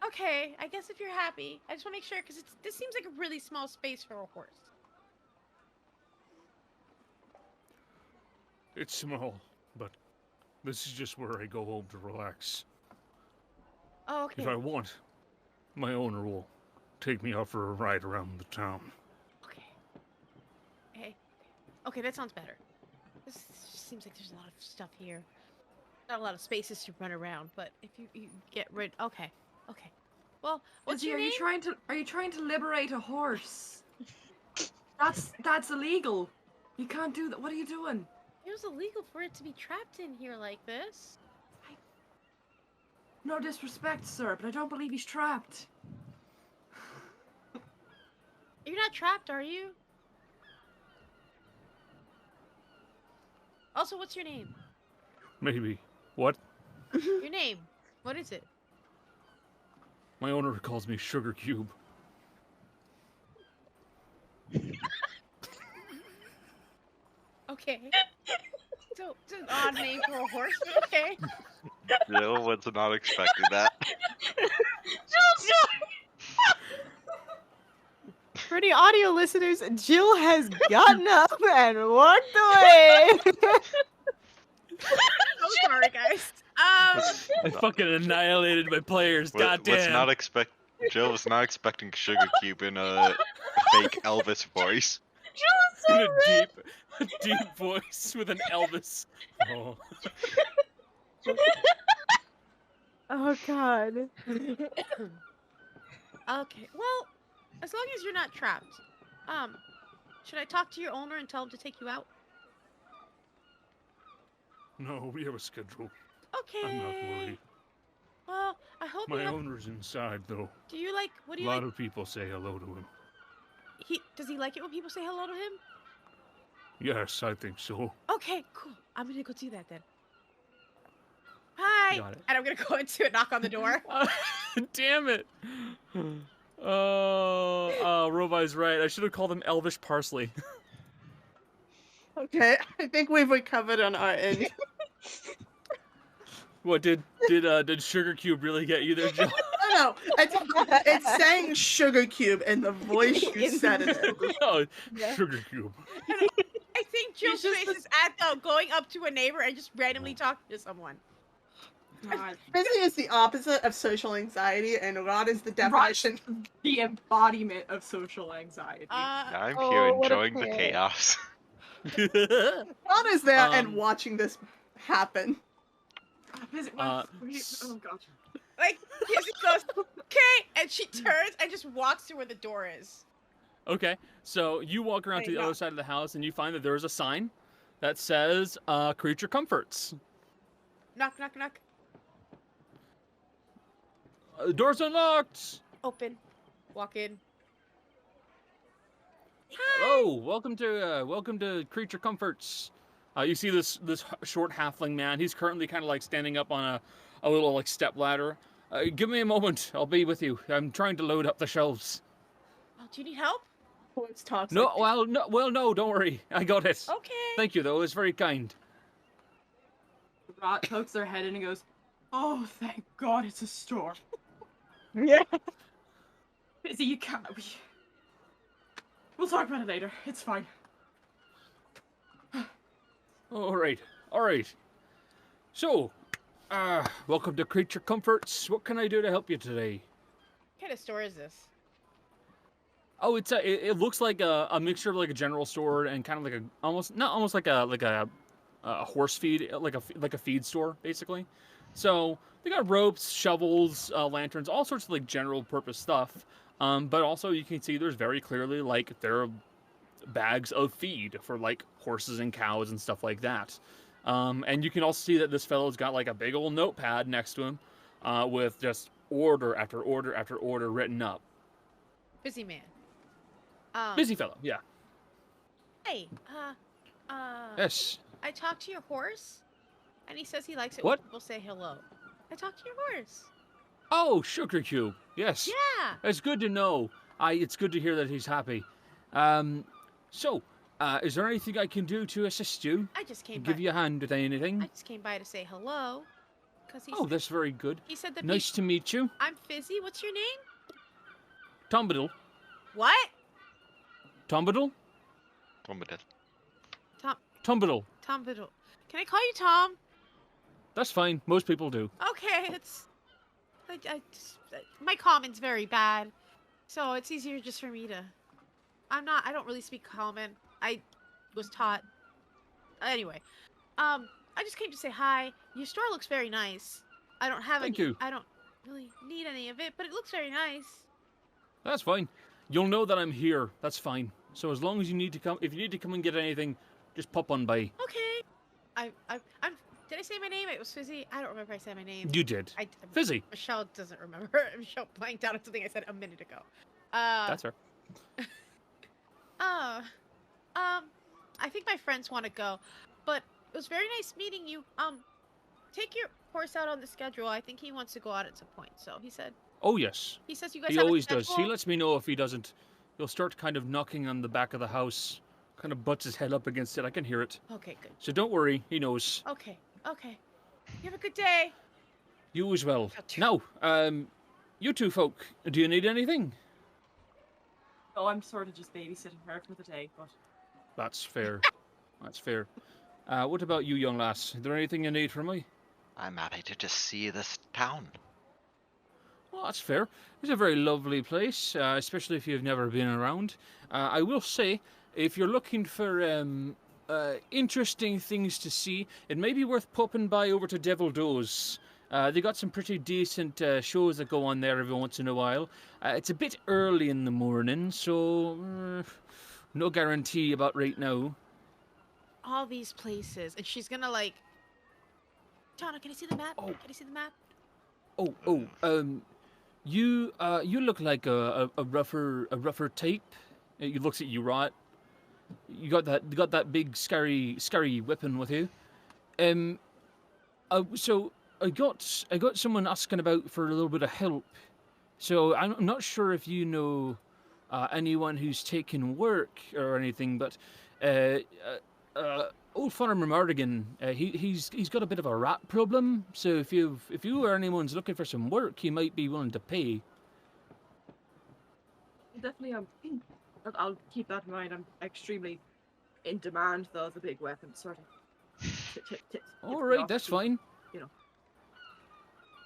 Okay, I guess if you're happy, I just want to make sure because this seems like a really small space for a horse. It's small, but this is just where I go home to relax. Oh, okay. If I want, my owner will take me out for a ride around the town. Okay. Okay, that sounds better. This just seems like there's a lot of stuff here. Not a lot of spaces to run around, but if you get rid. Okay. Well, what's Izzy, your name? Are you trying to liberate a horse? That's illegal. You can't do that. What are you doing? It was illegal for it to be trapped in here like this. No disrespect, sir, but I don't believe he's trapped. You're not trapped, are you? Also, what's your name? Maybe. What? Your name. What is it? My owner calls me Sugar Cube. Okay. So it's an odd name for a horse, but okay. Jill was not expecting that. For the audio listeners, Jill has gotten up and walked away. I'm sorry, guys. I fucking annihilated my players. Goddamn. Jill was not expecting Sugar Cube in a fake Elvis voice. In a deep voice with an Elvis. Oh. Oh God. Okay. Well, as long as you're not trapped, should I talk to your owner and tell him to take you out? No, we have a schedule. Okay. I'm not worried. Well, I hope My you have... owner's inside, though. Do you like... What do A you lot like... of people say hello to him. Does he like it when people say hello to him? Yes, I think so. Okay, cool. I'm gonna go do that then. Hi! Got it. And I'm gonna go into it, knock on the door. Damn it! Oh, Rovi's right. I should have called him Elvish Parsley. Okay, I think we've recovered on our end. What did Sugar Cube really get you there, Jill? No, it's saying Sugar Cube in the voice you said it in. Oh, Yeah. Sugar Cube. I think Jill's just face is at though going up to a neighbor and just randomly talking to someone. God. Busy is the opposite of social anxiety, and Rod is the definition. The embodiment of social anxiety. I'm Oh, here what a enjoying the pain. chaos. Rod is there and Um, watching this happen. uh, Oh god. Like, Kizzy goes, okay, and she turns and just walks to where the door is. Okay, so you walk around to the other side of the house and you find that there is a sign that says creature comforts. Knock, knock, knock. Door's unlocked. Open. Walk in. Hello, welcome to Creature Comforts. You see this short halfling man. He's currently kind of like standing up on a little like step ladder. Give me a moment. I'll be with you. I'm trying to load up the shelves. Oh, do you need help? Voice talks No, like no, don't worry. I got it. Okay. Thank you, though. It was very kind. Rot pokes their head in and goes, "Oh, thank God it's a storm." Yeah. Busy, you can't. We'll talk about it later. It's fine. All right. So, welcome to Creature Comforts. What can I do to help you today? What kind of store is this? Oh, it looks like a mixture of like a general store and kind of like almost like a horse feed, like a feed store basically. So they got ropes, shovels, lanterns, all sorts of like general purpose stuff. But also you can see there's very clearly like there are bags of feed for like horses and cows and stuff like that. And you can also see that this fellow's got like a big old notepad next to him with just order after order after order written up. Busy man. Busy fellow, yeah. Hey, Yes. I talked to your horse, and he says he likes it What? when people say hello. I talked to your horse. Oh, Sugar Cube. Yes. Yeah. It's good to know. It's good to hear that he's happy. So, is there anything I can do to assist you? I just came Give by. you a hand with anything? I just came by to say hello, cause he. Oh, said, that's very good. he said that. Nice to meet you. I'm Fizzy. What's your name? Tombadil. What? Tombadil? Tombadil. Tombadil. Tom Biddle. Can I call you Tom? That's fine. Most people do. Okay, it's. My common's very bad, so it's easier just for me to. I don't really speak common. I was taught. Anyway, I just came to say hi. Your store looks very nice. I don't have Thank any. you. I don't really need any of it, but it looks very nice. That's fine. You'll know that I'm here. That's fine. So as long as you need to come, if you need to come and get anything, just pop on by. Okay. I'm. Did I say my name? It was Fizzy. I don't remember if I said my name. You did. I, Fizzy. Michelle doesn't remember. Michelle blanked out on something I said a minute ago. That's her. I think my friends want to go, but it was very nice meeting you. Take your horse out on the schedule. I think he wants to go out at some point. So he said. Oh yes. He says you guys He have a always does. He schedule? lets me know if he doesn't. He'll start kind of knocking on the back of the house. Kind of butts his head up against it. I can hear it. Okay, good. So don't worry. He knows. Okay. You have a good day. You as well. You Now, you two folk, do you need anything? Oh, I'm sort of just babysitting her for the day, but That's fair. That's fair. What about you, young lass? Is there anything you need from me? I'm happy to just see this town. Well, that's fair. It's a very lovely place, especially if you've never been around. I will say, if you're looking for interesting things to see, it may be worth popping by over to Devil Doze. They got some pretty decent shows that go on there every once in a while. It's a bit early in the morning, so no guarantee about right now. All these places, and she's gonna like. Donna, can I see the map? Oh. Can I see the map? You look like a rougher type. He looks at you, Rot. You got that big scary weapon with you. So I got someone asking about for a little bit of help. So I'm not sure if you know anyone who's taken work or anything, but old Farmer Mardigan, he's got a bit of a rat problem. So if you or anyone's looking for some work, he might be willing to pay. definitely I'll keep that in mind. I'm extremely in demand, though, as a big weapon, sort of. All right, that's fine. You know.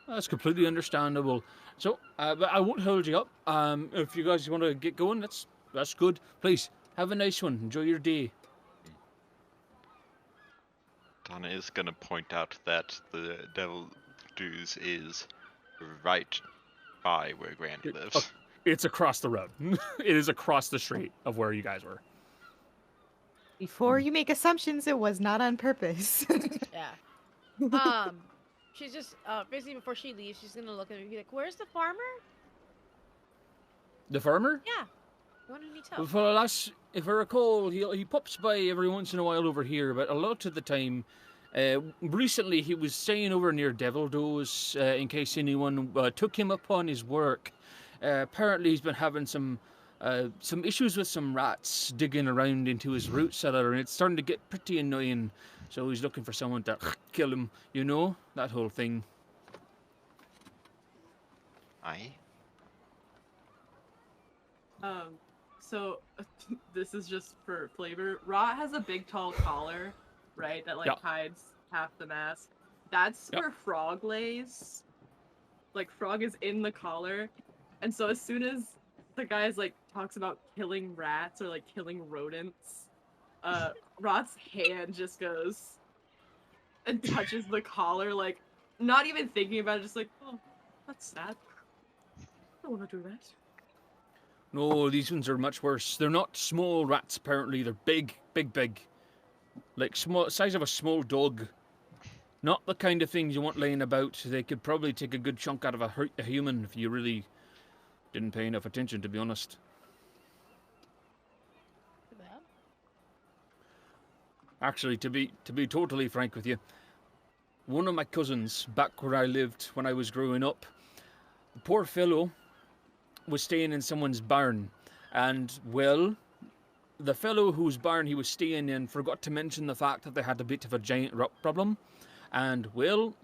That's completely understandable. So, but I won't hold you up. If you guys want to get going, that's good. Please have a nice one. Enjoy your day. Donna is gonna point out that the Devil Do's is right by where Granny lives. Oh, it's across the road. It is across the street of where you guys were. Before you make assumptions, it was not on purpose. Yeah. She's just busy before she leaves. She's gonna look at me and be like, "Where's the farmer?" The farmer? Yeah. The one who needs help. Well, alas, if I recall, he pops by every once in a while over here, but a lot of the time, recently he was staying over near Devil Doze, in case anyone took him up on his work. Apparently he's been having some issues with some rats digging around into his root cellar, and it's starting to get pretty annoying. So he's looking for someone to kill him, you know? That whole thing. Aye. So this is just for flavor. Rot has a big tall collar, right? That like Yeah. hides half the mask. That's Yeah. where Frog lays. Like Frog is in the collar, and so as soon as the guy's like talks about killing rats or like killing rodents, Rot's hand just goes and touches the collar, like not even thinking about it, just like, oh, that's sad. I don't want to do that. No, these ones are much worse. They're not small rats, apparently. They're big, big, big. Like small, size of a small dog. Not the kind of things you want laying about. They could probably take a good chunk out of a human if you really didn't pay enough attention, to be honest. Actually, to be totally frank with you, one of my cousins, back where I lived when I was growing up, the poor fellow was staying in someone's barn, and, well, the fellow whose barn he was staying in forgot to mention the fact that they had a bit of a giant rat problem, and, well,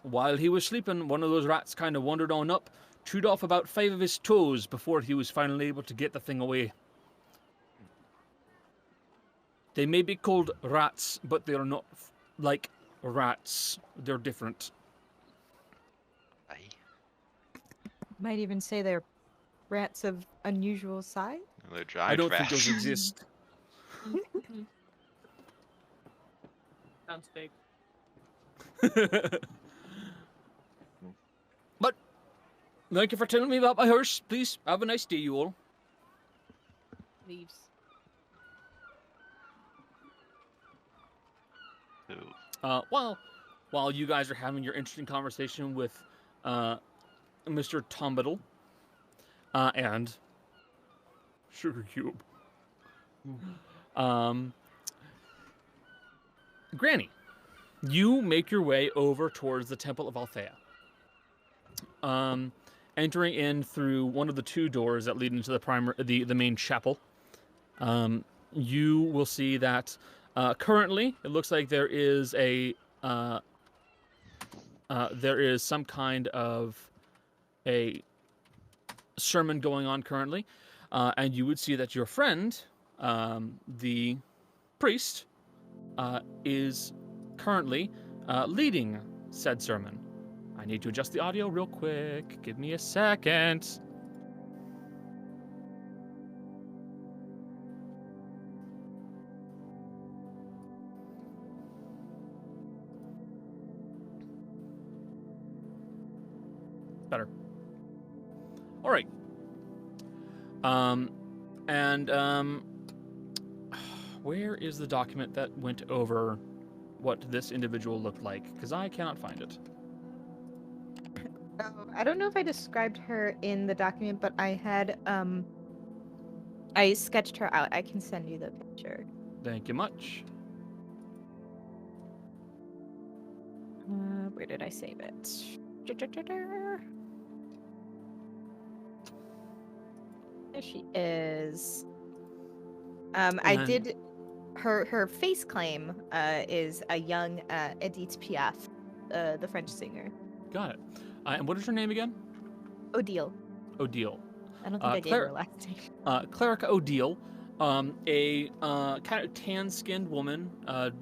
while he was sleeping, one of those rats kind of wandered on up, chewed off about 5 of his toes before he was finally able to get the thing away. They may be called rats, but they are not like rats. They're different. Aye. Might even say they're rats of unusual size. They're giant I don't think rats. those exist. Sounds big. But thank you for telling me about my horse. Please have a nice day, you all. Leaves. While you guys are having your interesting conversation with Mr. Tombiddle and Sugar Cube, Granny, you make your way over towards the Temple of Althea. Entering in through one of the 2 doors that lead into the main chapel, you will see that currently it looks like there is some kind of a sermon going on currently, and you would see that your friend, the priest, is currently leading said sermon. I need to adjust the audio real quick. Give me a second. Better. All right. Where is the document that went over what this individual looked like? Because I cannot find it. I don't know if I described her in the document, but I had I sketched her out. I can send you the picture. Thank you much. Where did I save it? There she is. I did. Her face claim is a young Edith Piaf, the French singer. Got it. And what is her name again? Odile. Odile. I don't think I gave her last name. Clerica Odile, a kind of tan-skinned woman, kind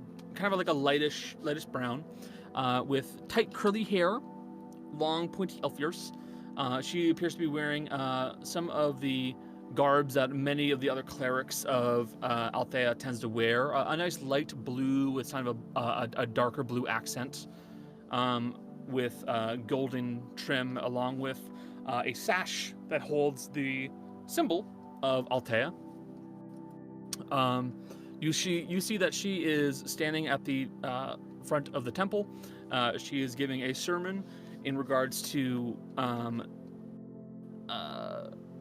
of like a lightish brown, with tight curly hair, long pointy elf ears. She appears to be wearing some of the garbs that many of the other clerics of Althea tends to wear. A nice light blue with kind of a darker blue accent, with golden trim, along with a sash that holds the symbol of Althea. You see that she is standing at the front of the temple. She is giving a sermon in regards to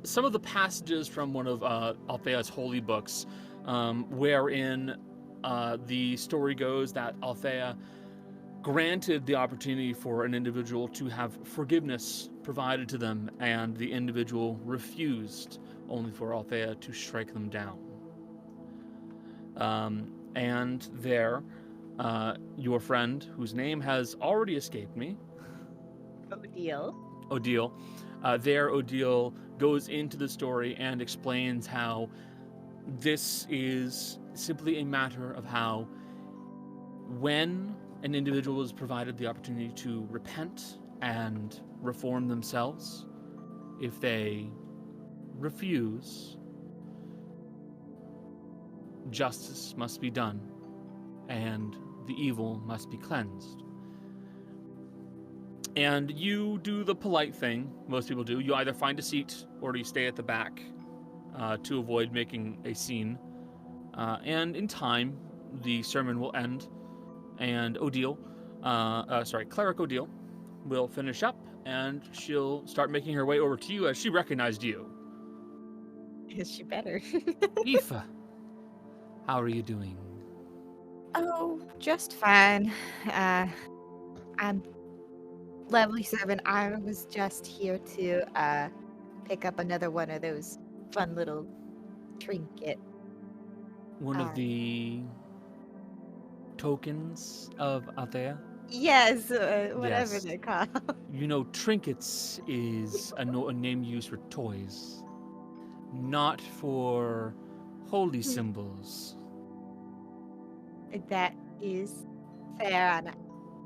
some of the passages from one of Althea's holy books, wherein the story goes that Althea granted the opportunity for an individual to have forgiveness provided to them, and the individual refused, only for Althea to strike them down. And there, your friend, whose name has already escaped me, Odile, Odile goes into the story and explains how this is simply a matter of how, when an individual is provided the opportunity to repent and reform themselves, if they refuse, justice must be done and the evil must be cleansed. And you do the polite thing most people do. You either find a seat or you stay at the back to avoid making a scene. And in time, the sermon will end, and Cleric Odile will finish up, and she'll start making her way over to you as she recognized you. Is she better? Aoife, how are you doing? Oh, just fine. I'm level 7. I was just here to pick up another one of those fun little trinket. One of the tokens of Althea? Yes, whatever Yes. they're called. You know, trinkets is a name used for toys, not for holy symbols. That is fair, and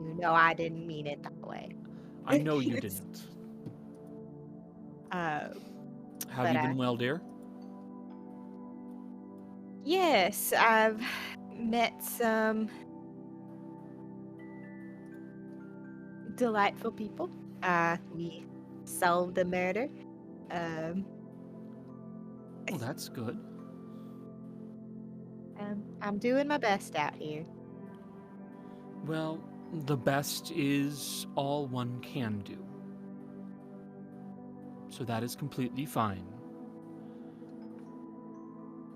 you know I didn't mean it that way. I know you didn't. Have but you been well, dear? Yes, I've met some delightful people. We solved a murder. Well, that's good. I'm doing my best out here. Well, the best is all one can do. So that is completely fine.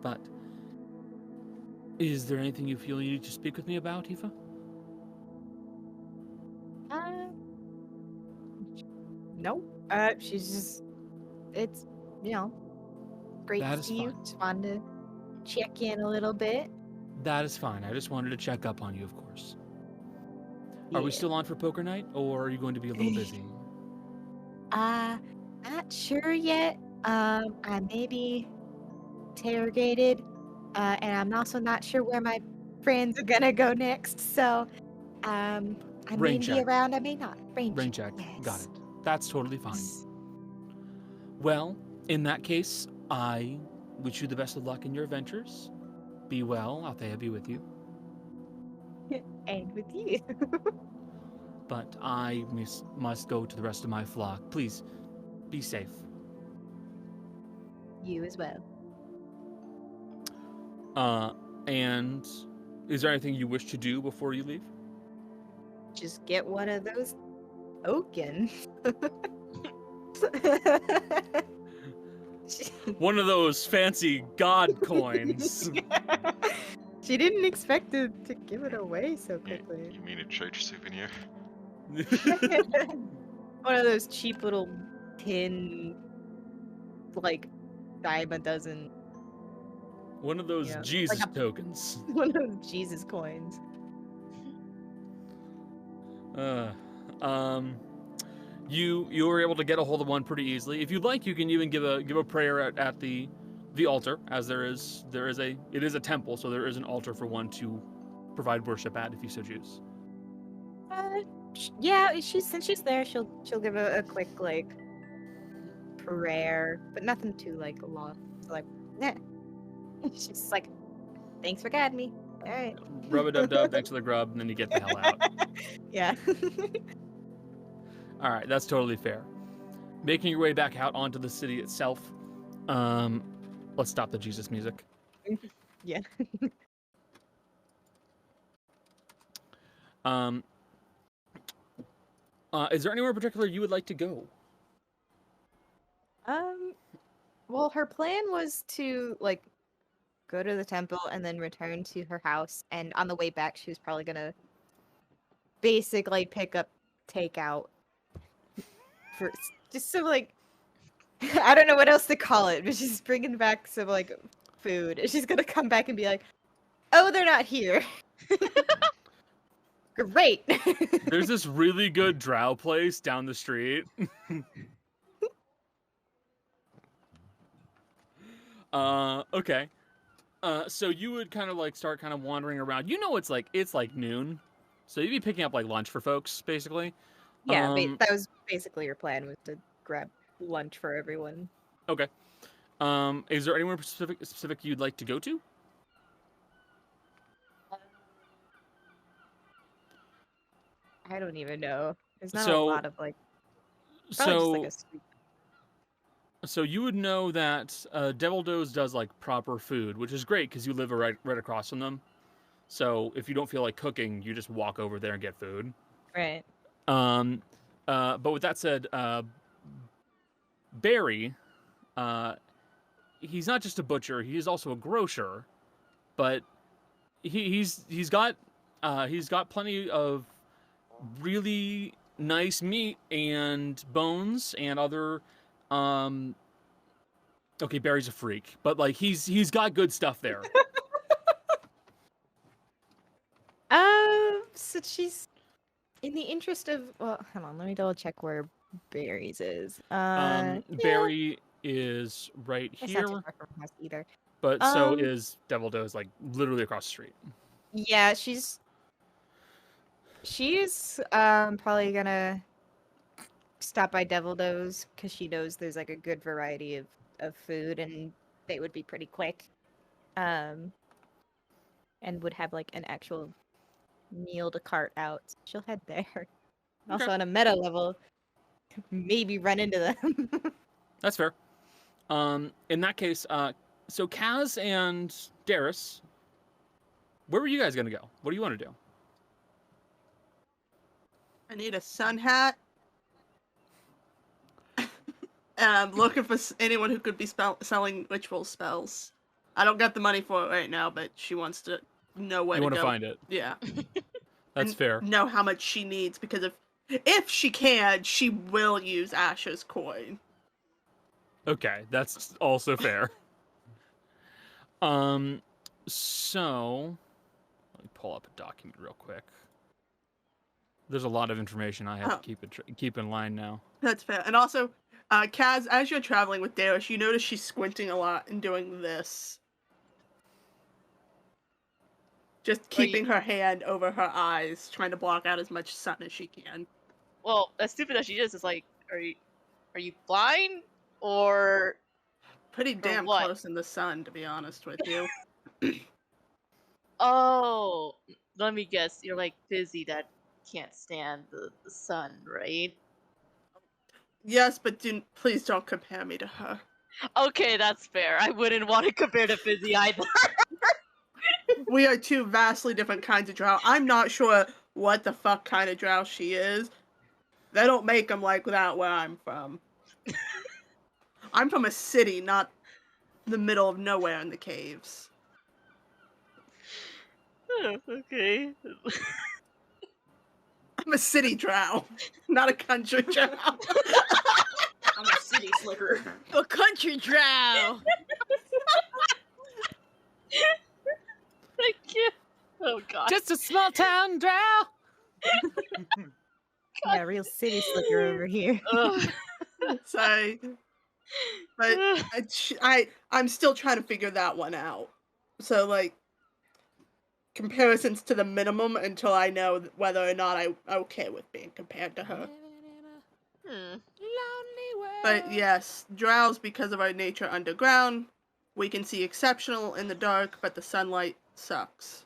But is there anything you feel you need to speak with me about, Aoife? No. She's just, it's, great That to is see you. fine. Just wanted to check in a little bit. That is fine. I just wanted to check up on you, of course. Are we Yeah. still on for poker night, or are you going to be a little busy? Not sure yet. I may be interrogated, and I'm also not sure where my friends are gonna go next. So, I may Rain be check. around. I may not. Rain check. Yes. Got it. That's totally fine. Yes. Well, in that case, I wish you the best of luck in your adventures. Be well. Althea be with you. And with you. But I must go to the rest of my flock. Please, be safe. You as well. And is there anything you wish to do before you leave? Just get one of those tokens. One of those fancy god coins. She didn't expect to give it away so You, quickly. you mean a church souvenir? One of those cheap little tin, like, dime a dozen. One of those Yeah, Jesus like tokens. One of those Jesus coins. You were able to get a hold of one pretty easily. If you'd like, you can even give a prayer at the altar, as it is a temple, so there is an altar for one to provide worship at if you so choose. Yeah, since she's there, she'll give a quick prayer, but nothing too long. So she's just like, thanks for guiding me. All right. Rub a dub dub, thanks for the grub, and then you get the hell out. Yeah. All right, that's totally fair. Making your way back out onto the city itself. Let's stop the Jesus music. Yeah. Is there anywhere in particular you would like to go? Well, her plan was to go to the temple and then return to her house, and on the way back she was probably gonna basically pick up takeout for just some I don't know what else to call it, but she's bringing back some food. She's gonna come back and be like, oh, they're not here. Great. There's this really good drow place down the street. Okay. So you would kind of start kind of wandering around. You know, it's like noon, so you'd be picking up lunch for folks, basically. Yeah, that was basically your plan, was to grab lunch for everyone. Okay. Is there anywhere specific you'd like to go to? I don't even know. There's not a So- lot of like. Probably just like a sweet. So you would know that Devil Doze does like proper food, which is great because you live right across from them. So if you don't feel like cooking, you just walk over there and get food. Right. But with that said, Barry, he's not just a butcher; he is also a grocer. But he's got plenty of really nice meat and bones and other. Okay, Barry's a freak, but like he's got good stuff there. So she's in the interest of. Well, hold on. Let me double check where Barry's is. Yeah, Barry is right it's here, not too far from us either. but so Um, is Devil Doze, like literally across the street. Yeah, she's probably gonna stop by Devil Doze because she knows there's like a good variety of food and they would be pretty quick. And would have like an actual meal to cart out. She'll head there. Also Okay. on a meta level, maybe run into them. That's fair. In that case, so Kaz and Daeris, where were you guys gonna go? What do you want to do? I need a sun hat. And I'm looking for anyone who could be selling ritual spells. I don't got the money for it right now, but she wants to know where You to want go. to find it. Yeah. That's And fair. know how much she needs, because if she can, she will use Asher's coin. Okay, that's also fair. So let me pull up a document real quick. There's a lot of information I have to keep in line now. That's fair. And also, Kaz, as you're traveling with Daeris, you notice she's squinting a lot and doing this. Just keeping her hand over her eyes, trying to block out as much sun as she can. Well, as stupid as she is like, are you blind or Pretty damn what? close in the sun, to be honest with you. Oh, let me guess. You're like busy that can't stand the sun, right? Yes, but please don't compare me to her. Okay, that's fair. I wouldn't want to compare to Fizzy either. We are two vastly different kinds of drow. I'm not sure what the fuck kind of drow she is. They don't make them like that where I'm from. I'm from a city, not the middle of nowhere in the caves. Okay. I'm a city drow, not a country drow. I'm a city slicker. The country drow. Thank you. Oh god. Just a small town drow. Yeah, real city slicker over here. Ugh. Sorry. But I'm still trying to figure that one out. So, like, comparisons to the minimum until I know whether or not I'm okay with being compared to her. But yes, drows, because of our nature underground, we can see exceptional in the dark, but the sunlight sucks.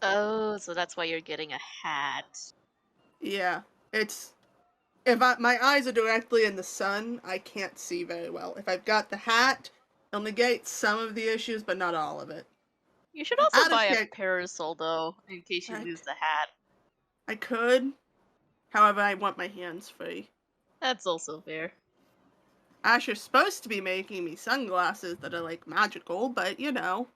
Oh, so that's why you're getting a hat. Yeah, it's... If my eyes are directly in the sun, I can't see very well. If I've got the hat, it'll negate some of the issues, but not all of it. You should also Out of buy a character- parasol, though, in case you Right. lose the hat. I could. However, I want my hands free. That's also fair. Asher's supposed to be making me sunglasses that are, like, magical, but, you know.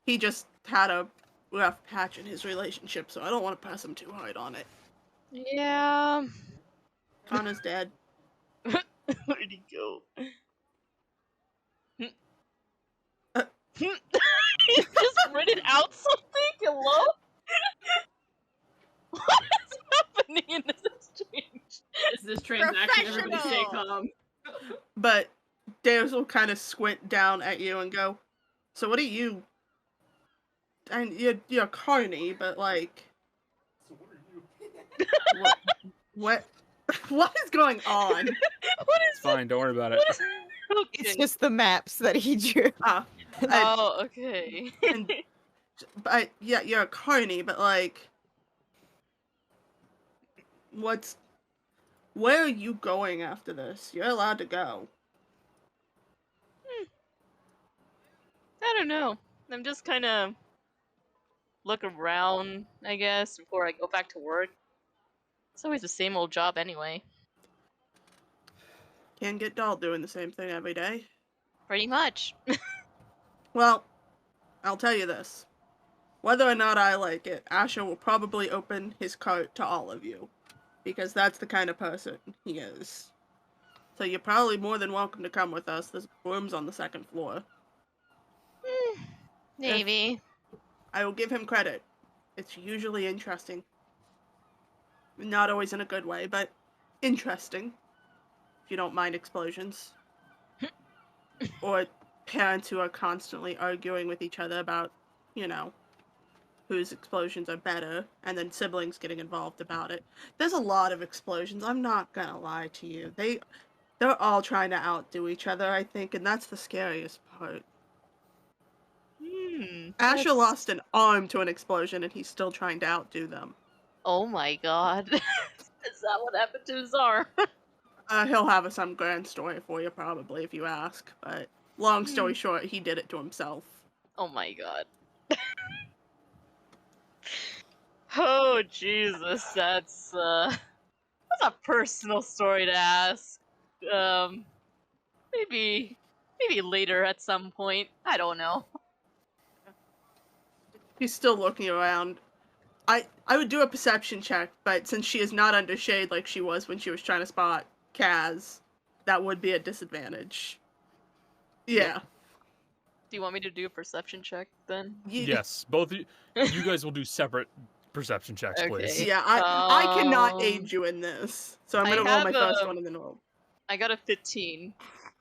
He just had a rough patch in his relationship, so I don't want to press him too hard on it. Yeah. Connor's dead. Where'd he go? Uh. He just printed out something? Hello? What is happening in this exchange? Is this transaction? Everybody stay Professional. calm. But Daeris will kind of squint down at you and go, so what are you... And you're carny, but, like... What? What is going on? What It's fine. Don't worry about it. What is It's okay. just the maps that he drew. Oh, okay. But yeah, you're a carny, but like, Where are you going after this? You're allowed to go. I don't know. I'm just kind of look around, I guess, before I go back to work. It's always the same old job anyway. Can't get dull doing the same thing every day. Pretty much. Well, I'll tell you this. Whether or not I like it, Asher will probably open his cart to all of you. Because that's the kind of person he is. So you're probably more than welcome to come with us. There's rooms on the second floor. Maybe. I will give him credit. It's usually interesting. Not always in a good way, but interesting. If you don't mind explosions. Or parents who are constantly arguing with each other about, whose explosions are better, and then siblings getting involved about it. There's a lot of explosions, I'm not gonna lie to you. They're all trying to outdo each other, I think, and that's the scariest part. Asher lost an arm to an explosion, and he's still trying to outdo them. Oh my god. Is that what happened to his arm? He'll have some grand story for you, probably, if you ask, but long story short, he did it to himself. Oh my god. Oh Jesus, that's a personal story to ask. Maybe later at some point. I don't know. He's still looking around. I would do a perception check, but since she is not under shade like she was when she was trying to spot Kaz, that would be a disadvantage. Yeah. Do you want me to do a perception check then? Yes, both you guys will do separate perception checks, please. Okay. Yeah, I cannot aid you in this. So I'm gonna roll my first one and then roll. I got a 15.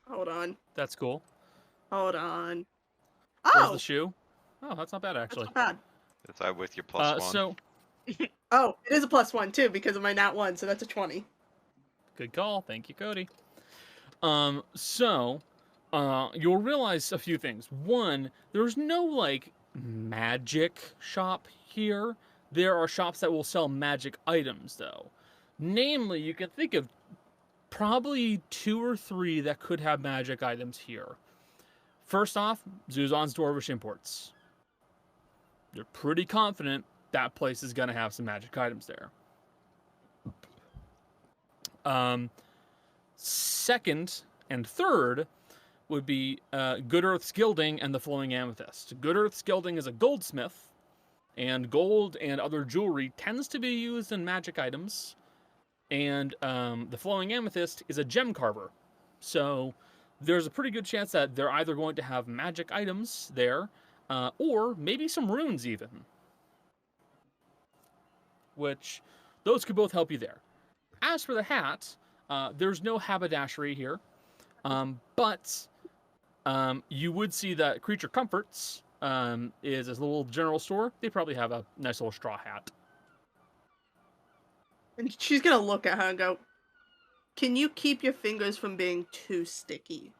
Hold on. That's cool. Hold on. Where's Oh! the shoe? Oh, that's not bad, actually. That's not bad. That's I with your plus one. So, Oh, it is a +1 too because of my nat 1, so that's a 20. good call. Thank you, Cody. You'll realize a few things. One, there's no, magic shop here. There are shops that will sell magic items, though. Namely, you can think of probably 2 or 3 that could have magic items here. First off, Zuzan's Dwarvish Imports. You're pretty confident that place is going to have some magic items there. Second and third would be Good Earth's Gilding and the Flowing Amethyst. Good Earth's Gilding is a goldsmith, and gold and other jewelry tends to be used in magic items. And the Flowing Amethyst is a gem carver. So there's a pretty good chance that they're either going to have magic items there, or maybe some runes even. Which, those could both help you there. As for the hat, there's no haberdashery here, but you would see that Creature Comforts is a little general store. They probably have a nice little straw hat. And she's gonna look at her and go, "Can you keep your fingers from being too sticky?"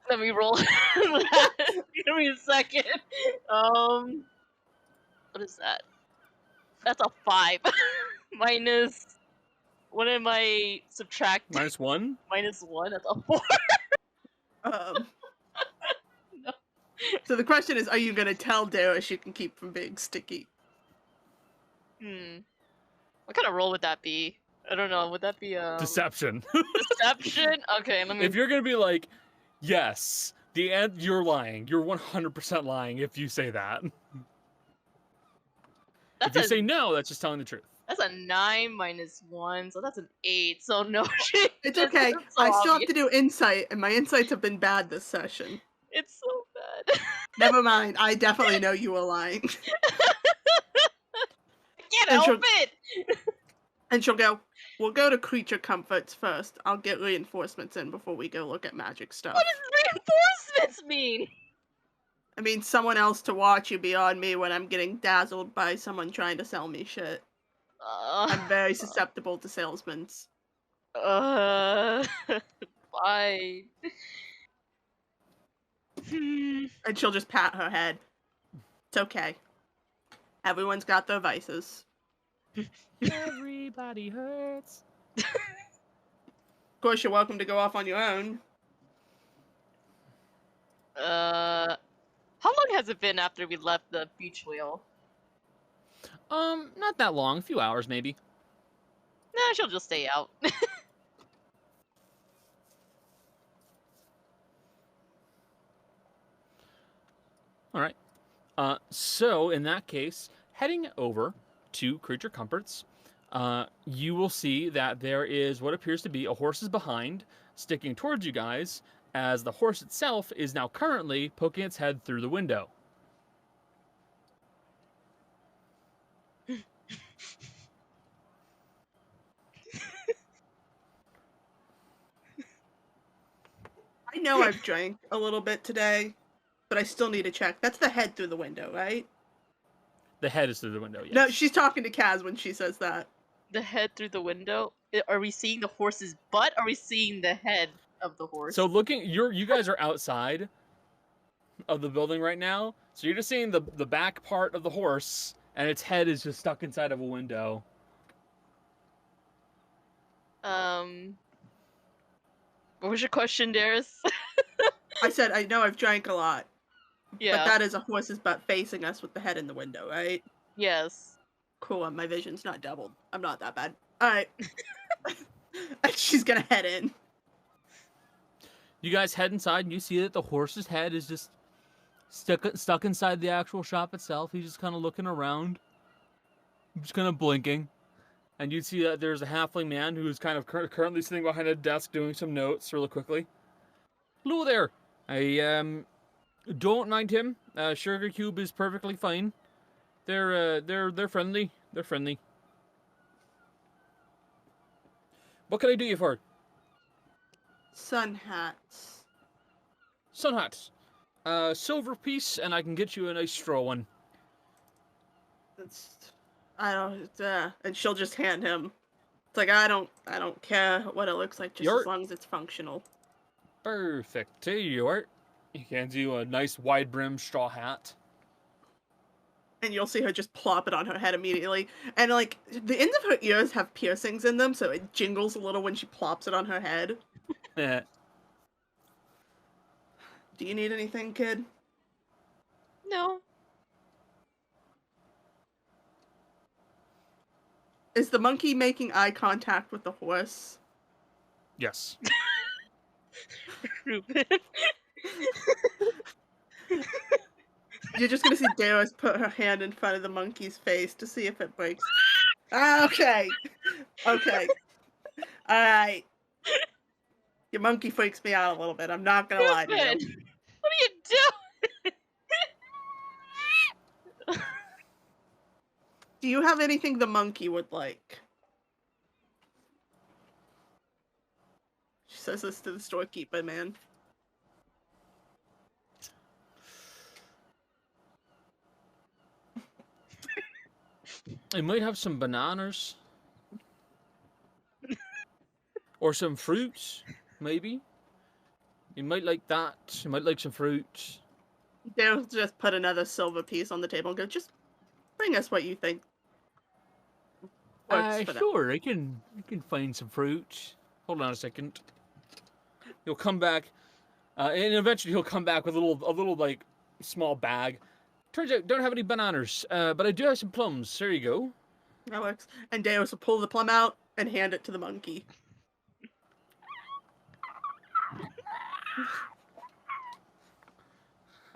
Let me roll. Give me a second. What is that? That's a 5. Minus. What am I subtracting? -1? -1. That's a 4. No. So the question is, are you gonna tell Daeris you can keep from being sticky? What kind of roll would that be? I don't know. Would that be Deception. deception? Okay, let me. If you're going to be like, yes, you're lying. You're 100% lying if you say that. If you say no, that's just telling the truth. That's a 9 minus 1, so that's an 8. So no. It's okay. I still have to do insight, and my insights have been bad this session. It's so bad. Never mind. I definitely know you were lying. I can't help it. And she'll go, "We'll go to Creature Comforts first. I'll get reinforcements in before we go look at magic stuff." What does reinforcements mean? I mean, someone else to watch you beyond me when I'm getting dazzled by someone trying to sell me shit. I'm very susceptible to salesmen. Fine. And she'll just pat her head. It's okay. Everyone's got their vices. Everybody hurts. Of course, you're welcome to go off on your own. How long has it been after we left the beach whale? Not that long. A few hours, maybe. Nah, she'll just stay out. All right. So in that case, heading over to Creature Comforts, you will see that there is what appears to be a horse's behind sticking towards you guys, as the horse itself is now currently poking its head through the window. I know I've drank a little bit today, but I still need to check. That's the head through the window, right? The head is through the window, yes. No, she's talking to Kaz when she says that. The head through the window? Are we seeing the horse's butt? Or are we seeing the head of the horse? So looking, you guys are outside of the building right now, so you're just seeing the back part of the horse, and its head is just stuck inside of a window. What was your question, Daeris? I said I know I've drank a lot, Yeah. but that is a horse's butt facing us with the head in the window, right? Yes. Cool, my vision's not doubled. I'm not that bad. Alright. She's gonna head in. You guys head inside, and you see that the horse's head is just stuck inside the actual shop itself. He's just kind of looking around, just kind of blinking. And you see that there's a halfling man who's kind of currently sitting behind a desk doing some notes really quickly. Hello there. I don't mind him. Sugar Cube is perfectly fine. They're friendly. They're friendly. What can I do you for? Sun hats. Sun hats. Silver piece, and I can get you a nice straw one. That's and she'll just hand him. It's like I don't care what it looks like, just as long as it's functional. Perfect. Here you are. He hands you a nice wide brim straw hat. And you'll see her just plop it on her head immediately. And like the ends of her ears have piercings in them, so it jingles a little when she plops it on her head. Do you need anything, kid? No. Is the monkey making eye contact with the horse? Yes. Ruben. You're just gonna see Daeris put her hand in front of the monkey's face to see if it breaks. Okay. Okay. Alright. Your monkey freaks me out a little bit. I'm not gonna lie to you. Ruben, what are you doing? Do you have anything the monkey would like? She says this to the storekeeper, man. I might have some bananas. Or some fruits, maybe. You might like that. You might like some fruits. They'll just put another silver piece on the table and go, just bring us what you think works for them. Sure, I can find some fruits. Hold on a second. He'll come back, and eventually he'll come back with a little like small bag. Turns out don't have any bananas, but I do have some plums. There you go. That works. And Daeris will pull the plum out and hand it to the monkey.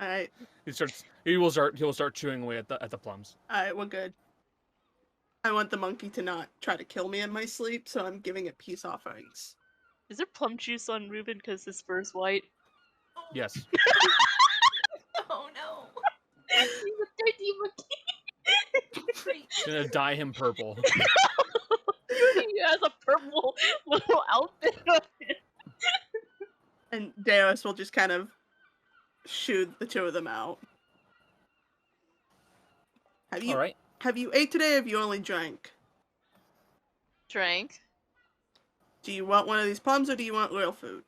Alright. He will start chewing away at the plums. Alright, we're good. I want the monkey to not try to kill me in my sleep, so I'm giving it peace offerings. Is there plum juice on Ruben because his fur's white? Yes. Oh no. He's a dirty monkey. Gonna dye him purple. He has a purple little outfit on him. And Daeris will just kind of shoo the two of them out. All right. Have you ate today or have you only drank? Drank. Do you want one of these plums or do you want real food?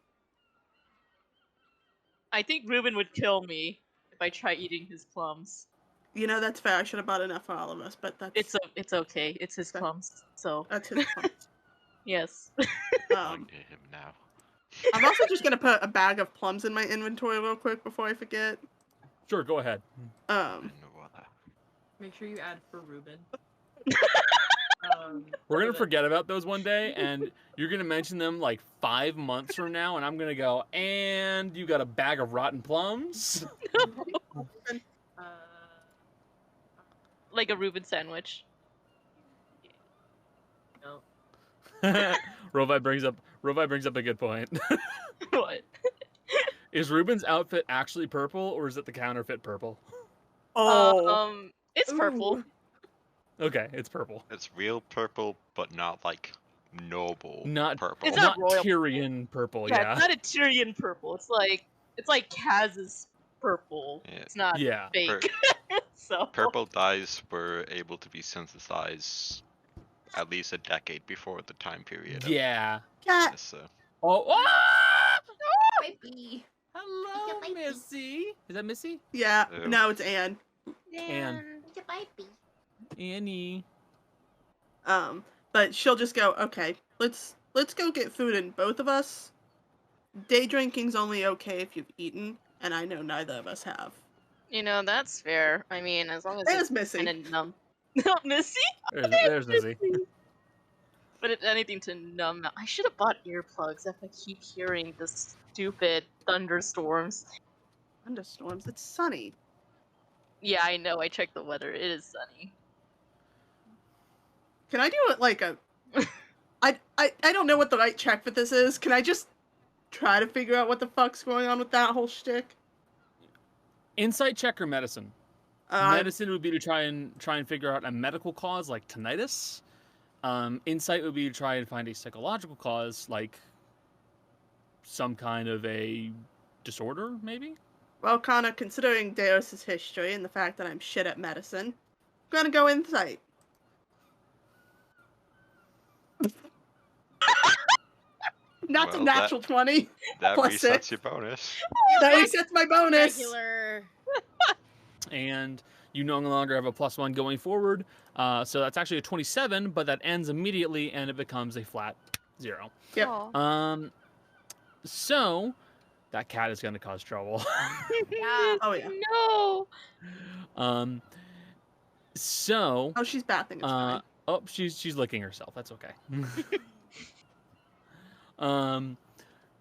I think Ruben would kill me if I try eating his plums. You know, that's fair. I should have bought enough for all of us, but that's It's okay. It's his plums. So that's his fault. yes. I'll get him now. I'm also just gonna put a bag of plums in my inventory real quick before I forget. Sure, go ahead. Make sure you add for Ruben. We're gonna so forget about those one day, and you're gonna mention them like 5 months from now, and I'm gonna go, and you got a bag of rotten plums? Like a Reuben sandwich. No. Rovi brings up a good point. What? Is Ruben's outfit actually purple, or is it the counterfeit purple? It's purple. Okay, it's purple. It's real purple, but not like noble Not purple. It's not not royal Tyrion purple, yeah. It's not a Tyrion purple. It's like Kaz's purple. Yeah. It's not Yeah. fake. So Purple dyes were able to be synthesized at least a decade before the time period. Yeah. Cat. This, so. Oh, ah! Baby. Hello, Missy. Is that Missy? Yeah. Ew. No, it's Anne. Anne. Baby. Annie. But she'll just go, okay, let's go get food in both of us. Day drinking's only okay if you've eaten, and I know neither of us have. that's fair. I mean, as long as There's it's Missy. kind of numb. No, Missy. There's Missy. But it's anything to numb. I should have bought earplugs if I keep hearing the stupid thunderstorms. Thunderstorms. It's sunny. Yeah, I know. I checked the weather. It is sunny. Can I do it like a... I don't know what the right check for this is. Can I just try to figure out what the fuck's going on with that whole shtick? Insight check or medicine? Medicine would be to try and figure out a medical cause like tinnitus. Insight would be to try and find a psychological cause like some kind of a disorder, maybe? Well, Connor, considering Daeris' history and the fact that I'm shit at medicine, I'm gonna go insight. That's a Well, natural 20. That Plus resets 6. your bonus. That resets my bonus. Regular. And you no longer have a +1 going forward. So that's actually a 27, but that ends immediately and it becomes a flat 0. Yep. Aw. So that cat is going to cause trouble. Yeah. Oh, yeah. No. So. Oh, she's bathing. It's fine. Oh, she's licking herself. That's okay.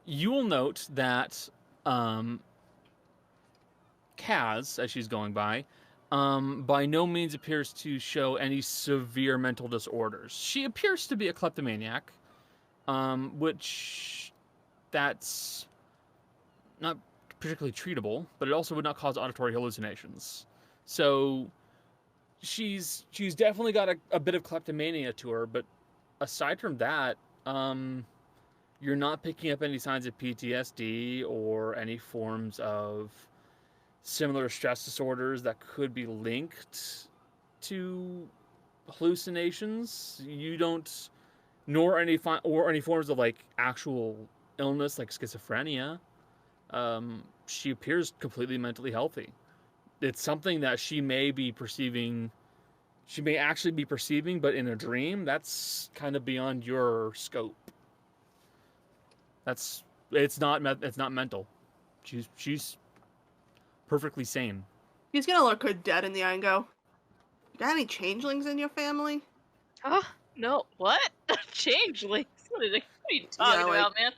You will note that Kaz, as she's going by no means appears to show any severe mental disorders. She appears to be a kleptomaniac, which that's not particularly treatable, but it also would not cause auditory hallucinations. So she's definitely got a bit of kleptomania to her, but aside from that, you're not picking up any signs of PTSD or any forms of similar stress disorders that could be linked to hallucinations. You don't, nor any forms of like actual illness like schizophrenia. She appears completely mentally healthy. It's something that she may actually be perceiving, but in a dream, that's kind of beyond your scope. It's not mental. She's perfectly sane. He's gonna look her dead in the eye and go, "You got any changelings in your family?" No. What? Changelings? What are you talking about, man?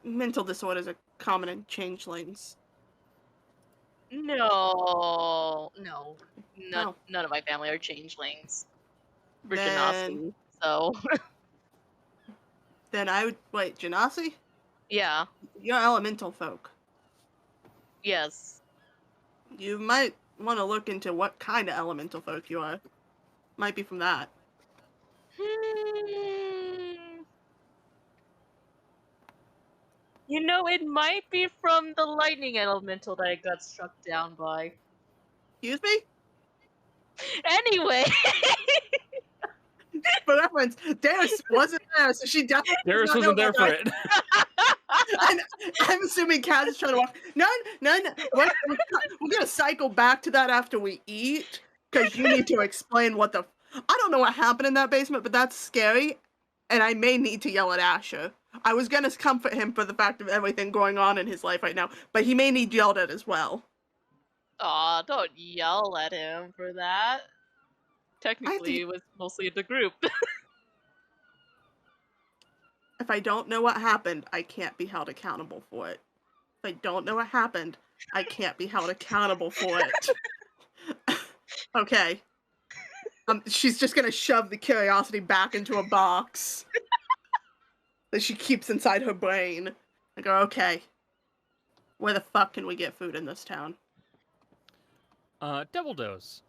Mental disorders are common in changelings. No. No. None of my family are changelings. We're Then- Genasi, so Then I would wait. Genasi? yeah. You're elemental folk. Yes. You might want to look into what kind of elemental folk you are. Might be from that. It might be from the lightning elemental that I got struck down by. Excuse me? Anyway. For reference, Daeris wasn't there, so she definitely Daeris wasn't there for it. And I'm assuming Kaz is trying to walk. No. We're gonna cycle back to that after we eat, because you need to explain what the. I don't know what happened in that basement, but that's scary, and I may need to yell at Asher. I was gonna comfort him for the fact of everything going on in his life right now, but he may need yelled at as well. Aw, don't yell at him for that. Technically, it was mostly the group. If I don't know what happened, I can't be held accountable for it. If I don't know what happened, I can't be held accountable for it. Okay. She's just gonna shove the curiosity back into a box that she keeps inside her brain. I go, okay. Where the fuck can we get food in this town? Devil Dose.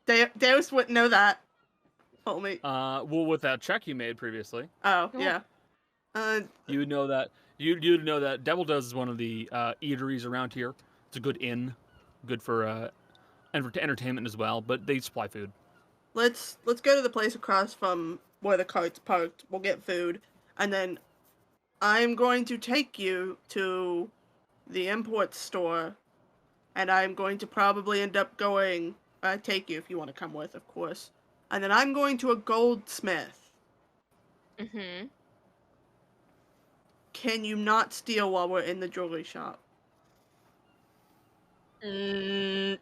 Daeris wouldn't know that. Told me. Well, with that check you made previously. Oh, yeah. You would know that. You'd know that Devil Dose is one of the eateries around here. It's a good inn, good for entertainment as well. But they supply food. Let's go to the place across from where the cart's parked. We'll get food, and then I'm going to take you to the import store, and I'm going to probably end up going. Take you if you want to come with, of course. And then I'm going to a goldsmith. Mm-hmm. Can you not steal while we're in the jewelry shop? Nope.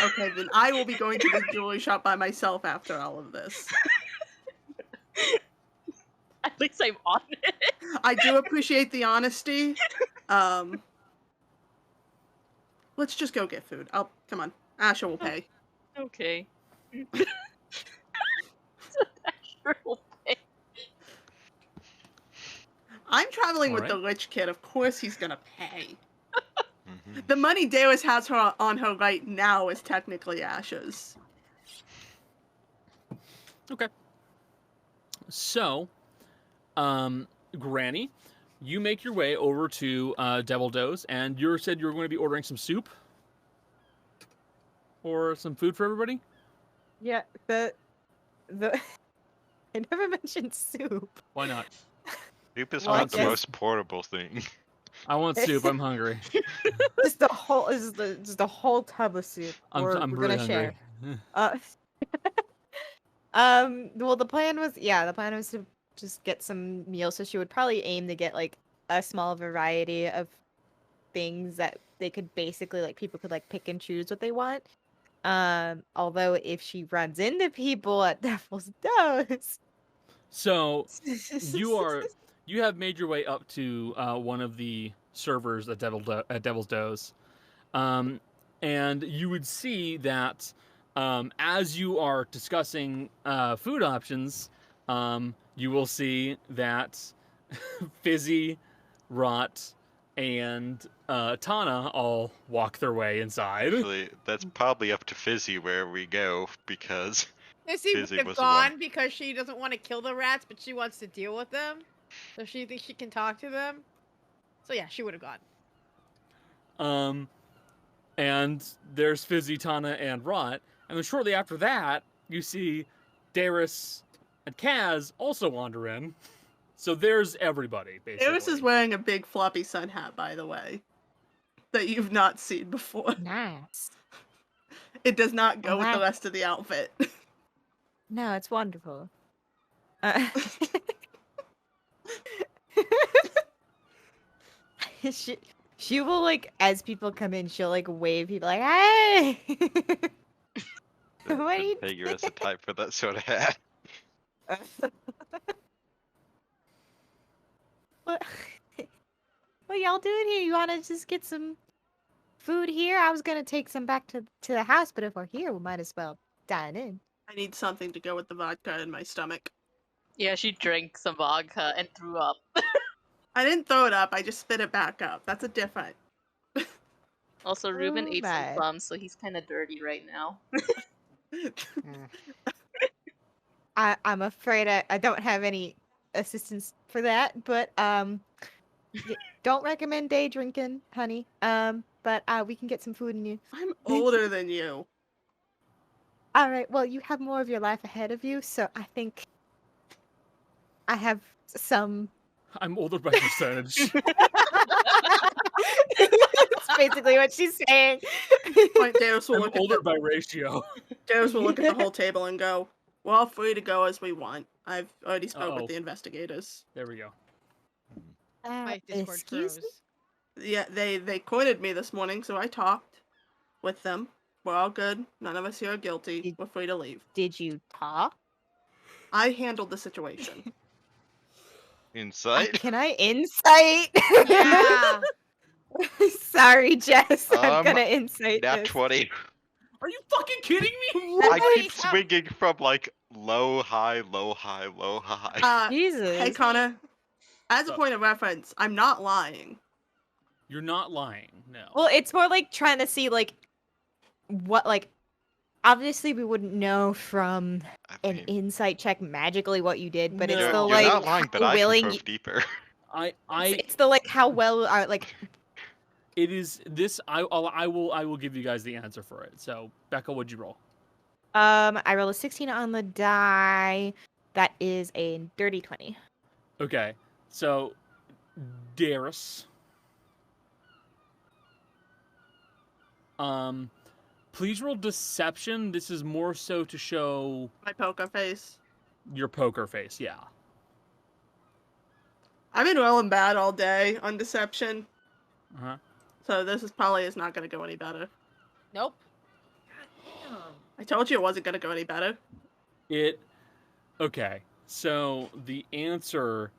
Okay, then I will be going to the jewelry shop by myself after all of this. At least I'm on it. I do appreciate the honesty. Let's just go get food. Come on. Asher will pay. Okay. Asher will pay. I'm traveling with the rich kid. Of course he's gonna pay. The money Daeris has on her right now is technically Asher's. Okay. So, Granny, you make your way over to Devil Dose, and you said you were going to be ordering some soup? Or some food for everybody? Yeah, the I never mentioned soup. Why not? Soup is Well, I not the guess- most portable thing. I want soup. I'm hungry. Just the whole tub of soup. I'm we're really gonna share. hungry. Well, the plan was to just get some meals, so she would probably aim to get like a small variety of things that they could basically like people could like pick and choose what they want. Although if she runs into people at Devil's Dose, So you have made your way up to one of the servers at Devil's Dose, and you would see that as you are discussing food options, you will see that Fizzy, Rot, and Tana all walk their way inside. Actually, that's probably up to Fizzy where we go, because Missy would Fizzy have was the one. gone because she doesn't want to kill the rats, but she wants to deal with them. So she thinks she can talk to them. So yeah, she would have gone. And there's Fizzy, Tana, and Rot. And then shortly after that, you see Daeris and Kaz also wander in. So there's everybody, basically. Daeris is wearing a big floppy sun hat, by the way, that you've not seen before. nice. It does not go with the Wow. rest of the outfit. No, it's wonderful. She will like as people come in, she'll like wave people like, "Hey!" What are you Hey, you're as a type for that sort of hat. What y'all doing here? You want to just get some food here? I was gonna take some back to the house, but if we're here, we might as well dine in. I need something to go with the vodka in my stomach. Yeah, she drank some vodka and threw up. I didn't throw it up, I just spit it back up. That's a different. Also, Ruben Oh ate some my. plums, so he's kind of dirty right now. I'm afraid I don't have any assistance for that, but don't recommend day drinking, honey. But we can get some food in you. I'm older than you. All right. Well, you have more of your life ahead of you, so I think I have some I'm older by percentage. That's basically what she's saying. Point Daeris will I'm look at older the, by ratio. Daeris will look at the whole table and go, "We're all free to go as we want. I've already spoke Uh-oh. with the investigators. There we go. My Discord excuse me? froze. Yeah, they courted me this morning, so I talked with them. We're all good. None of us here are guilty. We're free to leave. Did you talk? I handled the situation. Insight? Can I insight? Yeah. Sorry, Jess. I'm gonna Um, insight Nat this. 20. Are you fucking kidding me? I Wait, keep swinging from like low, high, low, high, low, high. Jesus. Hey, Connor. As a Sup? point of reference, I'm not lying. You're not lying. No. Well, it's more like trying to see like what like obviously we wouldn't know from I an mean, insight check magically what you did, but it's No. still you're like not lying, but how I can willing probe deeper. it's still like how well are like It is this. I will give you guys the answer for it. So Becca, what'd you roll? I roll a 16 on the die. That is a dirty 20. Okay. So Daeris. Please roll deception. This is more so to show My poker face. your poker face. Yeah. I've been rolling bad all day on deception, Uh-huh. so this is not going to go any better. Nope. I told you it wasn't going to go any better. Okay. So the answer,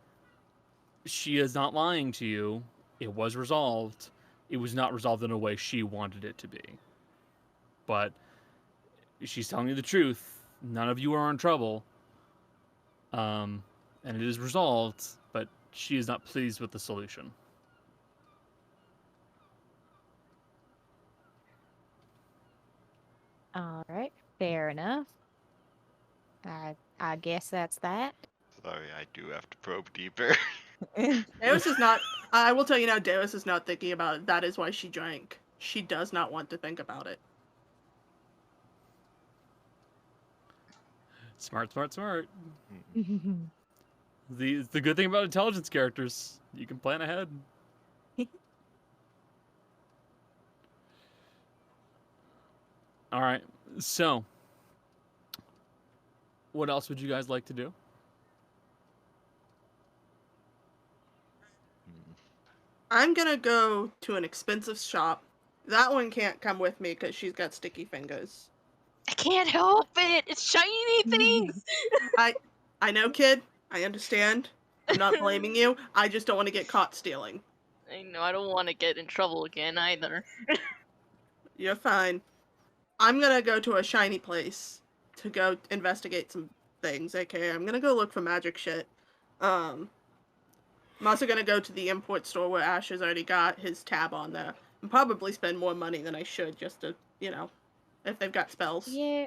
she is not lying to you. It was resolved. It was not resolved in a way she wanted it to be. But she's telling you the truth. None of you are in trouble. And it is resolved, but she is not pleased with the solution. All right, fair enough. I guess that's that. Sorry, I do have to probe deeper. Daeris is not. I will tell you now, Daeris is not thinking about it. That is why she drank. She does not want to think about it. Smart. The good thing about intelligence characters, you can plan ahead. All right. So, what else would you guys like to do? I'm gonna go to an expensive shop. That one can't come with me because she's got sticky fingers. I can't help it. It's shiny things. I know, kid. I understand. I'm not blaming you. I just don't want to get caught stealing. I know. I don't want to get in trouble again either. You're fine. I'm gonna go to a shiny place to go investigate some things. Okay, I'm gonna go look for magic shit. I'm also gonna go to the import store where Ash has already got his tab on there. And probably spend more money than I should just to, if they've got spells. Yeah,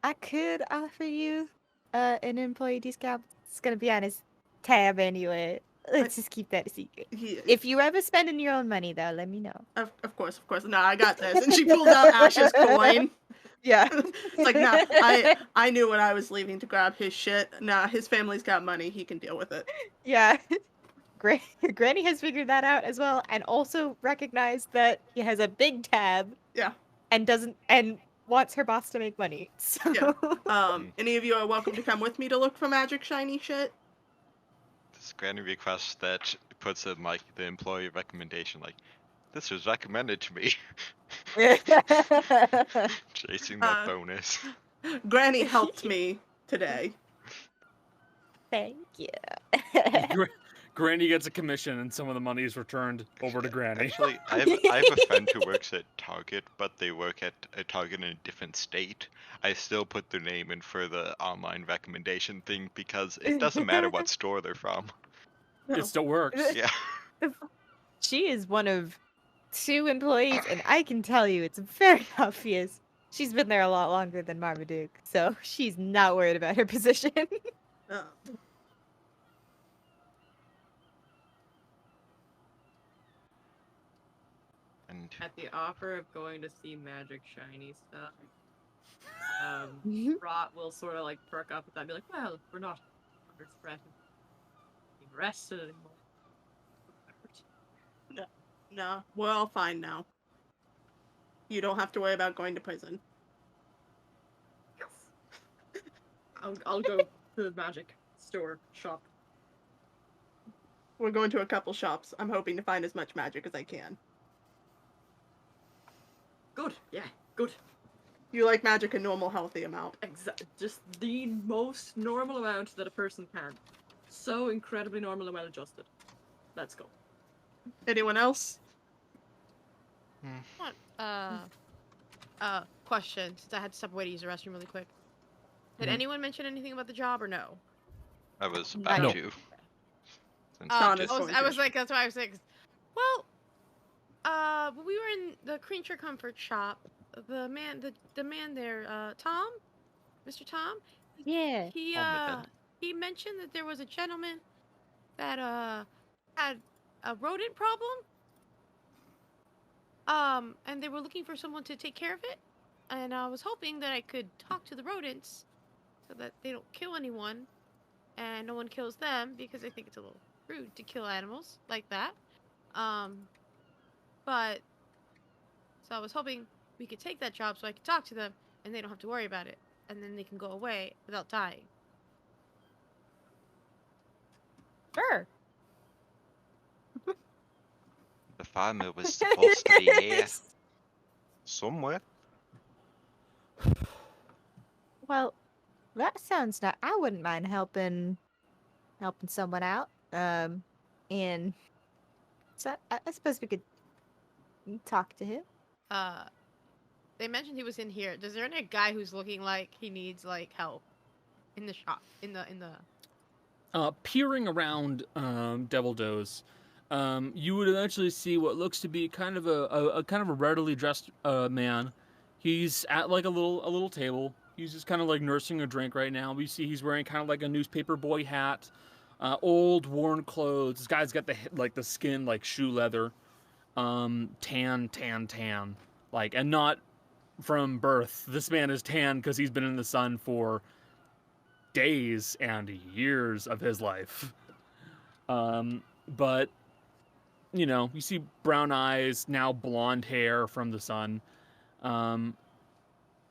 I could offer you an employee discount. It's gonna be on his tab anyway. Let's just keep that a secret. If you ever spending your own money, though, let me know. Of course. No, I got this. And she pulls out Ash's coin. Yeah. It's like, nah, I knew when I was leaving to grab his shit. Nah, his family's got money. He can deal with it. Yeah. Granny has figured that out as well, and also recognized that he has a big tab. Yeah. And wants her boss to make money. So. Yeah. Any of you are welcome to come with me to look for magic shiny shit. This granny request that puts in like the employee recommendation, like this was recommended to me. Chasing that bonus. Granny helped me today. Thank you. Granny gets a commission, and some of the money is returned over to Granny. Actually, I have a friend who works at Target, but they work at a Target in a different state. I still put their name in for the online recommendation thing because it doesn't matter what store they're from. No. It still works. Yeah. She is one of 2 employees, and I can tell you it's very obvious. She's been there a lot longer than Marmaduke, so she's not worried about her position. And At the offer of going to see magic shiny stuff, Rot will sort of like perk up with that and be like, well, we're not under threat of being arrested anymore. No, we're all fine now. You don't have to worry about going to prison. I'll go to the magic store shop. We're going to a couple shops. I'm hoping to find as much magic as I can. Good, yeah, good. You like magic a normal, healthy amount. Just the most normal amount that a person can. So incredibly normal and well adjusted. Let's go. Anyone else? Question, since I had to step away to use the restroom really quick. Did Mhm. anyone mention anything about the job or no? I was No. about to. Since you Sean just- is going I to. was like, that's why I was like, well, when we were in the creature comfort shop, the man there, Tom, Mr. Tom, Yeah. he mentioned that there was a gentleman that had a rodent problem. And they were looking for someone to take care of it, and I was hoping that I could talk to the rodents so that they don't kill anyone, and no one kills them, because I think it's a little rude to kill animals like that. But so I was hoping we could take that job so I could talk to them, and they don't have to worry about it, and then they can go away without dying. Sure. The farmer was supposed to be here somewhere. Well, that sounds nice. I wouldn't mind helping someone out. And so I suppose we could talk to him. They mentioned he was in here. Is there any guy who's looking like he needs like help in the shop, in the Peering around Devil Doze, you would eventually see what looks to be kind of a readily dressed man. He's at like a little table. He's just kind of like nursing a drink right now. We see he's wearing kind of like a newspaper boy hat, old worn clothes. This guy's got the skin like shoe leather, tan, like, and not from birth. This man is tan because he's been in the sun for days and years of his life. But you see brown eyes, now blonde hair from the sun.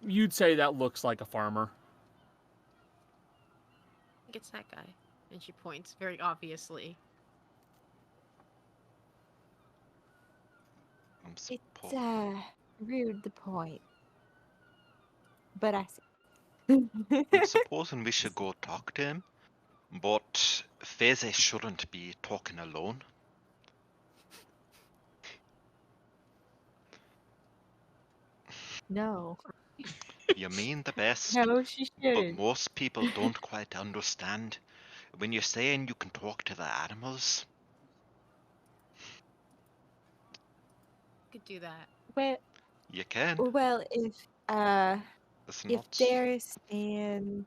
You'd say that looks like a farmer. I think it's that guy. And she points very obviously. I'm It's supposed. rude the point. But I I'm supposing we should go talk to him, but Feze shouldn't be talking alone. No. You mean the best, No, she but shouldn't. most people don't quite understand. When you're saying you can talk to the animals, Could do that. you can. Well, if It's if not. Daeris and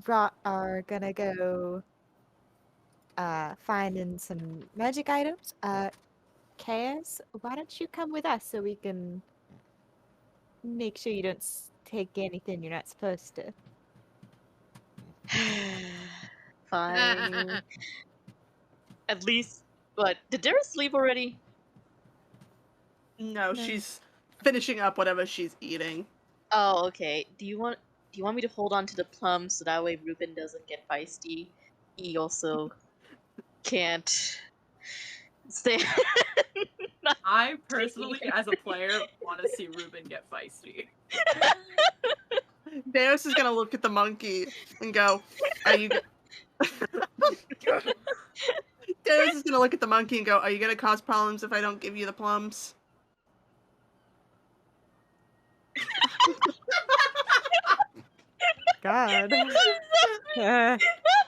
Rot are gonna go finding some magic items, Chaos, why don't you come with us so we can make sure you don't take anything you're not supposed to? Fine. At least, but did Daeris leave already? No, No. she's finishing up whatever she's eating. Oh, okay. Do you want me to hold on to the plums so that way Ruben doesn't get feisty? He also can't stay. I personally, as a player, want to see Ruben get feisty. Daeris is gonna look at the monkey and go, "Are you?" Daeris is gonna look at the monkey and go, "Are you gonna cause problems if I don't give you the plums?" God.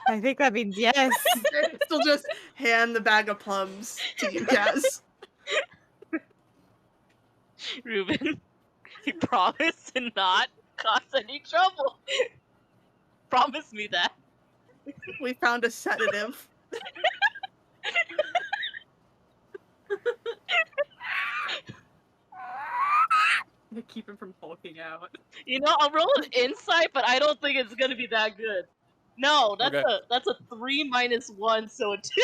I think that means yes. She'll just hand the bag of plums to you, Kaz. Ruben, you promise to not cause any trouble. Promise me that. We found a sedative. To keep him from hulking out. You know, I'll roll an insight, but I don't think it's gonna be that good. No, that's Okay. a 3 - 1, so a 2.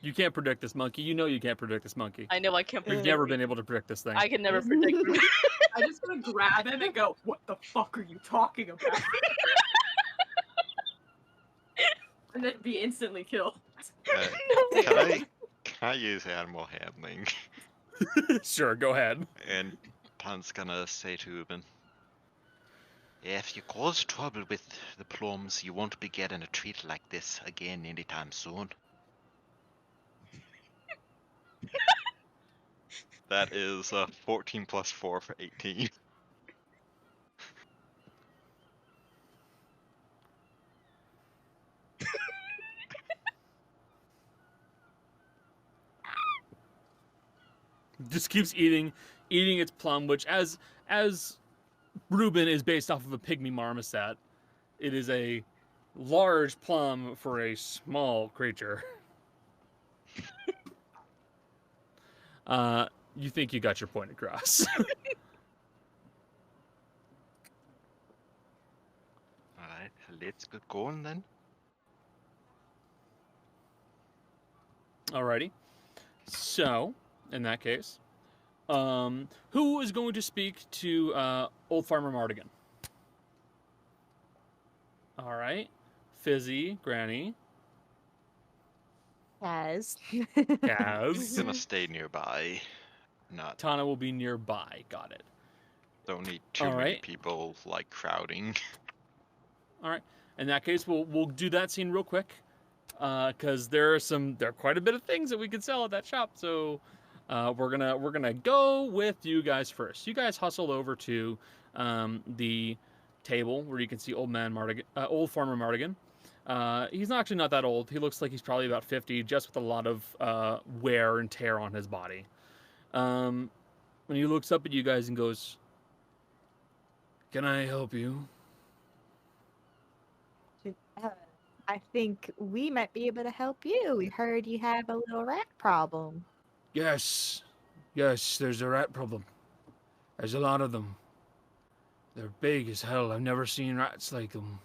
You can't predict this monkey. You know you can't predict this monkey. I know I can't You've predict. never been able to predict this thing. I can never predict. I'm just gonna grab him and go, "What the fuck are you talking about?" And then be instantly killed. Can I use animal handling? Sure, go ahead. And Tan's gonna say to Ruben, if you cause trouble with the plums, you won't be getting a treat like this again anytime soon. That is 14 plus 4 for 18. Just keeps eating its plum, which as Reuben is based off of a pygmy marmoset, it is a large plum for a small creature. You think you got your point across. Alright, let's get going then. Alrighty. So, in that case, who is going to speak to old Farmer Mardigan? All right, Fizzy, Granny, Kaz. He's Kaz. gonna stay nearby. Not Tana will be nearby. Got it. don't need too All many right. people like crowding. All right. In that case, we'll do that scene real quick, because there are quite a bit of things that we could sell at that shop. So we're gonna go with you guys first. You guys hustle over to the table where you can see old Farmer Mardigan. He's actually not that old. He looks like he's probably about 50, just with a lot of wear and tear on his body. When he looks up at you guys and goes, "Can I help you?" I think we might be able to help you. We heard you have a little rat problem. Yes, there's a rat problem. There's a lot of them. They're big as hell. I've never seen rats like them.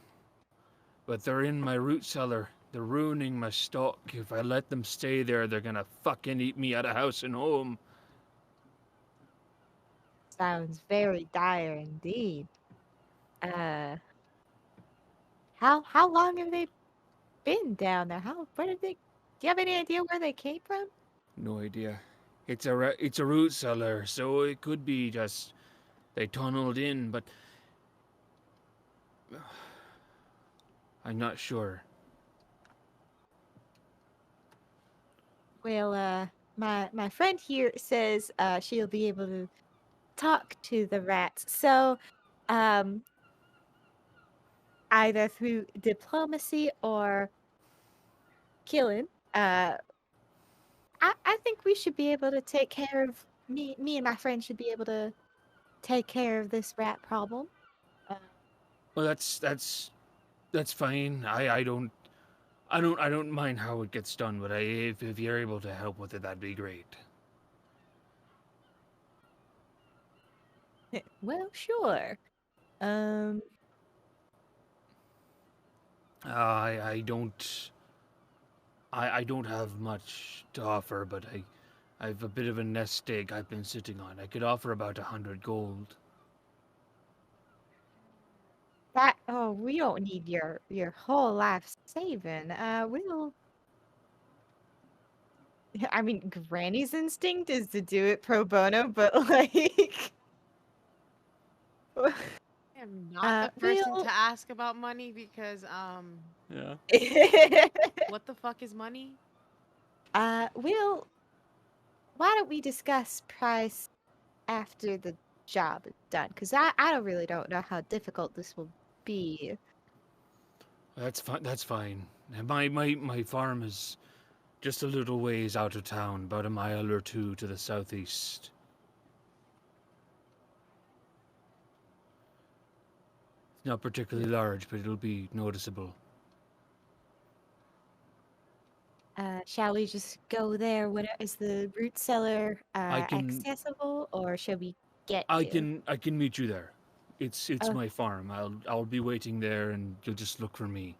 But they're in my root cellar. They're ruining my stock. If I let them stay there, they're gonna fucking eat me out of house and home. Sounds very dire indeed. How long have they been down there? Where did they? Do you have any idea where they came from? No idea. It's a root cellar, so it could be just they tunneled in, but I'm not sure. Well, my friend here says she'll be able to talk to the rats. So, either through diplomacy or killing, I think we should be able to take care of me and my friend should be able to take care of this rat problem. Well, that's fine. I don't mind how it gets done, but if you're able to help with it, that'd be great. Well, sure. I don't have much to offer, but I have a bit of a nest egg I've been sitting on. I could offer about 100 gold. We don't need your whole life saving. We'll. I mean, Granny's instinct is to do it pro bono, but like. I am not the person we'll- to ask about money because Yeah. what the fuck is money? Why don't we discuss price after the job is done? Because I don't know how difficult this will be. That's fine. That's fine. My farm is just a little ways out of town, about a mile or two to the southeast. It's not particularly large, but it'll be noticeable. Shall we just go there? Is the root cellar I can- accessible, or should we get I you? can meet you there. It's Oh. my farm. I'll be waiting there, and you'll just look for me.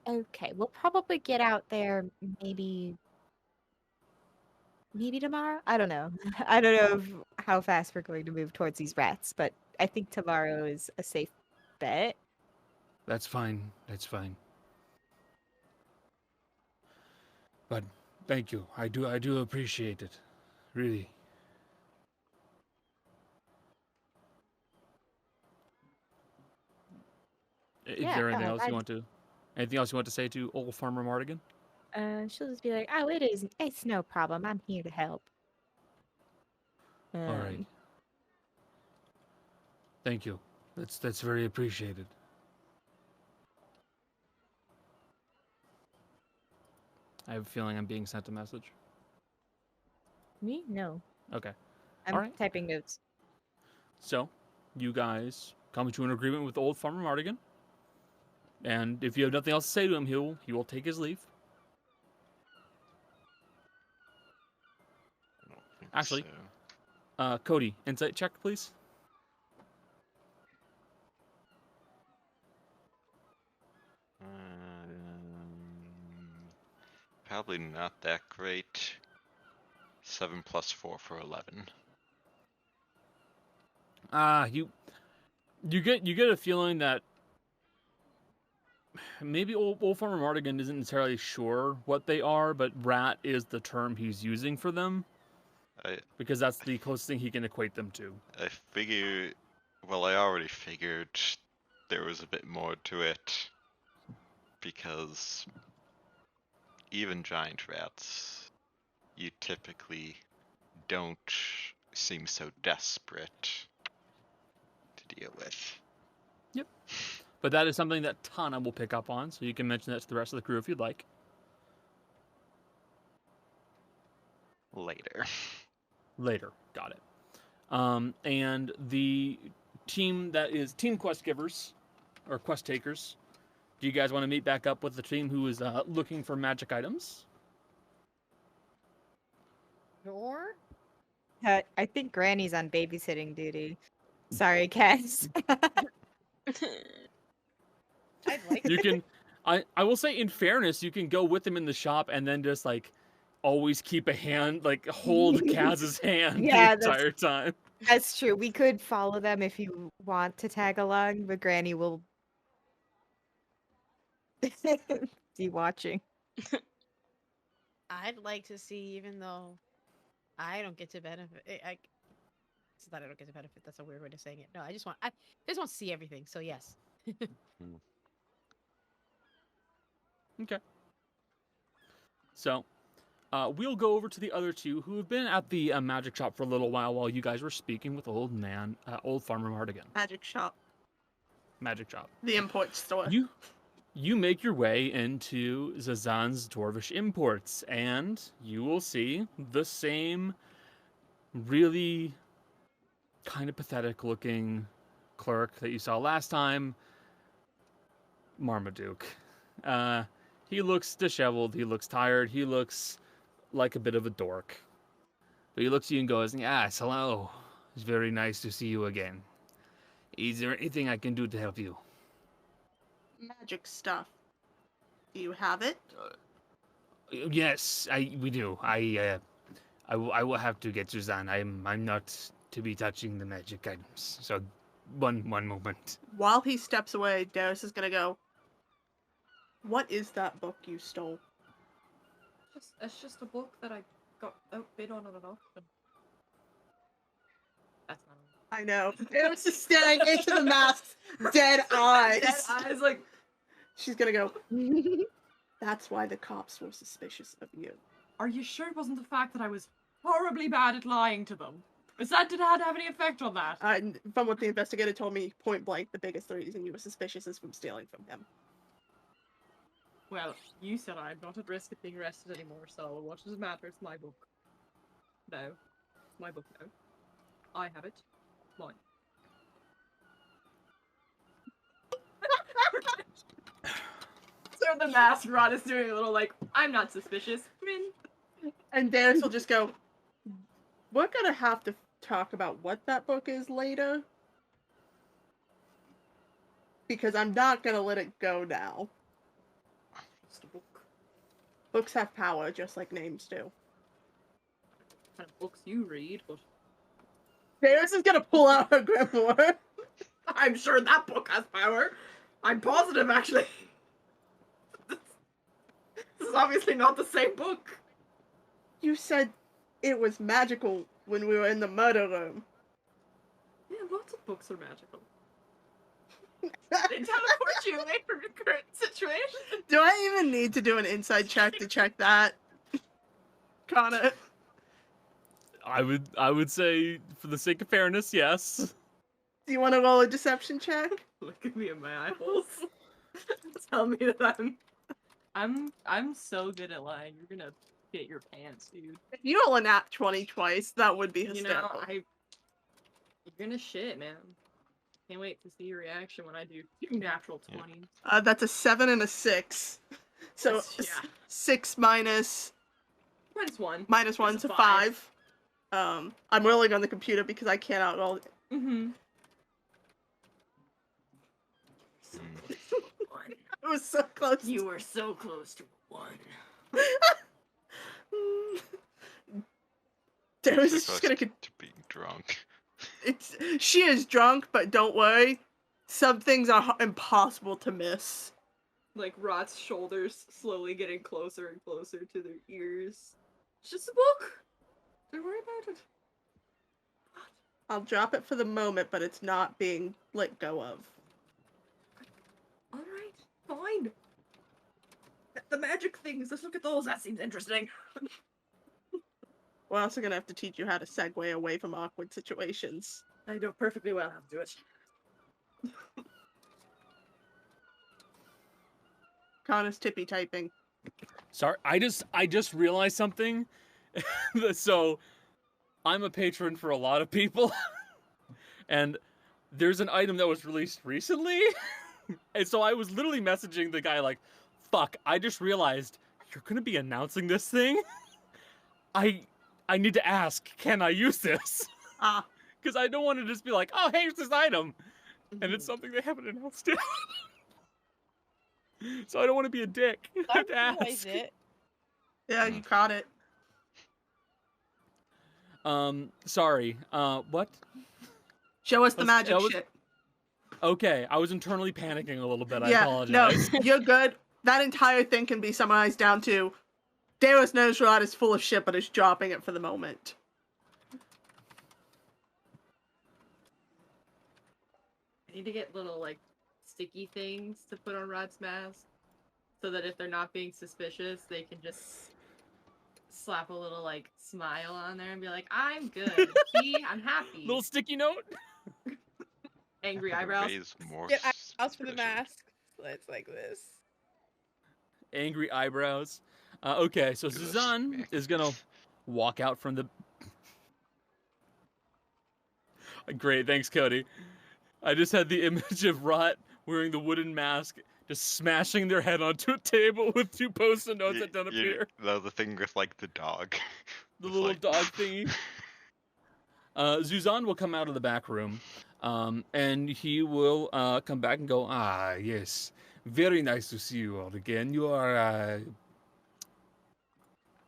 Okay, we'll probably get out there maybe tomorrow. I don't know. I don't know how fast we're going to move towards these rats, but I think tomorrow is a safe bet. That's fine. That's fine. But thank you. I do appreciate it. Really. Is Yeah, there anything else you I'd- want to? Anything else you want to say to old Farmer Mardigan? she'll just be like, "Oh, it's no problem. I'm here to help." All right. Thank you. That's very appreciated. I have a feeling I'm being sent a message. Me? No. Okay. I'm Alright. typing notes. So, you guys come to an agreement with old Farmer Mardigan. And if you have nothing else to say to him, he will take his leave. I don't think Actually, so. Cody, insight check, please. Probably not that great. 7 plus 4 for 11. You get a feeling that maybe old Farmer Mardigan isn't entirely sure what they are, but rat is the term he's using for them. Because that's the closest thing he can equate them to. I figure, well, I already figured there was a bit more to it, because even giant rats, you typically don't seem so desperate to deal with. Yep. But that is something that Tana will pick up on, so you can mention that to the rest of the crew if you'd like. Later. Got it. And the team that is Team Quest Givers, or Quest Takers, do you guys want to meet back up with the team who is looking for magic items? Sure. I think Granny's on babysitting duty. Sorry, Cass. I'd like You can, I will say in fairness, you can go with them in the shop and then just like always keep a hand, like hold Kaz's hand Yeah, the entire time. That's true. We could follow them if you want to tag along, but Granny will be watching. I'd like to see, even though I don't get to benefit. It's not I don't get to benefit. That's a weird way of saying it. No, I just want to see everything. So yes. Okay. So, we'll go over to the other two who have been at the magic shop for a little while you guys were speaking with old Farmer Mardigan. Magic shop. Magic shop. The import store. You make your way into Zazan's Dwarvish Imports, and you will see the same really kind of pathetic looking clerk that you saw last time, Marmaduke. He looks disheveled, he looks tired, he looks like a bit of a dork. But he looks at you and goes, "Yes, hello. It's very nice to see you again. Is there anything I can do to help you?" Magic stuff. Do you have it? Yes, we do. I will have to get Suzanne. I'm not to be touching the magic items. So, one moment. While he steps away, Daeris is gonna go, "What is that book you stole?" It's just a book that I got outbid on at an auction. That's not. I know. Daeris is staring into the mask's dead eyes. Dead eyes, like. She's gonna go, "That's why the cops were suspicious of you." Are you sure it wasn't the fact that I was horribly bad at lying to them? Did that have any effect on that? From what the investigator told me, point blank, the biggest reason you were suspicious is from stealing from him. Well, you said I'm not at risk of being arrested anymore, so what does it matter? It's my book. No. It's my book now. I have it. Mine. So the masked rod is doing a little like, I'm not suspicious. And Daeris will just go, "We're gonna have to talk about what that book is later. Because I'm not gonna let it go now." Just a book. Books have power, just like names do. What kind of books you read, but Daeris is gonna pull out her grimoire. I'm sure that book has power. I'm positive, actually. This is obviously not the same book. You said it was magical when we were in the murder room. yeah, lots of books are magical. They teleport you away from your current situation. Do I even need to do an inside check to check that? Connor. I would say, for the sake of fairness, yes. Do you want to roll a deception check? Look at me in my eyeballs. Tell me that I'm so good at lying. You're gonna get your pants, dude. If you roll a nat 20 twice, that would be You know, hysterical. you're gonna shit, man. Can't wait to see your reaction when I do 2 natural 20s. That's a 7 and a 6. So Yeah. 6 minus -1. minus 1, That's a so 5. 5. I'm rolling on the computer because I can't outroll. Mm-hmm. It was so close. You were so close to 1. Daeris So is just close gonna. to being drunk. She is drunk, but don't worry. Some things are impossible to miss. Like Rot's shoulders slowly getting closer and closer to their ears. It's just a book. Don't worry about it. I'll drop it for the moment, but it's not being let go of. Alright, fine. The magic things, let's look at those. That seems interesting. We're also gonna have to teach you how to segue away from awkward situations. I know perfectly well how to do it. Connor's tippy typing. Sorry, I just realized something. So, I'm a patron for a lot of people, and there's an item that was released recently, and so I was literally messaging the guy like, "Fuck! I just realized you're gonna be announcing this thing. I need to ask, can I use this? Ah. Because I don't want to just be like, oh, hey, here's this item, and it's something they haven't announced yet." So I don't want to be a dick. I to ask. realize it. Yeah, you caught it. Sorry. What? Show us the I magic was- shit. Okay, I was internally panicking a little bit. I Yeah, apologize. no, you're good. That entire thing can be summarized down to Daeris knows Rod is full of shit, but is dropping it for the moment. I need to get little, like, sticky things to put on Rod's mask. So that if they're not being suspicious, they can just slap a little, like, smile on there and be like, I'm good. See? I'm happy. Little sticky note. Angry Have to eyebrows. raise more Get eyebrows for the suspicion. mask. It's like this. Angry eyebrows. Okay, so Look at this Suzanne man. is gonna walk out from the. Great, thanks, Cody. I just had the image of Rot wearing the wooden mask, just smashing their head onto a table with 2 post-it notes that don't appear. The thing with like the dog. The It's little like- dog thingy. Zuzan will come out of the back room, and he will come back and go, ah, yes, very nice to see you all again. You are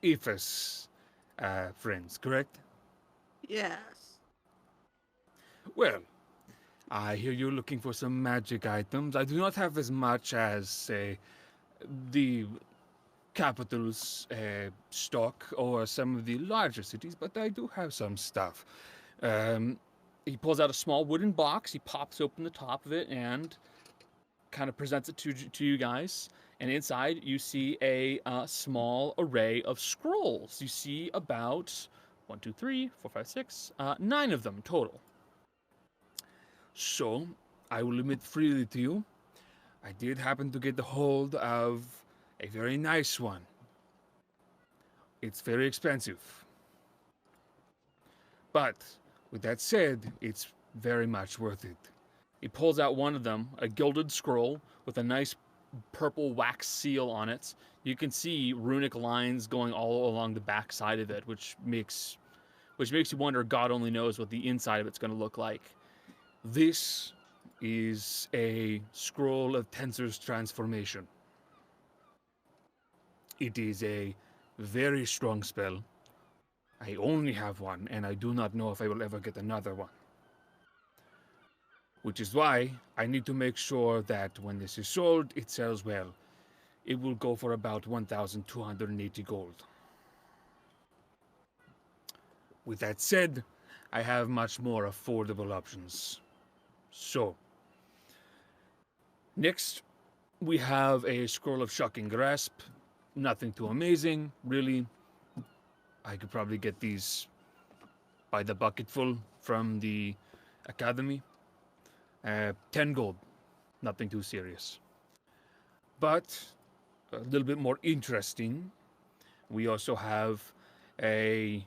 Aethys friends, correct? Yes. Well, I hear you're looking for some magic items. I do not have as much as, say, the capital's stock or some of the larger cities, but I do have some stuff. He pulls out a small wooden box, he pops open the top of it, and kind of presents it to you guys. And inside, you see a small array of scrolls. You see about 1, 2, 3, 4, 5, 6, 9 of them total. So, I will admit freely to you, I did happen to get the hold of a very nice one. It's very expensive. But, with that said, it's very much worth it. He pulls out one of them, a gilded scroll with a nice purple wax seal on it. You can see runic lines going all along the back side of it, which makes you wonder, God only knows what the inside of it's going to look like. This is a scroll of Tensor's transformation. It is a very strong spell. I only have one, and I do not know if I will ever get another one. Which is why I need to make sure that when this is sold, it sells well. It will go for about 1,280 gold. With that said, I have much more affordable options. So, next, we have a Scroll of Shocking Grasp. Nothing too amazing, really. I could probably get these by the bucketful from the academy. 10 gold. Nothing too serious. But, a little bit more interesting, we also have a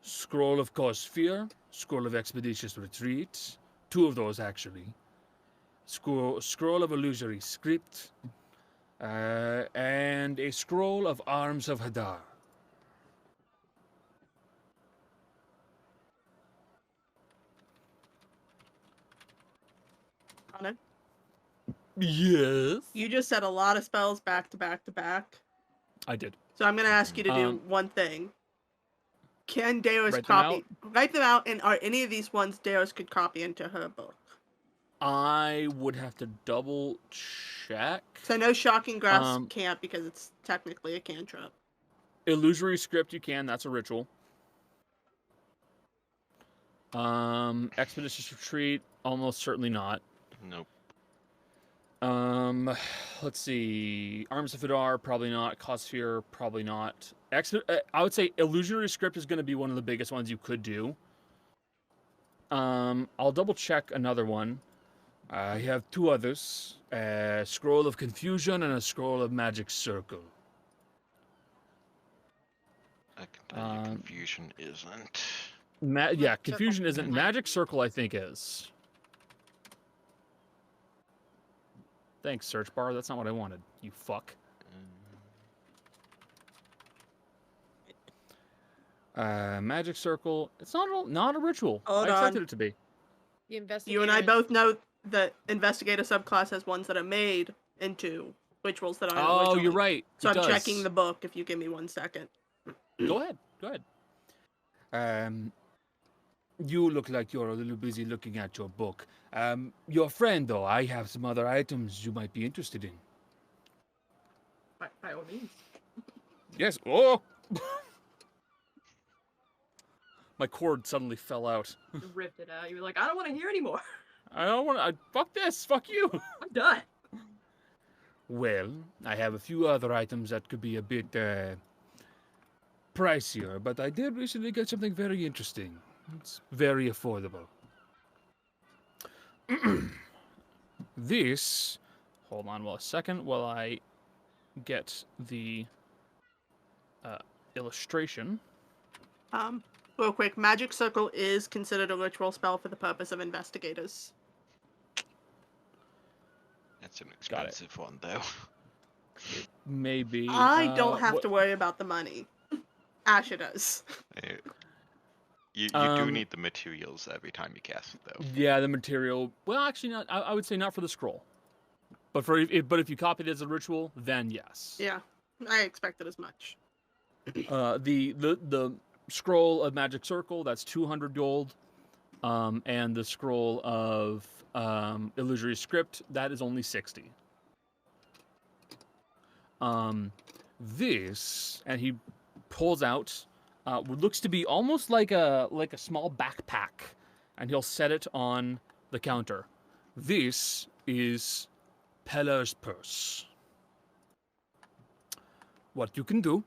Scroll of Cause Fear, Scroll of Expeditious Retreat, 2 of those actually. Scroll of Illusory Script, and a Scroll of Arms of Hadar. Connor, Yes. you just said a lot of spells back to back to back. I did. So I'm gonna ask you to do one thing. Can Daeris Write them out? write them out, and are any of these ones Daeris could copy into her book? I would have to double check. So I know Shocking Grasp can't because it's technically a cantrip. Illusory Script you can, that's a ritual. Expeditious Retreat, almost certainly not. Nope. Let's see. Arms of Hadar, probably not. Cause Fear, probably not. I would say Illusory Script is going to be one of the biggest ones you could do. I'll double check another one. I have 2 others. A Scroll of Confusion and a Scroll of Magic Circle. I can tell you confusion isn't. Yeah, Confusion isn't. Magic Circle, I think, is. Thanks, search bar. That's not what I wanted, you fuck. Magic Circle. It's not a ritual. Hold I expected on. it to be. The investigator. You and I both know that Investigator subclass has ones that are made into rituals that aren't originally. You're right. So it I'm does. checking the book if you give me 1 second. Go ahead. You look like you're a little busy looking at your book. Your friend, though, I have some other items you might be interested in. By all means. Yes. Oh! My cord suddenly fell out. You ripped it out. You were like, I don't want to hear anymore. I don't want to. Fuck this. Fuck you. I'm done. Well, I have a few other items that could be a bit pricier, but I did recently get something very interesting. It's very affordable. This. Hold on a second while I get the illustration. Real quick, Magic Circle is considered a ritual spell for the purpose of investigators. That's an expensive one, though. Maybe. I don't have to worry about the money. Asha does. You do need the materials every time you cast it, though. Yeah, the material. Well, actually, not. I would say not for the scroll. But if you copied it as a ritual, then yes. Yeah, I expected as much. The scroll of Magic Circle, that's 200 gold, and the scroll of Illusory Script, that is only 60. This, and he pulls out what looks to be almost like a small backpack, and he'll set it on the counter. This is Peller's Purse. What you can do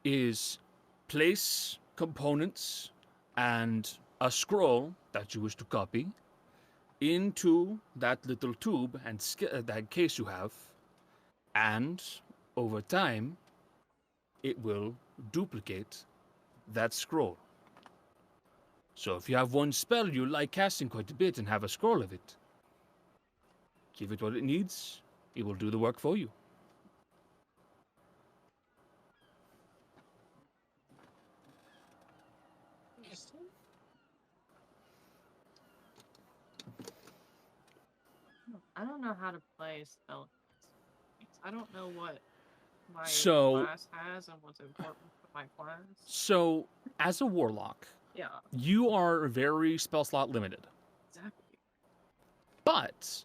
is place components and a scroll that you wish to copy into that little tube and that case you have, and over time it will duplicate that scroll. So if you have one spell you like casting quite a bit and have a scroll of it, give it what it needs, it will do the work for you. I don't know how to play spell. I don't know what my So- class has and what's important for my class. So, as a warlock, Yeah, you are very spell slot limited. exactly. But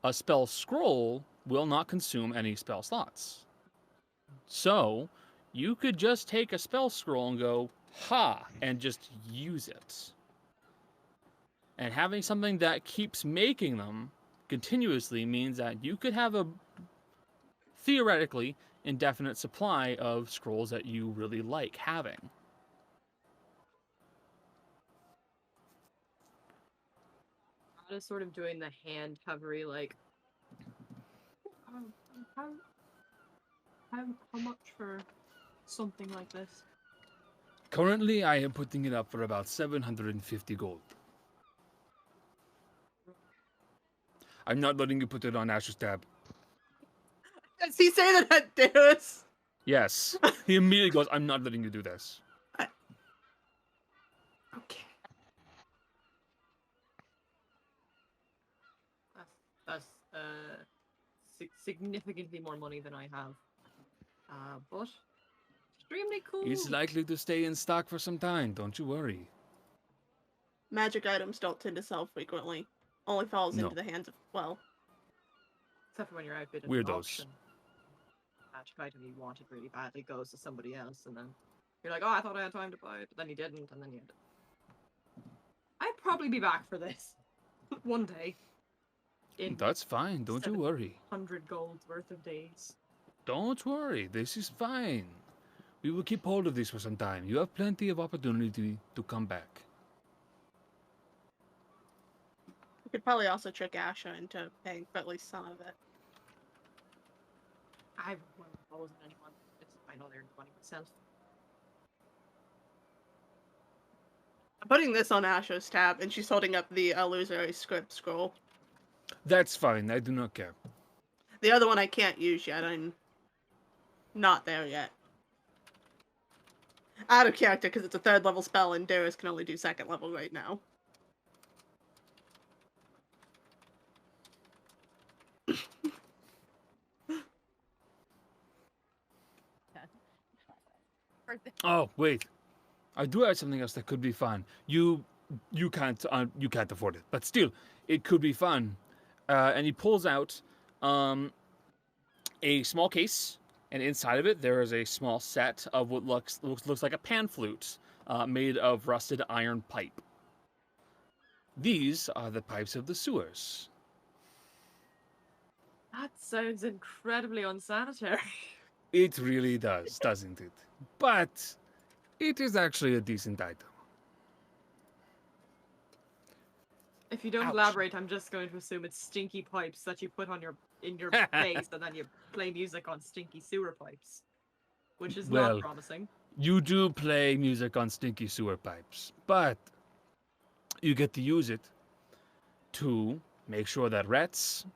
a spell scroll will not consume any spell slots. So, you could just take a spell scroll and go, ha, and just use it. And having something that keeps making them continuously means that you could have a theoretically indefinite supply of scrolls that you really like having. I'm just sort of doing the hand hovery, like, how, how much for something like this? Currently, I am putting it up for about 750 gold. I'm not letting you put it on Asher's tab. Does he say that at Daeris? Yes. He immediately goes, I'm not letting you do this. Okay. That's significantly more money than I have. But extremely cool. It's likely to stay in stock for some time, don't you worry. Magic items don't tend to sell frequently. Only falls No. into the hands of, well, Except for when you're outbid at an Weirdos. auction. Magic item you wanted really badly goes to somebody else, and then you're like, oh, I thought I had time to buy it, but then you didn't, and then you. I'd probably be back for this one day. In That's fine, don't you worry. 100 gold worth of days. Don't worry, this is fine. We will keep hold of this for some time. You have plenty of opportunity to come back. you could probably also trick Asha into paying for at least some of it. I wasn't anyone. I know they're money myself. I'm putting this on Asha's tab, and she's holding up the illusory script scroll. That's fine, I do not care. The other one I can't use yet. I'm not there yet. Out of character, because it's a 3rd level spell, and Daeris can only do 2nd level right now. Oh, wait. I do have something else that could be fun. You can't afford it, but still, it could be fun. And he pulls out a small case, and inside of it there is a small set of what looks like a pan flute made of rusted iron pipe. These are the pipes of the sewers. That sounds incredibly unsanitary. It really does, doesn't it? But it is actually a decent item. If you don't Ouch. elaborate, I'm just going to assume it's stinky pipes that you put on in your face, and then you play music on stinky sewer pipes, which is Well, not promising. You do play music on stinky sewer pipes, but you get to use it to make sure that rats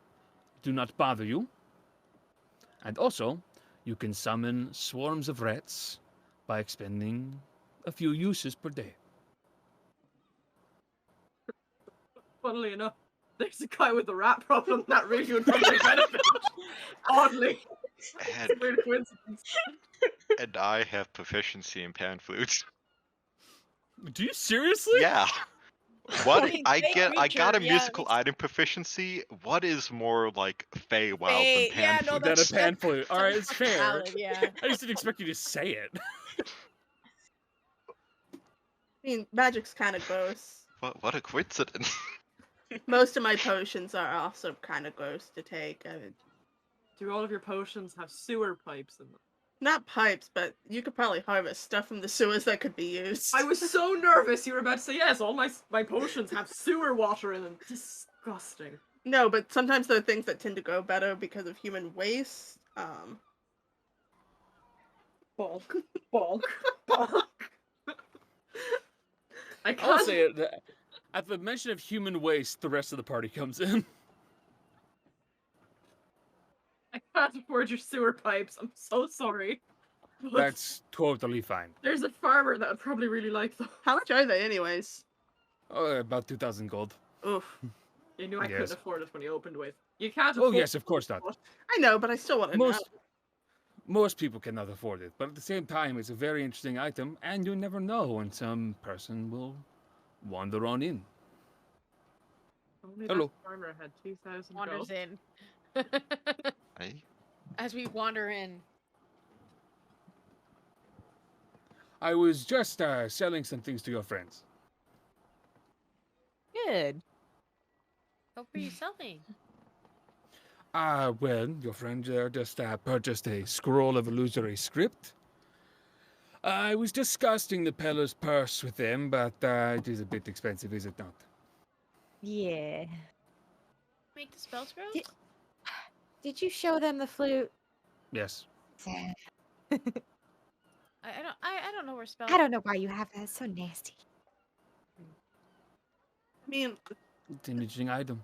do not bother you. And also, you can summon swarms of rats by expending a few uses per day. Funnily enough, there's a guy with a rat problem that really would probably benefit. Oddly. It's a weird coincidence. And I have proficiency in pan flutes. Do you seriously? Yeah. What I mean, I fey get? I got a creature, yeah, musical makes- item proficiency. What is more like Fey Wild Fey, than pan yeah, no, flute? Than a that's- pan flute. All right, it's fair. Valid, yeah. I just didn't expect you to say it. I mean, magic's kind of gross. What a coincidence! Most of my potions are also kind of gross to take. Do all of your potions have sewer pipes in them? Not pipes, but you could probably harvest stuff from the sewers that could be used. I was so nervous you were about to say yes, all my potions have sewer water in them. Disgusting. No, but sometimes there are things that tend to grow better because of human waste. Bulk. Bulk. Bulk. I I'll can't say it. At the mention of human waste, the rest of the party comes in. I can't afford your sewer pipes. I'm so sorry. But That's totally fine. there's a farmer that would probably really like them. How much are they, anyways? Oh, about 2,000 gold. Oof. You knew I Yes. couldn't afford it when you opened with. You can't Oh afford yes, of course not. I know, but I still want to know. Most people cannot afford it, but at the same time, it's a very interesting item, and you never know when some person will wander on in. Only Hello. that farmer had 2,000 Wanders gold. in. Aye. As we wander in. I was just selling some things to your friends. Good. What were you selling? Well, your friend just purchased a scroll of illusory script. I was discussing the Peller's purse with them, but it is a bit expensive, is it not? Yeah. Make the spell scrolls? Did you show them the flute? Yes. Sad. I don't know where spells. I don't know why you have that. It's so nasty. I mean, It's an interesting item.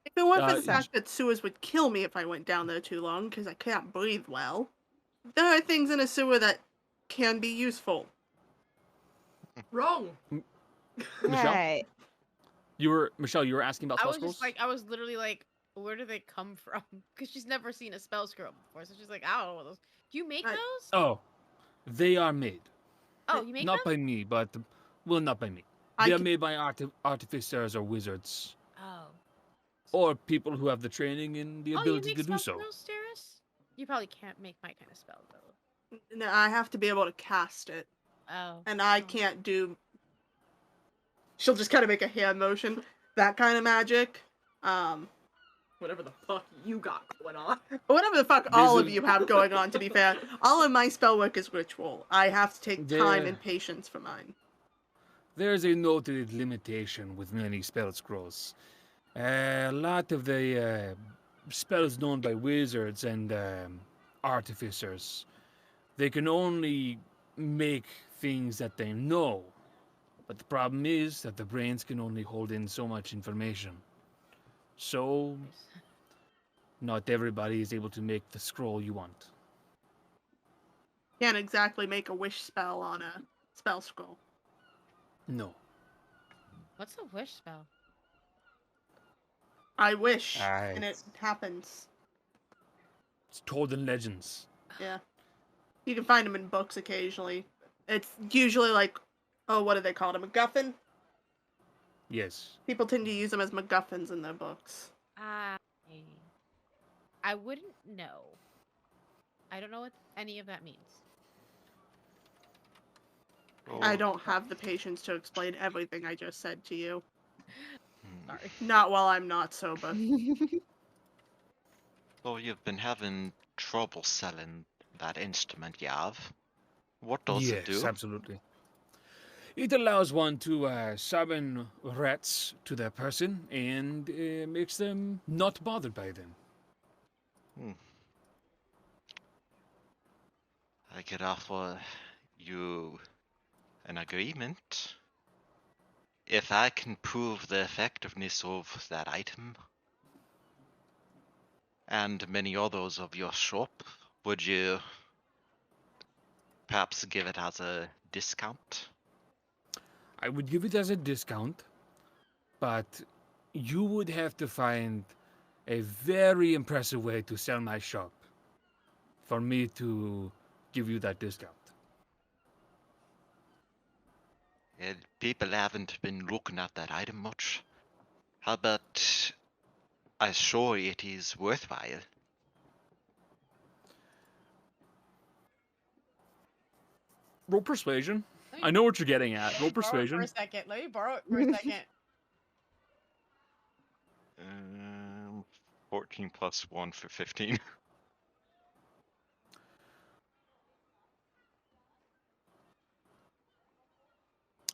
if it weren't for the is- fact that sewers would kill me if I went down there too long because I can't breathe well, there are things in a sewer that can be useful. Wrong! Michelle? Right. Michelle, you were asking about I spell was just scrolls? like, I was literally like, where do they come from? Because she's never seen a spell scroll before, so she's like, I don't know what those. Do you make I- those? Oh, they are made. Oh, you make Not them? by me, but well, not by me. I They are can- made by artificers or wizards, Oh. or people who have the training and the Oh, you ability make to do spell so. scrolls, Daeris? You probably can't make my kind of spell though. No, I have to be able to cast it, Oh. and I can't do. She'll just kind of make a hand motion. That kind of magic. Whatever the fuck you got going on. Whatever the fuck all of There's a- you have going on, to be fair. All of my spell work is ritual. I have to take time Yeah. and patience for mine. There's a noted limitation with many spell scrolls. A lot of the spells known by wizards and artificers, they can only make things that they know. But the problem is that the brains can only hold in so much information. So, not everybody is able to make the scroll you want. Can't exactly make a wish spell on a spell scroll. No. What's a wish spell? I wish, Aye. and it happens. It's told in legends. Yeah. You can find them in books occasionally. It's usually like, oh, what do they call it? A MacGuffin? Yes. People tend to use them as MacGuffins in their books. I wouldn't know. I don't know what any of that means. I Oh, don't have the patience to explain everything I just said to you. hmm. Sorry. Not while I'm not sober. So you've been having trouble selling that instrument you have. What does it Yes, do? absolutely. It allows one to summon rats to their person and makes them not bothered by them. I could offer you an agreement. If I can prove the effectiveness of that item and many others of your shop, would you perhaps give it as a discount? I would give it as a discount, but you would have to find a very impressive way to sell my shop for me to give you that discount. People haven't been looking at that item much. How about I show it is worthwhile? Roll persuasion. Let me I know what you're getting at. Roll borrow it persuasion. for a second. Let me borrow it for a second. 14 plus 1 for 15.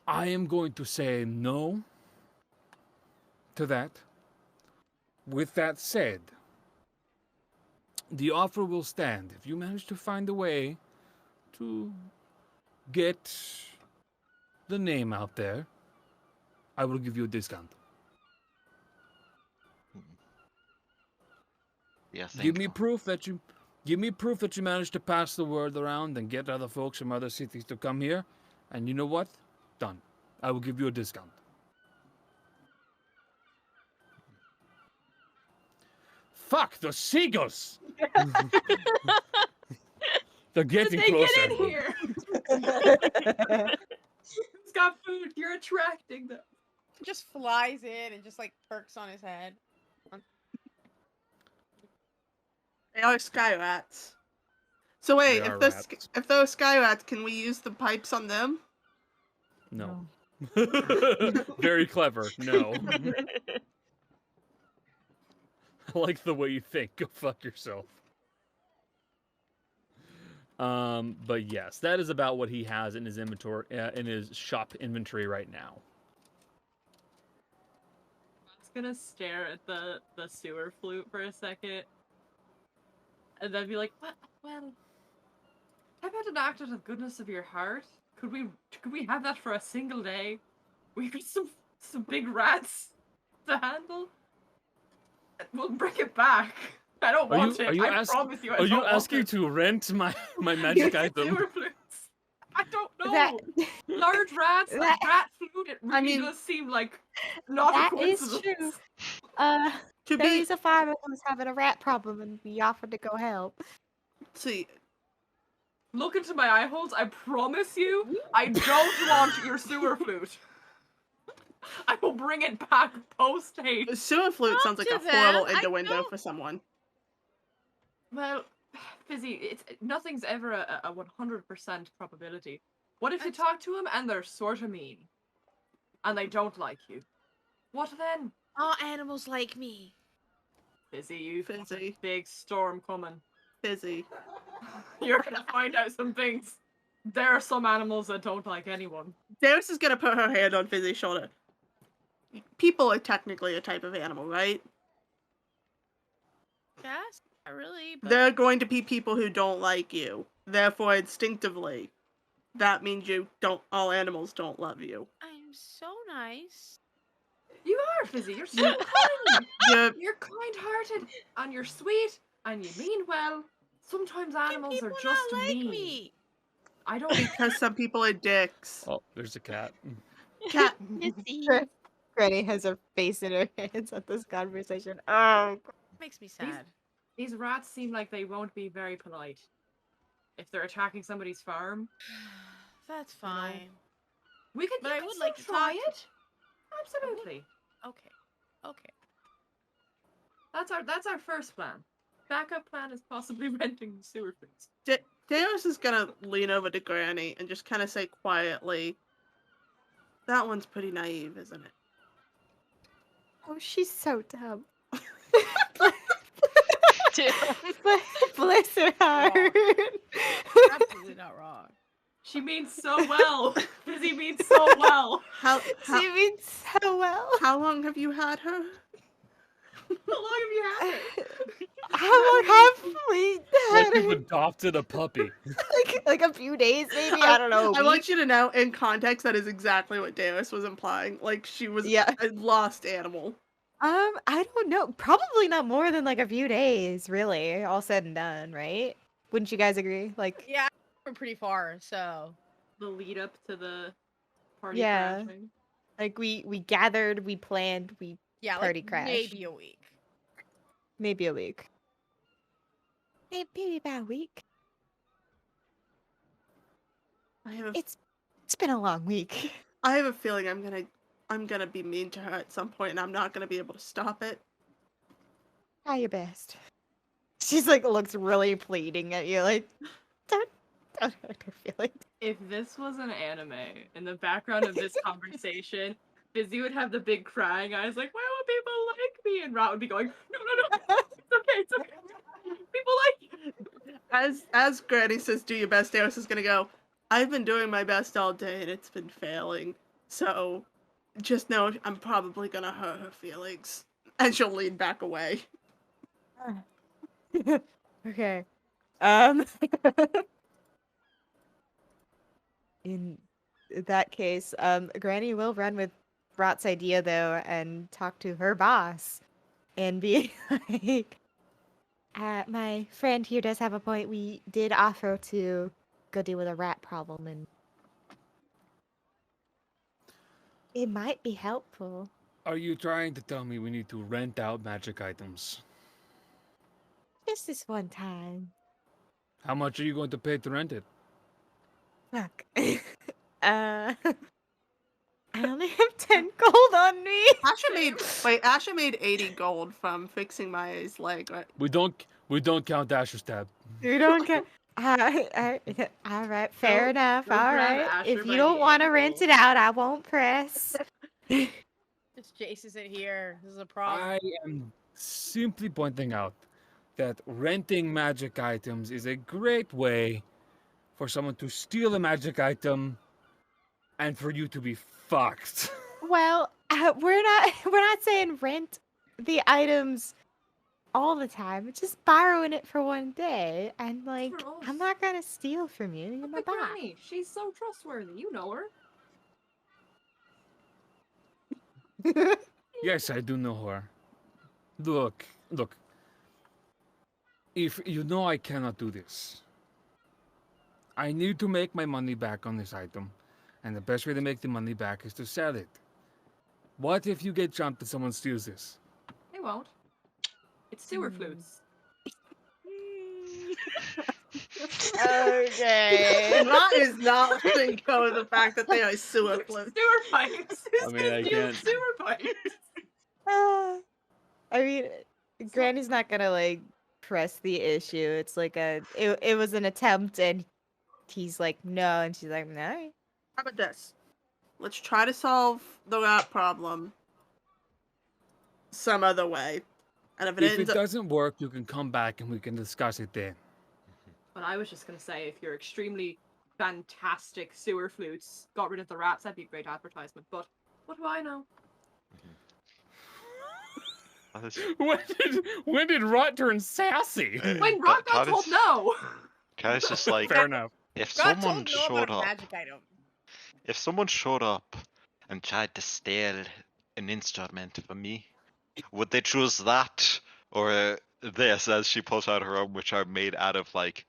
I am going to say no to that. With that said, the offer will stand if you manage to find a way to get the name out there. I will give you a discount. Yeah, Give me proof that you managed to pass the word around and get other folks from other cities to come here. And you know what? Done. I will give you a discount. Fuck the seagulls! They're Did getting they closer. get in here? Who's got food? You're attracting them. Just flies in and just like perks on his head. They are sky rats. So wait, They if are this rats. if those sky rats, can we use the pipes on them? No. Very clever. No. I like the way you think. Go fuck yourself. But yes, that is about what he has in his inventory, in his shop inventory right now. I'm just gonna stare at the sewer flute for a second, and then be like, well, how about an act out of goodness of your heart? Could we have that for a single day? We got some big rats to handle. We'll bring it back. I don't want it. I promise you. I Are don't you want asking it. to rent my magic item? Sewer flutes. I don't know. That- Large rats, a that- rat flute. It really mean, does seem like not that a is coincidence. true. To There be is a farmer who's having a rat problem, and we offered to go help. see, Look into my eye holes. I promise you, I don't want your sewer flute. I will bring it back post haste. a sewer flute sounds like a to them, horrible I innuendo don't- for someone. Well, Fizzy, nothing's ever a 100% probability. What if you talk to them and they're sort of mean, and they don't like you? What then? All animals like me. Fizzy, you've got a Fizzy. big storm coming. Fizzy. You're gonna find out some things. There are some animals that don't like anyone. Daeris is gonna put her hand on Fizzy's shoulder. People are technically a type of animal, right? Yes, not really. But There are going to be people who don't like you. Therefore, instinctively, that means all animals don't love you. I'm so nice. You are, Fizzy. You're so kind. You're, You're kind-hearted, and you're sweet, and you mean well. Sometimes Can animals people are just not like mean. me? I don't. because some people are dicks. Oh, there's a cat. Cat. Granny has her face in her hands at this conversation. Oh, Makes me sad. These rats seem like they won't be very polite if they're attacking somebody's farm. That's fine. We could, But you I could would still like to try talk it. Absolutely. Okay. Okay. That's our first plan. Backup plan is possibly renting the sewer flutes. Daeris is gonna lean over to Granny and just kind of say quietly, "That one's pretty naive, isn't it?" oh, she's so dumb. Damn. Bless her heart. Absolutely not wrong. She means so well. Fizzy means so well. How She means so well. how long have you had her? How long have you had it? How long have we Like had you've her? adopted a puppy. Like a few days, maybe. I don't know. I want you to know, in context, that is exactly what Daeris was implying. Like she was Yeah. a lost animal. I don't know. Probably not more than like a few days, really. All said and done, right? Wouldn't you guys agree? Like, Yeah, we're pretty far, so. The lead up to the party Yeah. crashing. like we gathered, we planned, we Yeah, Party like crash. maybe a week. maybe a week. Maybe about a week. I have a, It's been a long week. I have a feeling I'm gonna be mean to her at some point, and I'm not gonna be able to stop it. Try your best. She's like looks really pleading at you, like don't hurt her feelings. If this was an anime, in the background of this conversation, Fizzy would have the big crying eyes like, why won't people like me? And Rat would be going, no, it's okay. People like you. As Granny says, "Do your best," Daeris is gonna go, "I've been doing my best all day, and it's been failing. So, just know I'm probably gonna hurt her feelings." And she'll lean back away. Okay. In that case, Granny will run with Rat's idea though and talk to her boss and be like, my friend here does have a point. We did offer to go deal with a rat problem and it might be helpful. Are you trying to tell me we need to rent out magic items? Just this one time. How much are you going to pay to rent it? Fuck. I only have 10 gold on me. Asha made 80 gold from fixing Maya's leg, right? We don't count Asher's tab. You don't get. All right, fair enough. don't All grab right. Asher If by you the don't want to rent ankle. it out, I won't press. This Jace isn't here. This is a problem. I am simply pointing out that renting magic items is a great way for someone to steal a magic item and for you to be fucked. Well, we're not saying rent the items all the time. It's just borrowing it for one day, and like for I'm us. not gonna steal from you. You're Look my at boss. Granny. She's so trustworthy. You know her. Yes, I do know her. Look. If you know I cannot do this, I need to make my money back on this item, and the best way to make the money back is to sell it. What if you get jumped and someone steals this? They won't. It's sewer flutes. Okay. Rot is not letting go of the fact that they are sewer flutes. Sewer pipes. I mean, I can't- Sewer pipes. I mean, Granny's not gonna like press the issue. It's like it was an attempt, and he's like no, and she's like no. How about this? Let's try to solve the rat problem some other way. And if it If it ends up, doesn't work, you can come back and we can discuss it then. But I was just gonna say, if you're extremely fantastic sewer flutes got rid of the rats, that'd be a great advertisement. But what do I know? When did Rot turn sassy? When Rock got told no. It's just like Fair enough. if Got someone told no showed about a up, magic item. if someone showed up and tried to steal an instrument from me, would they choose that or this? As she pulls out her own, which are made out of like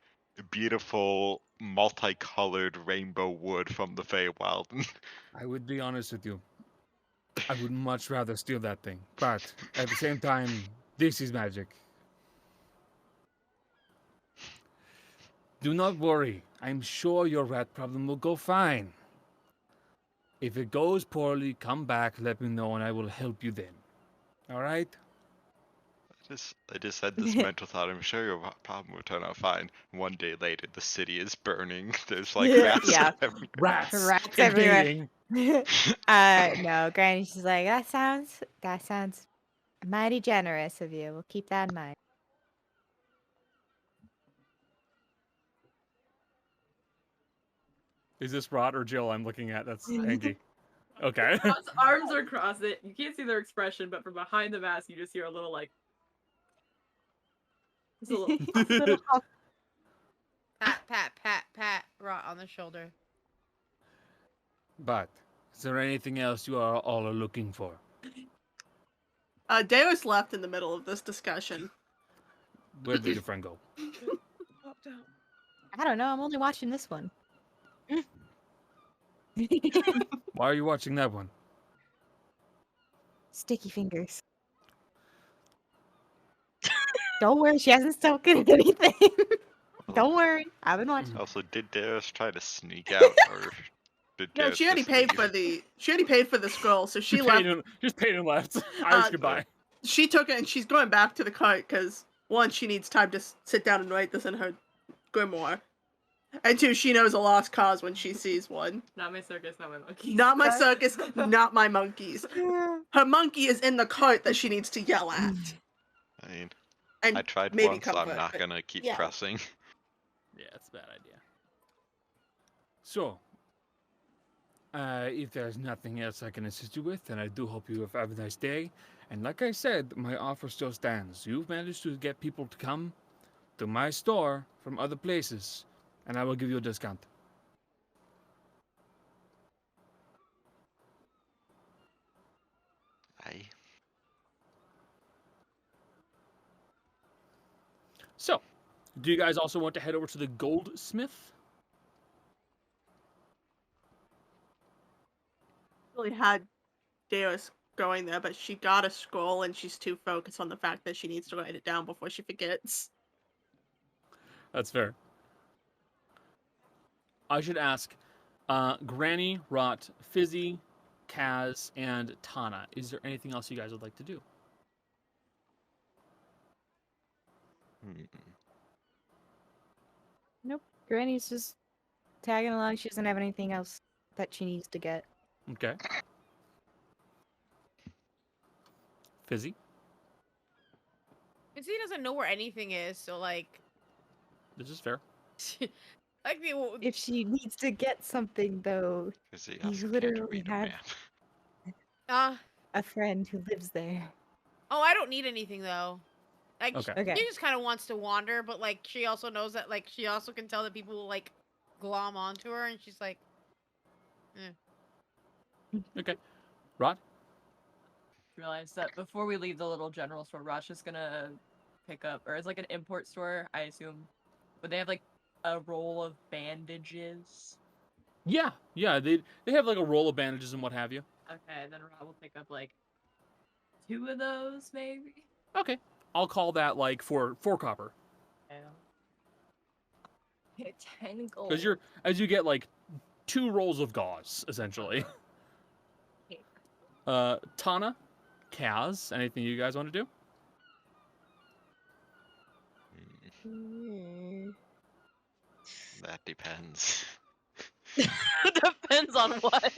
beautiful multicolored rainbow wood from the Feywild. I would be honest with you. I would much rather steal that thing. But at the same time, this is magic. Do not worry. I'm sure your rat problem will go fine. If it goes poorly, come back, let me know, and I will help you then. Alright? I just had this mental thought. I'm sure your problem will turn out fine. One day later, the city is burning. There's like rats Yeah. everywhere. Rats! Rats everywhere. invading. No, Granny. She's like that sounds mighty generous of you. We'll keep that in mind. Is this Rot or Jill I'm looking at? That's Angie. Okay. Rod's arms are crossed. You can't see their expression, but from behind the mask, you just hear a little like. Just a little. Pat, Rot on the shoulder. But, is there anything else you are all looking for? Daeris left in the middle of this discussion. Where did your friend go? I don't know. I'm only watching this one. Why are you watching that one? Sticky fingers. Don't worry, she hasn't spoken anything. Don't worry, I've been watching. Also, did Daeris try to sneak out, or did No, Daeris she already just paid leave? for the. She already paid for the scroll, so she left. Just paid and left. Irish Uh, goodbye. She took it, and she's going back to the cart because one, she needs time to sit down and write this in her grimoire, and two, she knows a lost cause when she sees one. Not my circus, not my monkey. Not my circus, not my monkeys. Her monkey is in the cart that she needs to yell at. I mean, And I tried maybe once. I'm comfort, not but- gonna keep yeah. pressing. Yeah, it's a bad idea. So, if there's nothing else I can assist you with, then I do hope you have a nice day. And like I said, my offer still stands. You've managed to get people to come to my store from other places, and I will give you a discount. Aye. So, do you guys also want to head over to the goldsmith? Really had Daeris going there, but she got a scroll and she's too focused on the fact that she needs to write it down before she forgets. That's fair. I should ask, Granny, Rot, Fizzy, Kaz, and Tana. Is there anything else you guys would like to do? Nope. Granny's just tagging along. She doesn't have anything else that she needs to get. Okay. Fizzy? Fizzy doesn't know where anything is, so like, This is fair. like the If she needs to get something, though, Because he you also can't literally read a have map. a friend who lives there. Oh, I don't need anything though. Like, Okay. Okay. she just kind of wants to wander, but like, she also knows that like she also can tell that people will like glom onto her, and she's like, Okay. Rot? Realize that before we leave the little general store, Rosh is gonna pick up, or it's like an import store, I assume. But they have like a roll of bandages. Yeah. They have like a roll of bandages and what have you. Okay, then Rob will pick up like 2 of those, maybe. Okay. I'll call that like 4 copper. Yeah. 10 gold. Because as you get like 2 rolls of gauze, essentially. Tana, Kaz, anything you guys want to do? That depends. Depends on what.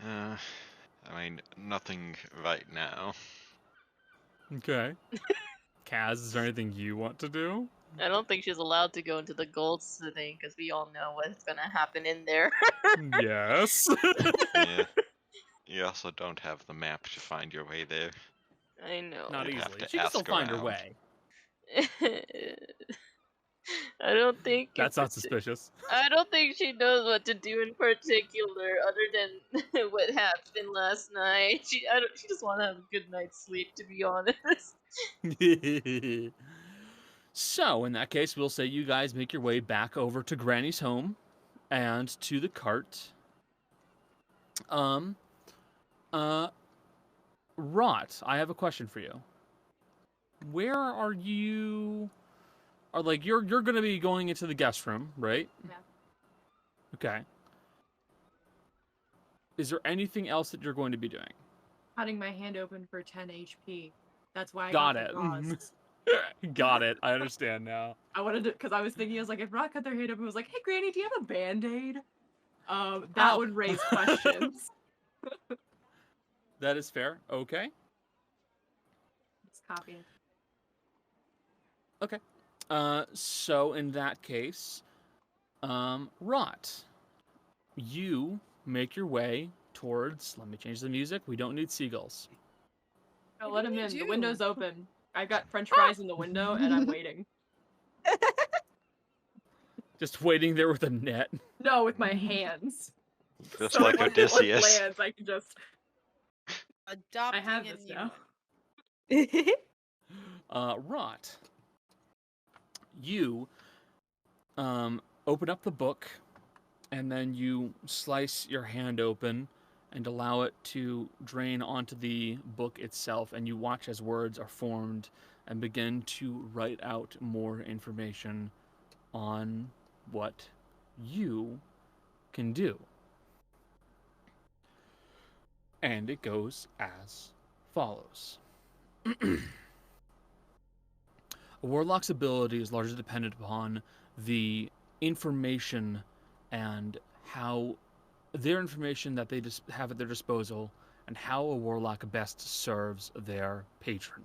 I mean, nothing right now. Okay. Kaz, is there anything you want to do? I don't think she's allowed to go into the gold city because we all know what's gonna happen in there. Yes. Yeah. You also don't have the map to find your way there. I know. Not You'd have easily. to She can still ask find her around. way. I don't think That's not suspicious. I don't think she knows what to do in particular, other than what happened last night. She just want to have a good night's sleep, to be honest. So, in that case, we'll say you guys make your way back over to Granny's home and to the cart. Rot, I have a question for you. Where are you? You're gonna be going into the guest room, right? Yeah. Okay. Is there anything else that you're going to be doing? Cutting my hand open for 10 HP. That's why I Got got it. the gauze. Got it. I understand now. I wanted to, because I was thinking, I was like, if Rock cut their hand open, I was like, hey, Granny, do you have a band-aid? That would raise questions. That is fair. Okay. Just copy it. Okay. So in that case, Rot, you make your way towards. Let me change the music. We don't need seagulls. Oh, What let do him you in. The do? window's open. I got French fries in the window, and I'm waiting. Just waiting there with a net. No, with my hands. Just So like once it Odysseus. lands, I can just. adopting have a this new now. one. Rot, you open up the book, and then you slice your hand open and allow it to drain onto the book itself, and you watch as words are formed and begin to write out more information on what you can do. And it goes as follows. A warlock's ability is largely dependent upon the information and how their information that they just have at their disposal and how a warlock best serves their patron.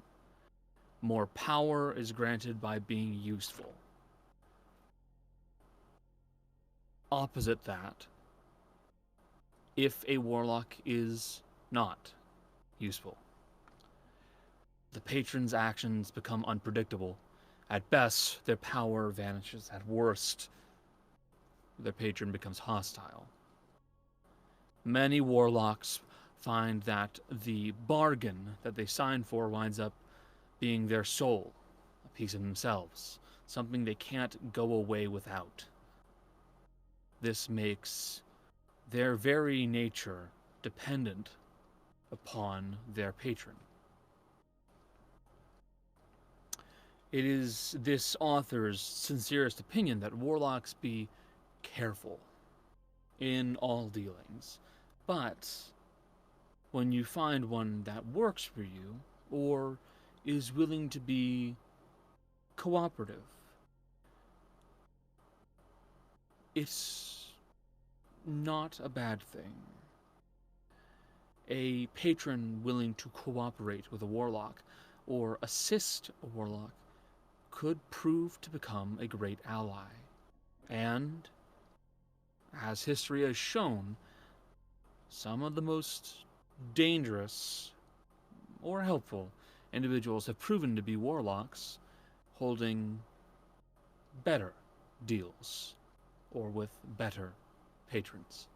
More power is granted by being useful. Opposite that, if a warlock is not useful, the patron's actions become unpredictable. At best, their power vanishes. At worst, their patron becomes hostile. Many warlocks find that the bargain that they sign for winds up being their soul, a piece of themselves, something they can't go away without. This makes their very nature dependent upon their patron. It is this author's sincerest opinion that warlocks be careful in all dealings. But when you find one that works for you, or is willing to be cooperative, it's not a bad thing. A patron willing to cooperate with a warlock or assist a warlock could prove to become a great ally. And, as history has shown, some of the most dangerous or helpful individuals have proven to be warlocks holding better deals or with better patrons.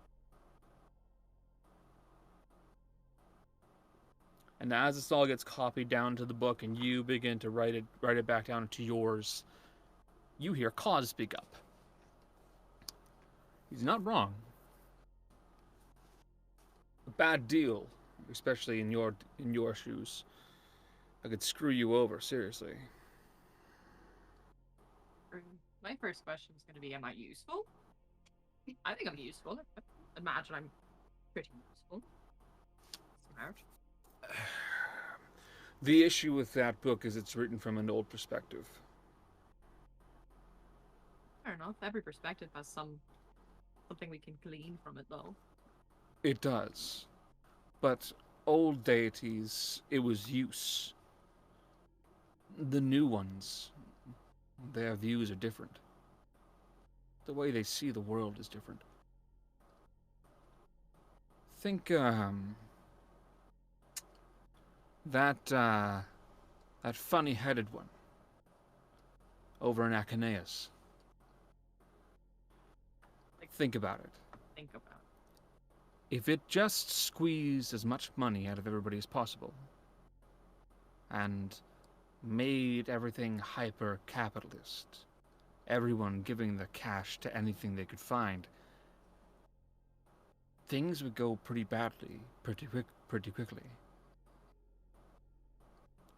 And as this all gets copied down to the book and you begin to write it back down into yours, you hear Cause speak up. He's not wrong. A bad deal, especially in your shoes. I could screw you over, seriously. My first question is going to be, am I useful? I think I'm useful. I imagine I'm pretty useful. Smart. The issue with that book is it's written from an old perspective. Fair enough. Every perspective has something we can glean from it, though. It does. But old deities, it was use. The new ones, their views are different. The way they see the world is different. Think, that funny-headed one over in Achenaeus. Think about it. Think about If it just squeezed as much money out of everybody as possible, and made everything hyper-capitalist, everyone giving the cash to anything they could find, things would go pretty badly, pretty quickly.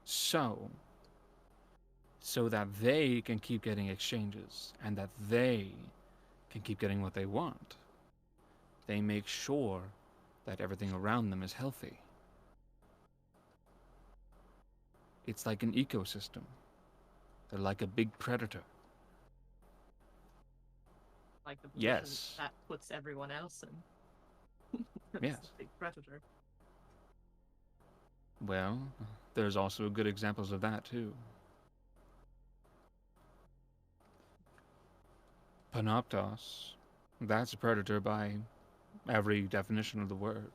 So that they can keep getting exchanges, and that they can keep getting what they want, they make sure that everything around them is healthy. It's like an ecosystem. They're like a big predator. like the position Yes. that puts everyone else in. That's Yes. a big predator. Well, there's also good examples of that, too. Panoptos, that's a predator by every definition of the word.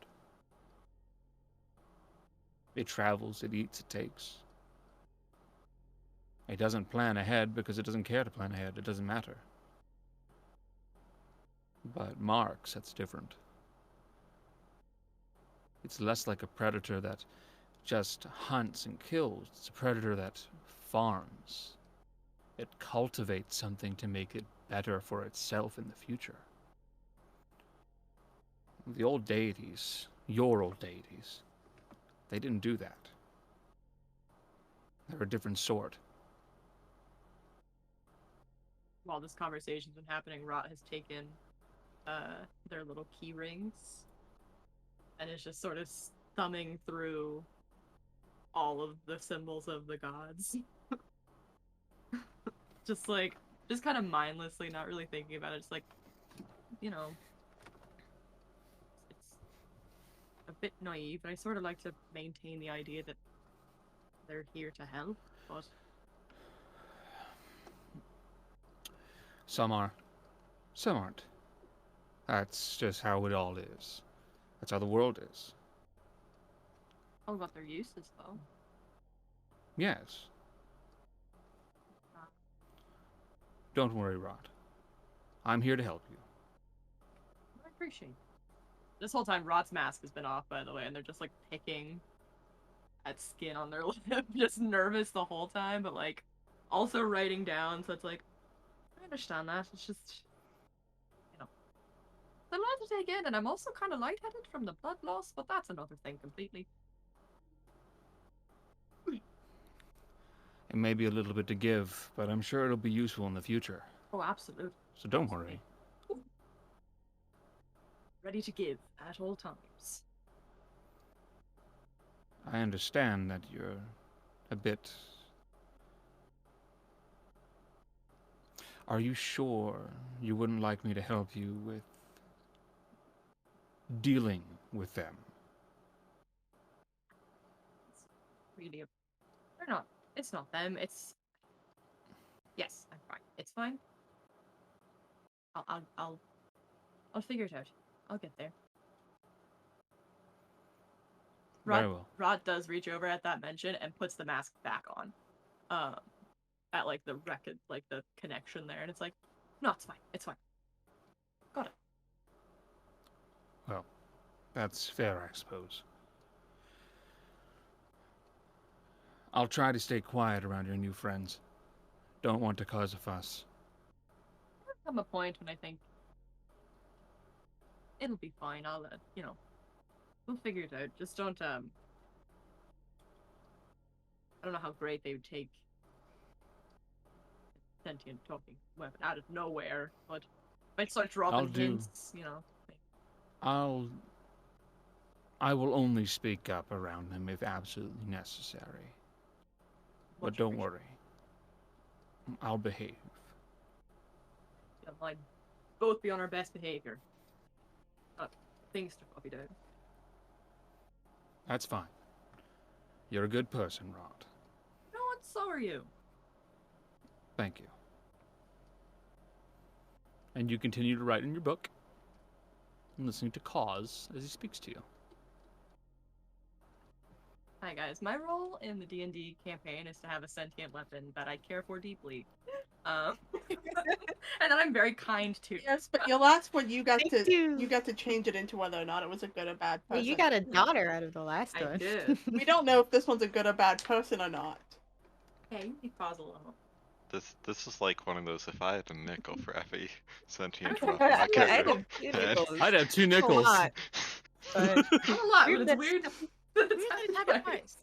It travels, it eats, it takes. It doesn't plan ahead because it doesn't care to plan ahead. It doesn't matter. But Marx, that's different. It's less like a predator that just hunts and kills. It's a predator that farms. It cultivates something to make it better for itself in the future. The old deities, your old deities, they didn't do that. They're a different sort. While this conversation's been happening, Rot has taken their little key rings and is just sort of thumbing through all of the symbols of the gods. just kind of mindlessly, not really thinking about it. It's like, you know, it's a bit naive, but I sort of like to maintain the idea that they're here to help, but Some are. Some aren't. That's just how it all is. That's how the world is. all got their uses, though. Yes. Don't worry, Rod. I'm here to help you. I appreciate it. This whole time, Rot's mask has been off, by the way, and they're just, like, picking at skin on their lip, just nervous the whole time, but, like, also writing down, so it's like, I understand that, it's just, you know. It's a lot to take in, and I'm also kind of lightheaded from the blood loss, but that's another thing completely. It may be a little bit to give, but I'm sure it'll be useful in the future. Oh, absolutely. So don't worry. Ready to give at all times. I understand that you're a bit... Are you sure you wouldn't like me to help you with dealing with them? Really, they're not. It's not them. It's. Yes, I'm fine. It's fine. I'll figure it out. I'll get there. Very well. Rod does reach over at that mention and puts the mask back on. At like the record, like the connection there, and it's like, no, it's fine. It's fine. Got it. Well, that's fair, I suppose. I'll try to stay quiet around your new friends. Don't want to cause a fuss. There'll come a point when I think it'll be fine. I'll, we'll figure it out. Just don't, I don't know how great they would take sentient talking weapon out of nowhere, but might start dropping hints, I will only speak up around them if absolutely necessary. But don't worry. I'll behave. Yeah, might both be on our best behavior. Things to copy down. That's fine. You're a good person, Rod. No, and so are you. Thank you. And you continue to write in your book and listening to Cause as he speaks to you. Hi guys, my role in the D&D campaign is to have a sentient weapon that I care for deeply. And that I'm very kind to. Yes, but your last one, you got to change it into whether or not it was a good or bad person. Well, you got a daughter out of the last I one. did. We don't know if this one's a good or bad person or not. Hey, you pause a little. This is like one of those. If I had a nickel for every sentient I weapon, I could I'd have 2 nickels. I'd have 2 nickels. A lot, but Not a lot, Weird but it's that- weird. Weird that it's happened twice.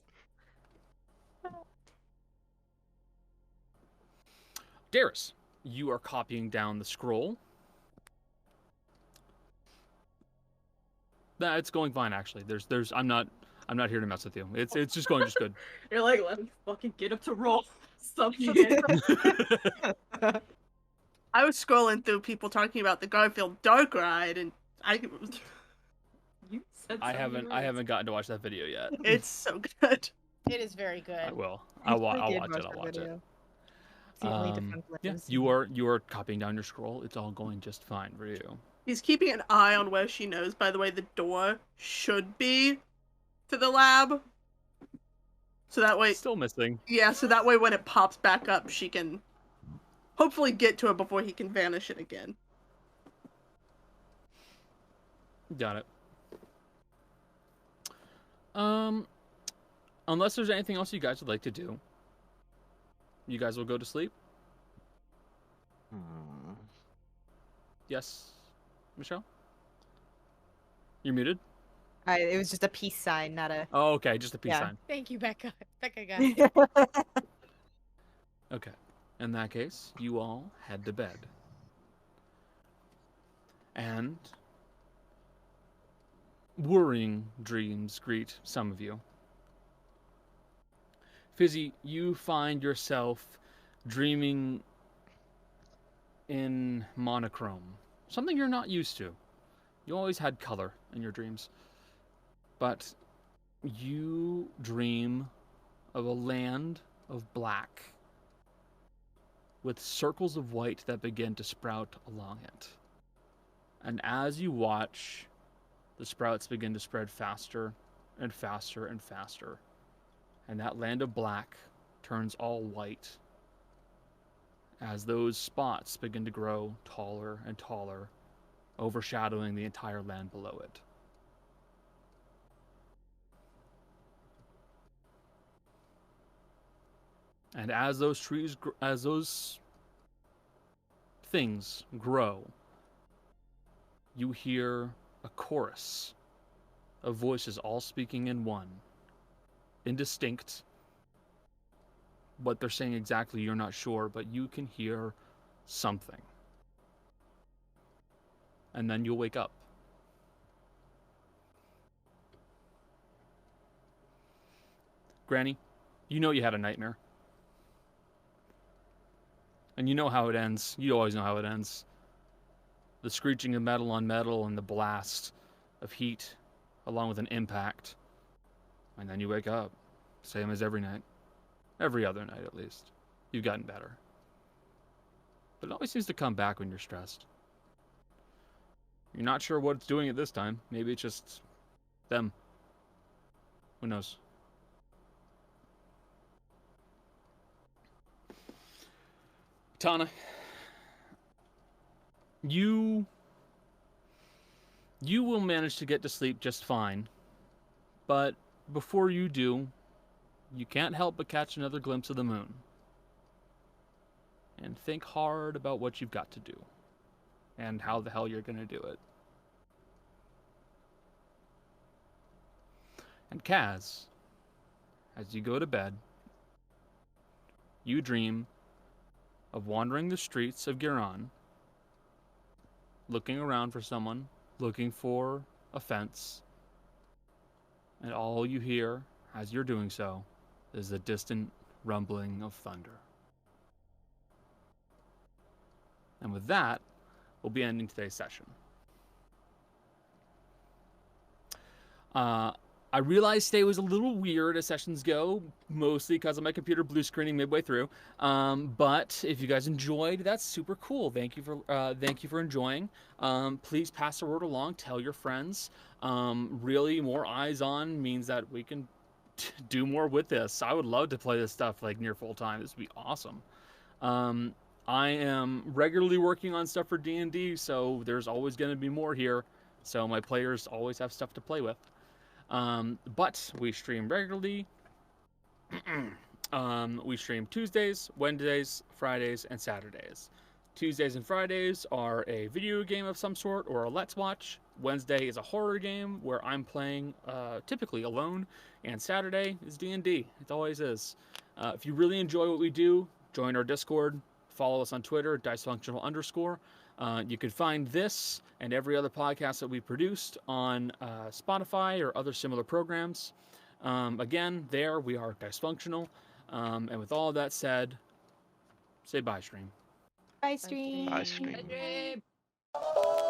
Daeris, you are copying down the scroll. Nah, it's going fine actually. I'm not here to mess with you. It's just going just good. You're like, let me fucking get up to roll. Something. I was scrolling through people talking about the Garfield Dark Ride, and You said I something haven't gotten to watch that video yet. it's so good. It is very good. I will. I I'll watch did it. I'll the watch it. video. It's the only difference Yeah, is- you are copying down your scroll. It's all going just fine for you. He's keeping an eye on where she knows, by the way, the door should be to the lab. So that way, Still missing. yeah, so that way when it pops back up, she can hopefully get to it before he can vanish it again. Got it. Unless there's anything else you guys would like to do, you guys will go to sleep. Yes, Michelle? You're muted? it was just a peace sign, not a. Oh, okay, just a peace Yeah. sign. Thank you, Becca. Becca got it. Okay. In that case, you all head to bed. And worrying dreams greet some of you. Fizzy, you find yourself dreaming in monochrome. Something you're not used to. You always had color in your dreams. But you dream of a land of black with circles of white that begin to sprout along it. And as you watch, the sprouts begin to spread faster and faster and faster. And that land of black turns all white as those spots begin to grow taller and taller, overshadowing the entire land below it. And as those trees, as those things grow, you hear a chorus of voices all speaking in one, indistinct, What they're saying exactly, you're not sure, but you can hear something. And then you'll wake up. Granny, you know you had a nightmare. And you know how it ends. You always know how it ends. The screeching of metal on metal and the blast of heat, along with an impact. And then you wake up. Same as every night. Every other night, at least. You've gotten better. But it always seems to come back when you're stressed. You're not sure what it's doing it this time. Maybe it's just them. Who knows? Tana, you will manage to get to sleep just fine, but before you do, you can't help but catch another glimpse of the moon. And think hard about what you've got to do, and how the hell you're going to do it. And Kaz, as you go to bed, you dream of wandering the streets of Girhan, looking around for someone, looking for a fence, and all you hear as you're doing so is the distant rumbling of thunder. And with that, we'll be ending today's session. I realized today was a little weird as sessions go, mostly because of my computer blue screening midway through. But if you guys enjoyed, that's super cool. Thank you for enjoying. Please pass the word along. Tell your friends. Really, more eyes on means that we can do more with this. I would love to play this stuff like near full time. This would be awesome. I am regularly working on stuff for D&D, so there's always going to be more here. So my players always have stuff to play with. But we stream regularly. We stream Tuesdays, Wednesdays, Fridays, and Saturdays. Tuesdays and Fridays are a video game of some sort or a Let's Watch. Wednesday is a horror game where I'm playing typically alone. And Saturday is D&D. It always is. If you really enjoy what we do, join our Discord. Follow us on Twitter, Dicefunctional_. You can find this and every other podcast that we produced on Spotify or other similar programs. Again, there we are Dicefunctional. And with all of that said, say bye, stream. Bye, stream. Bye, stream. Bye.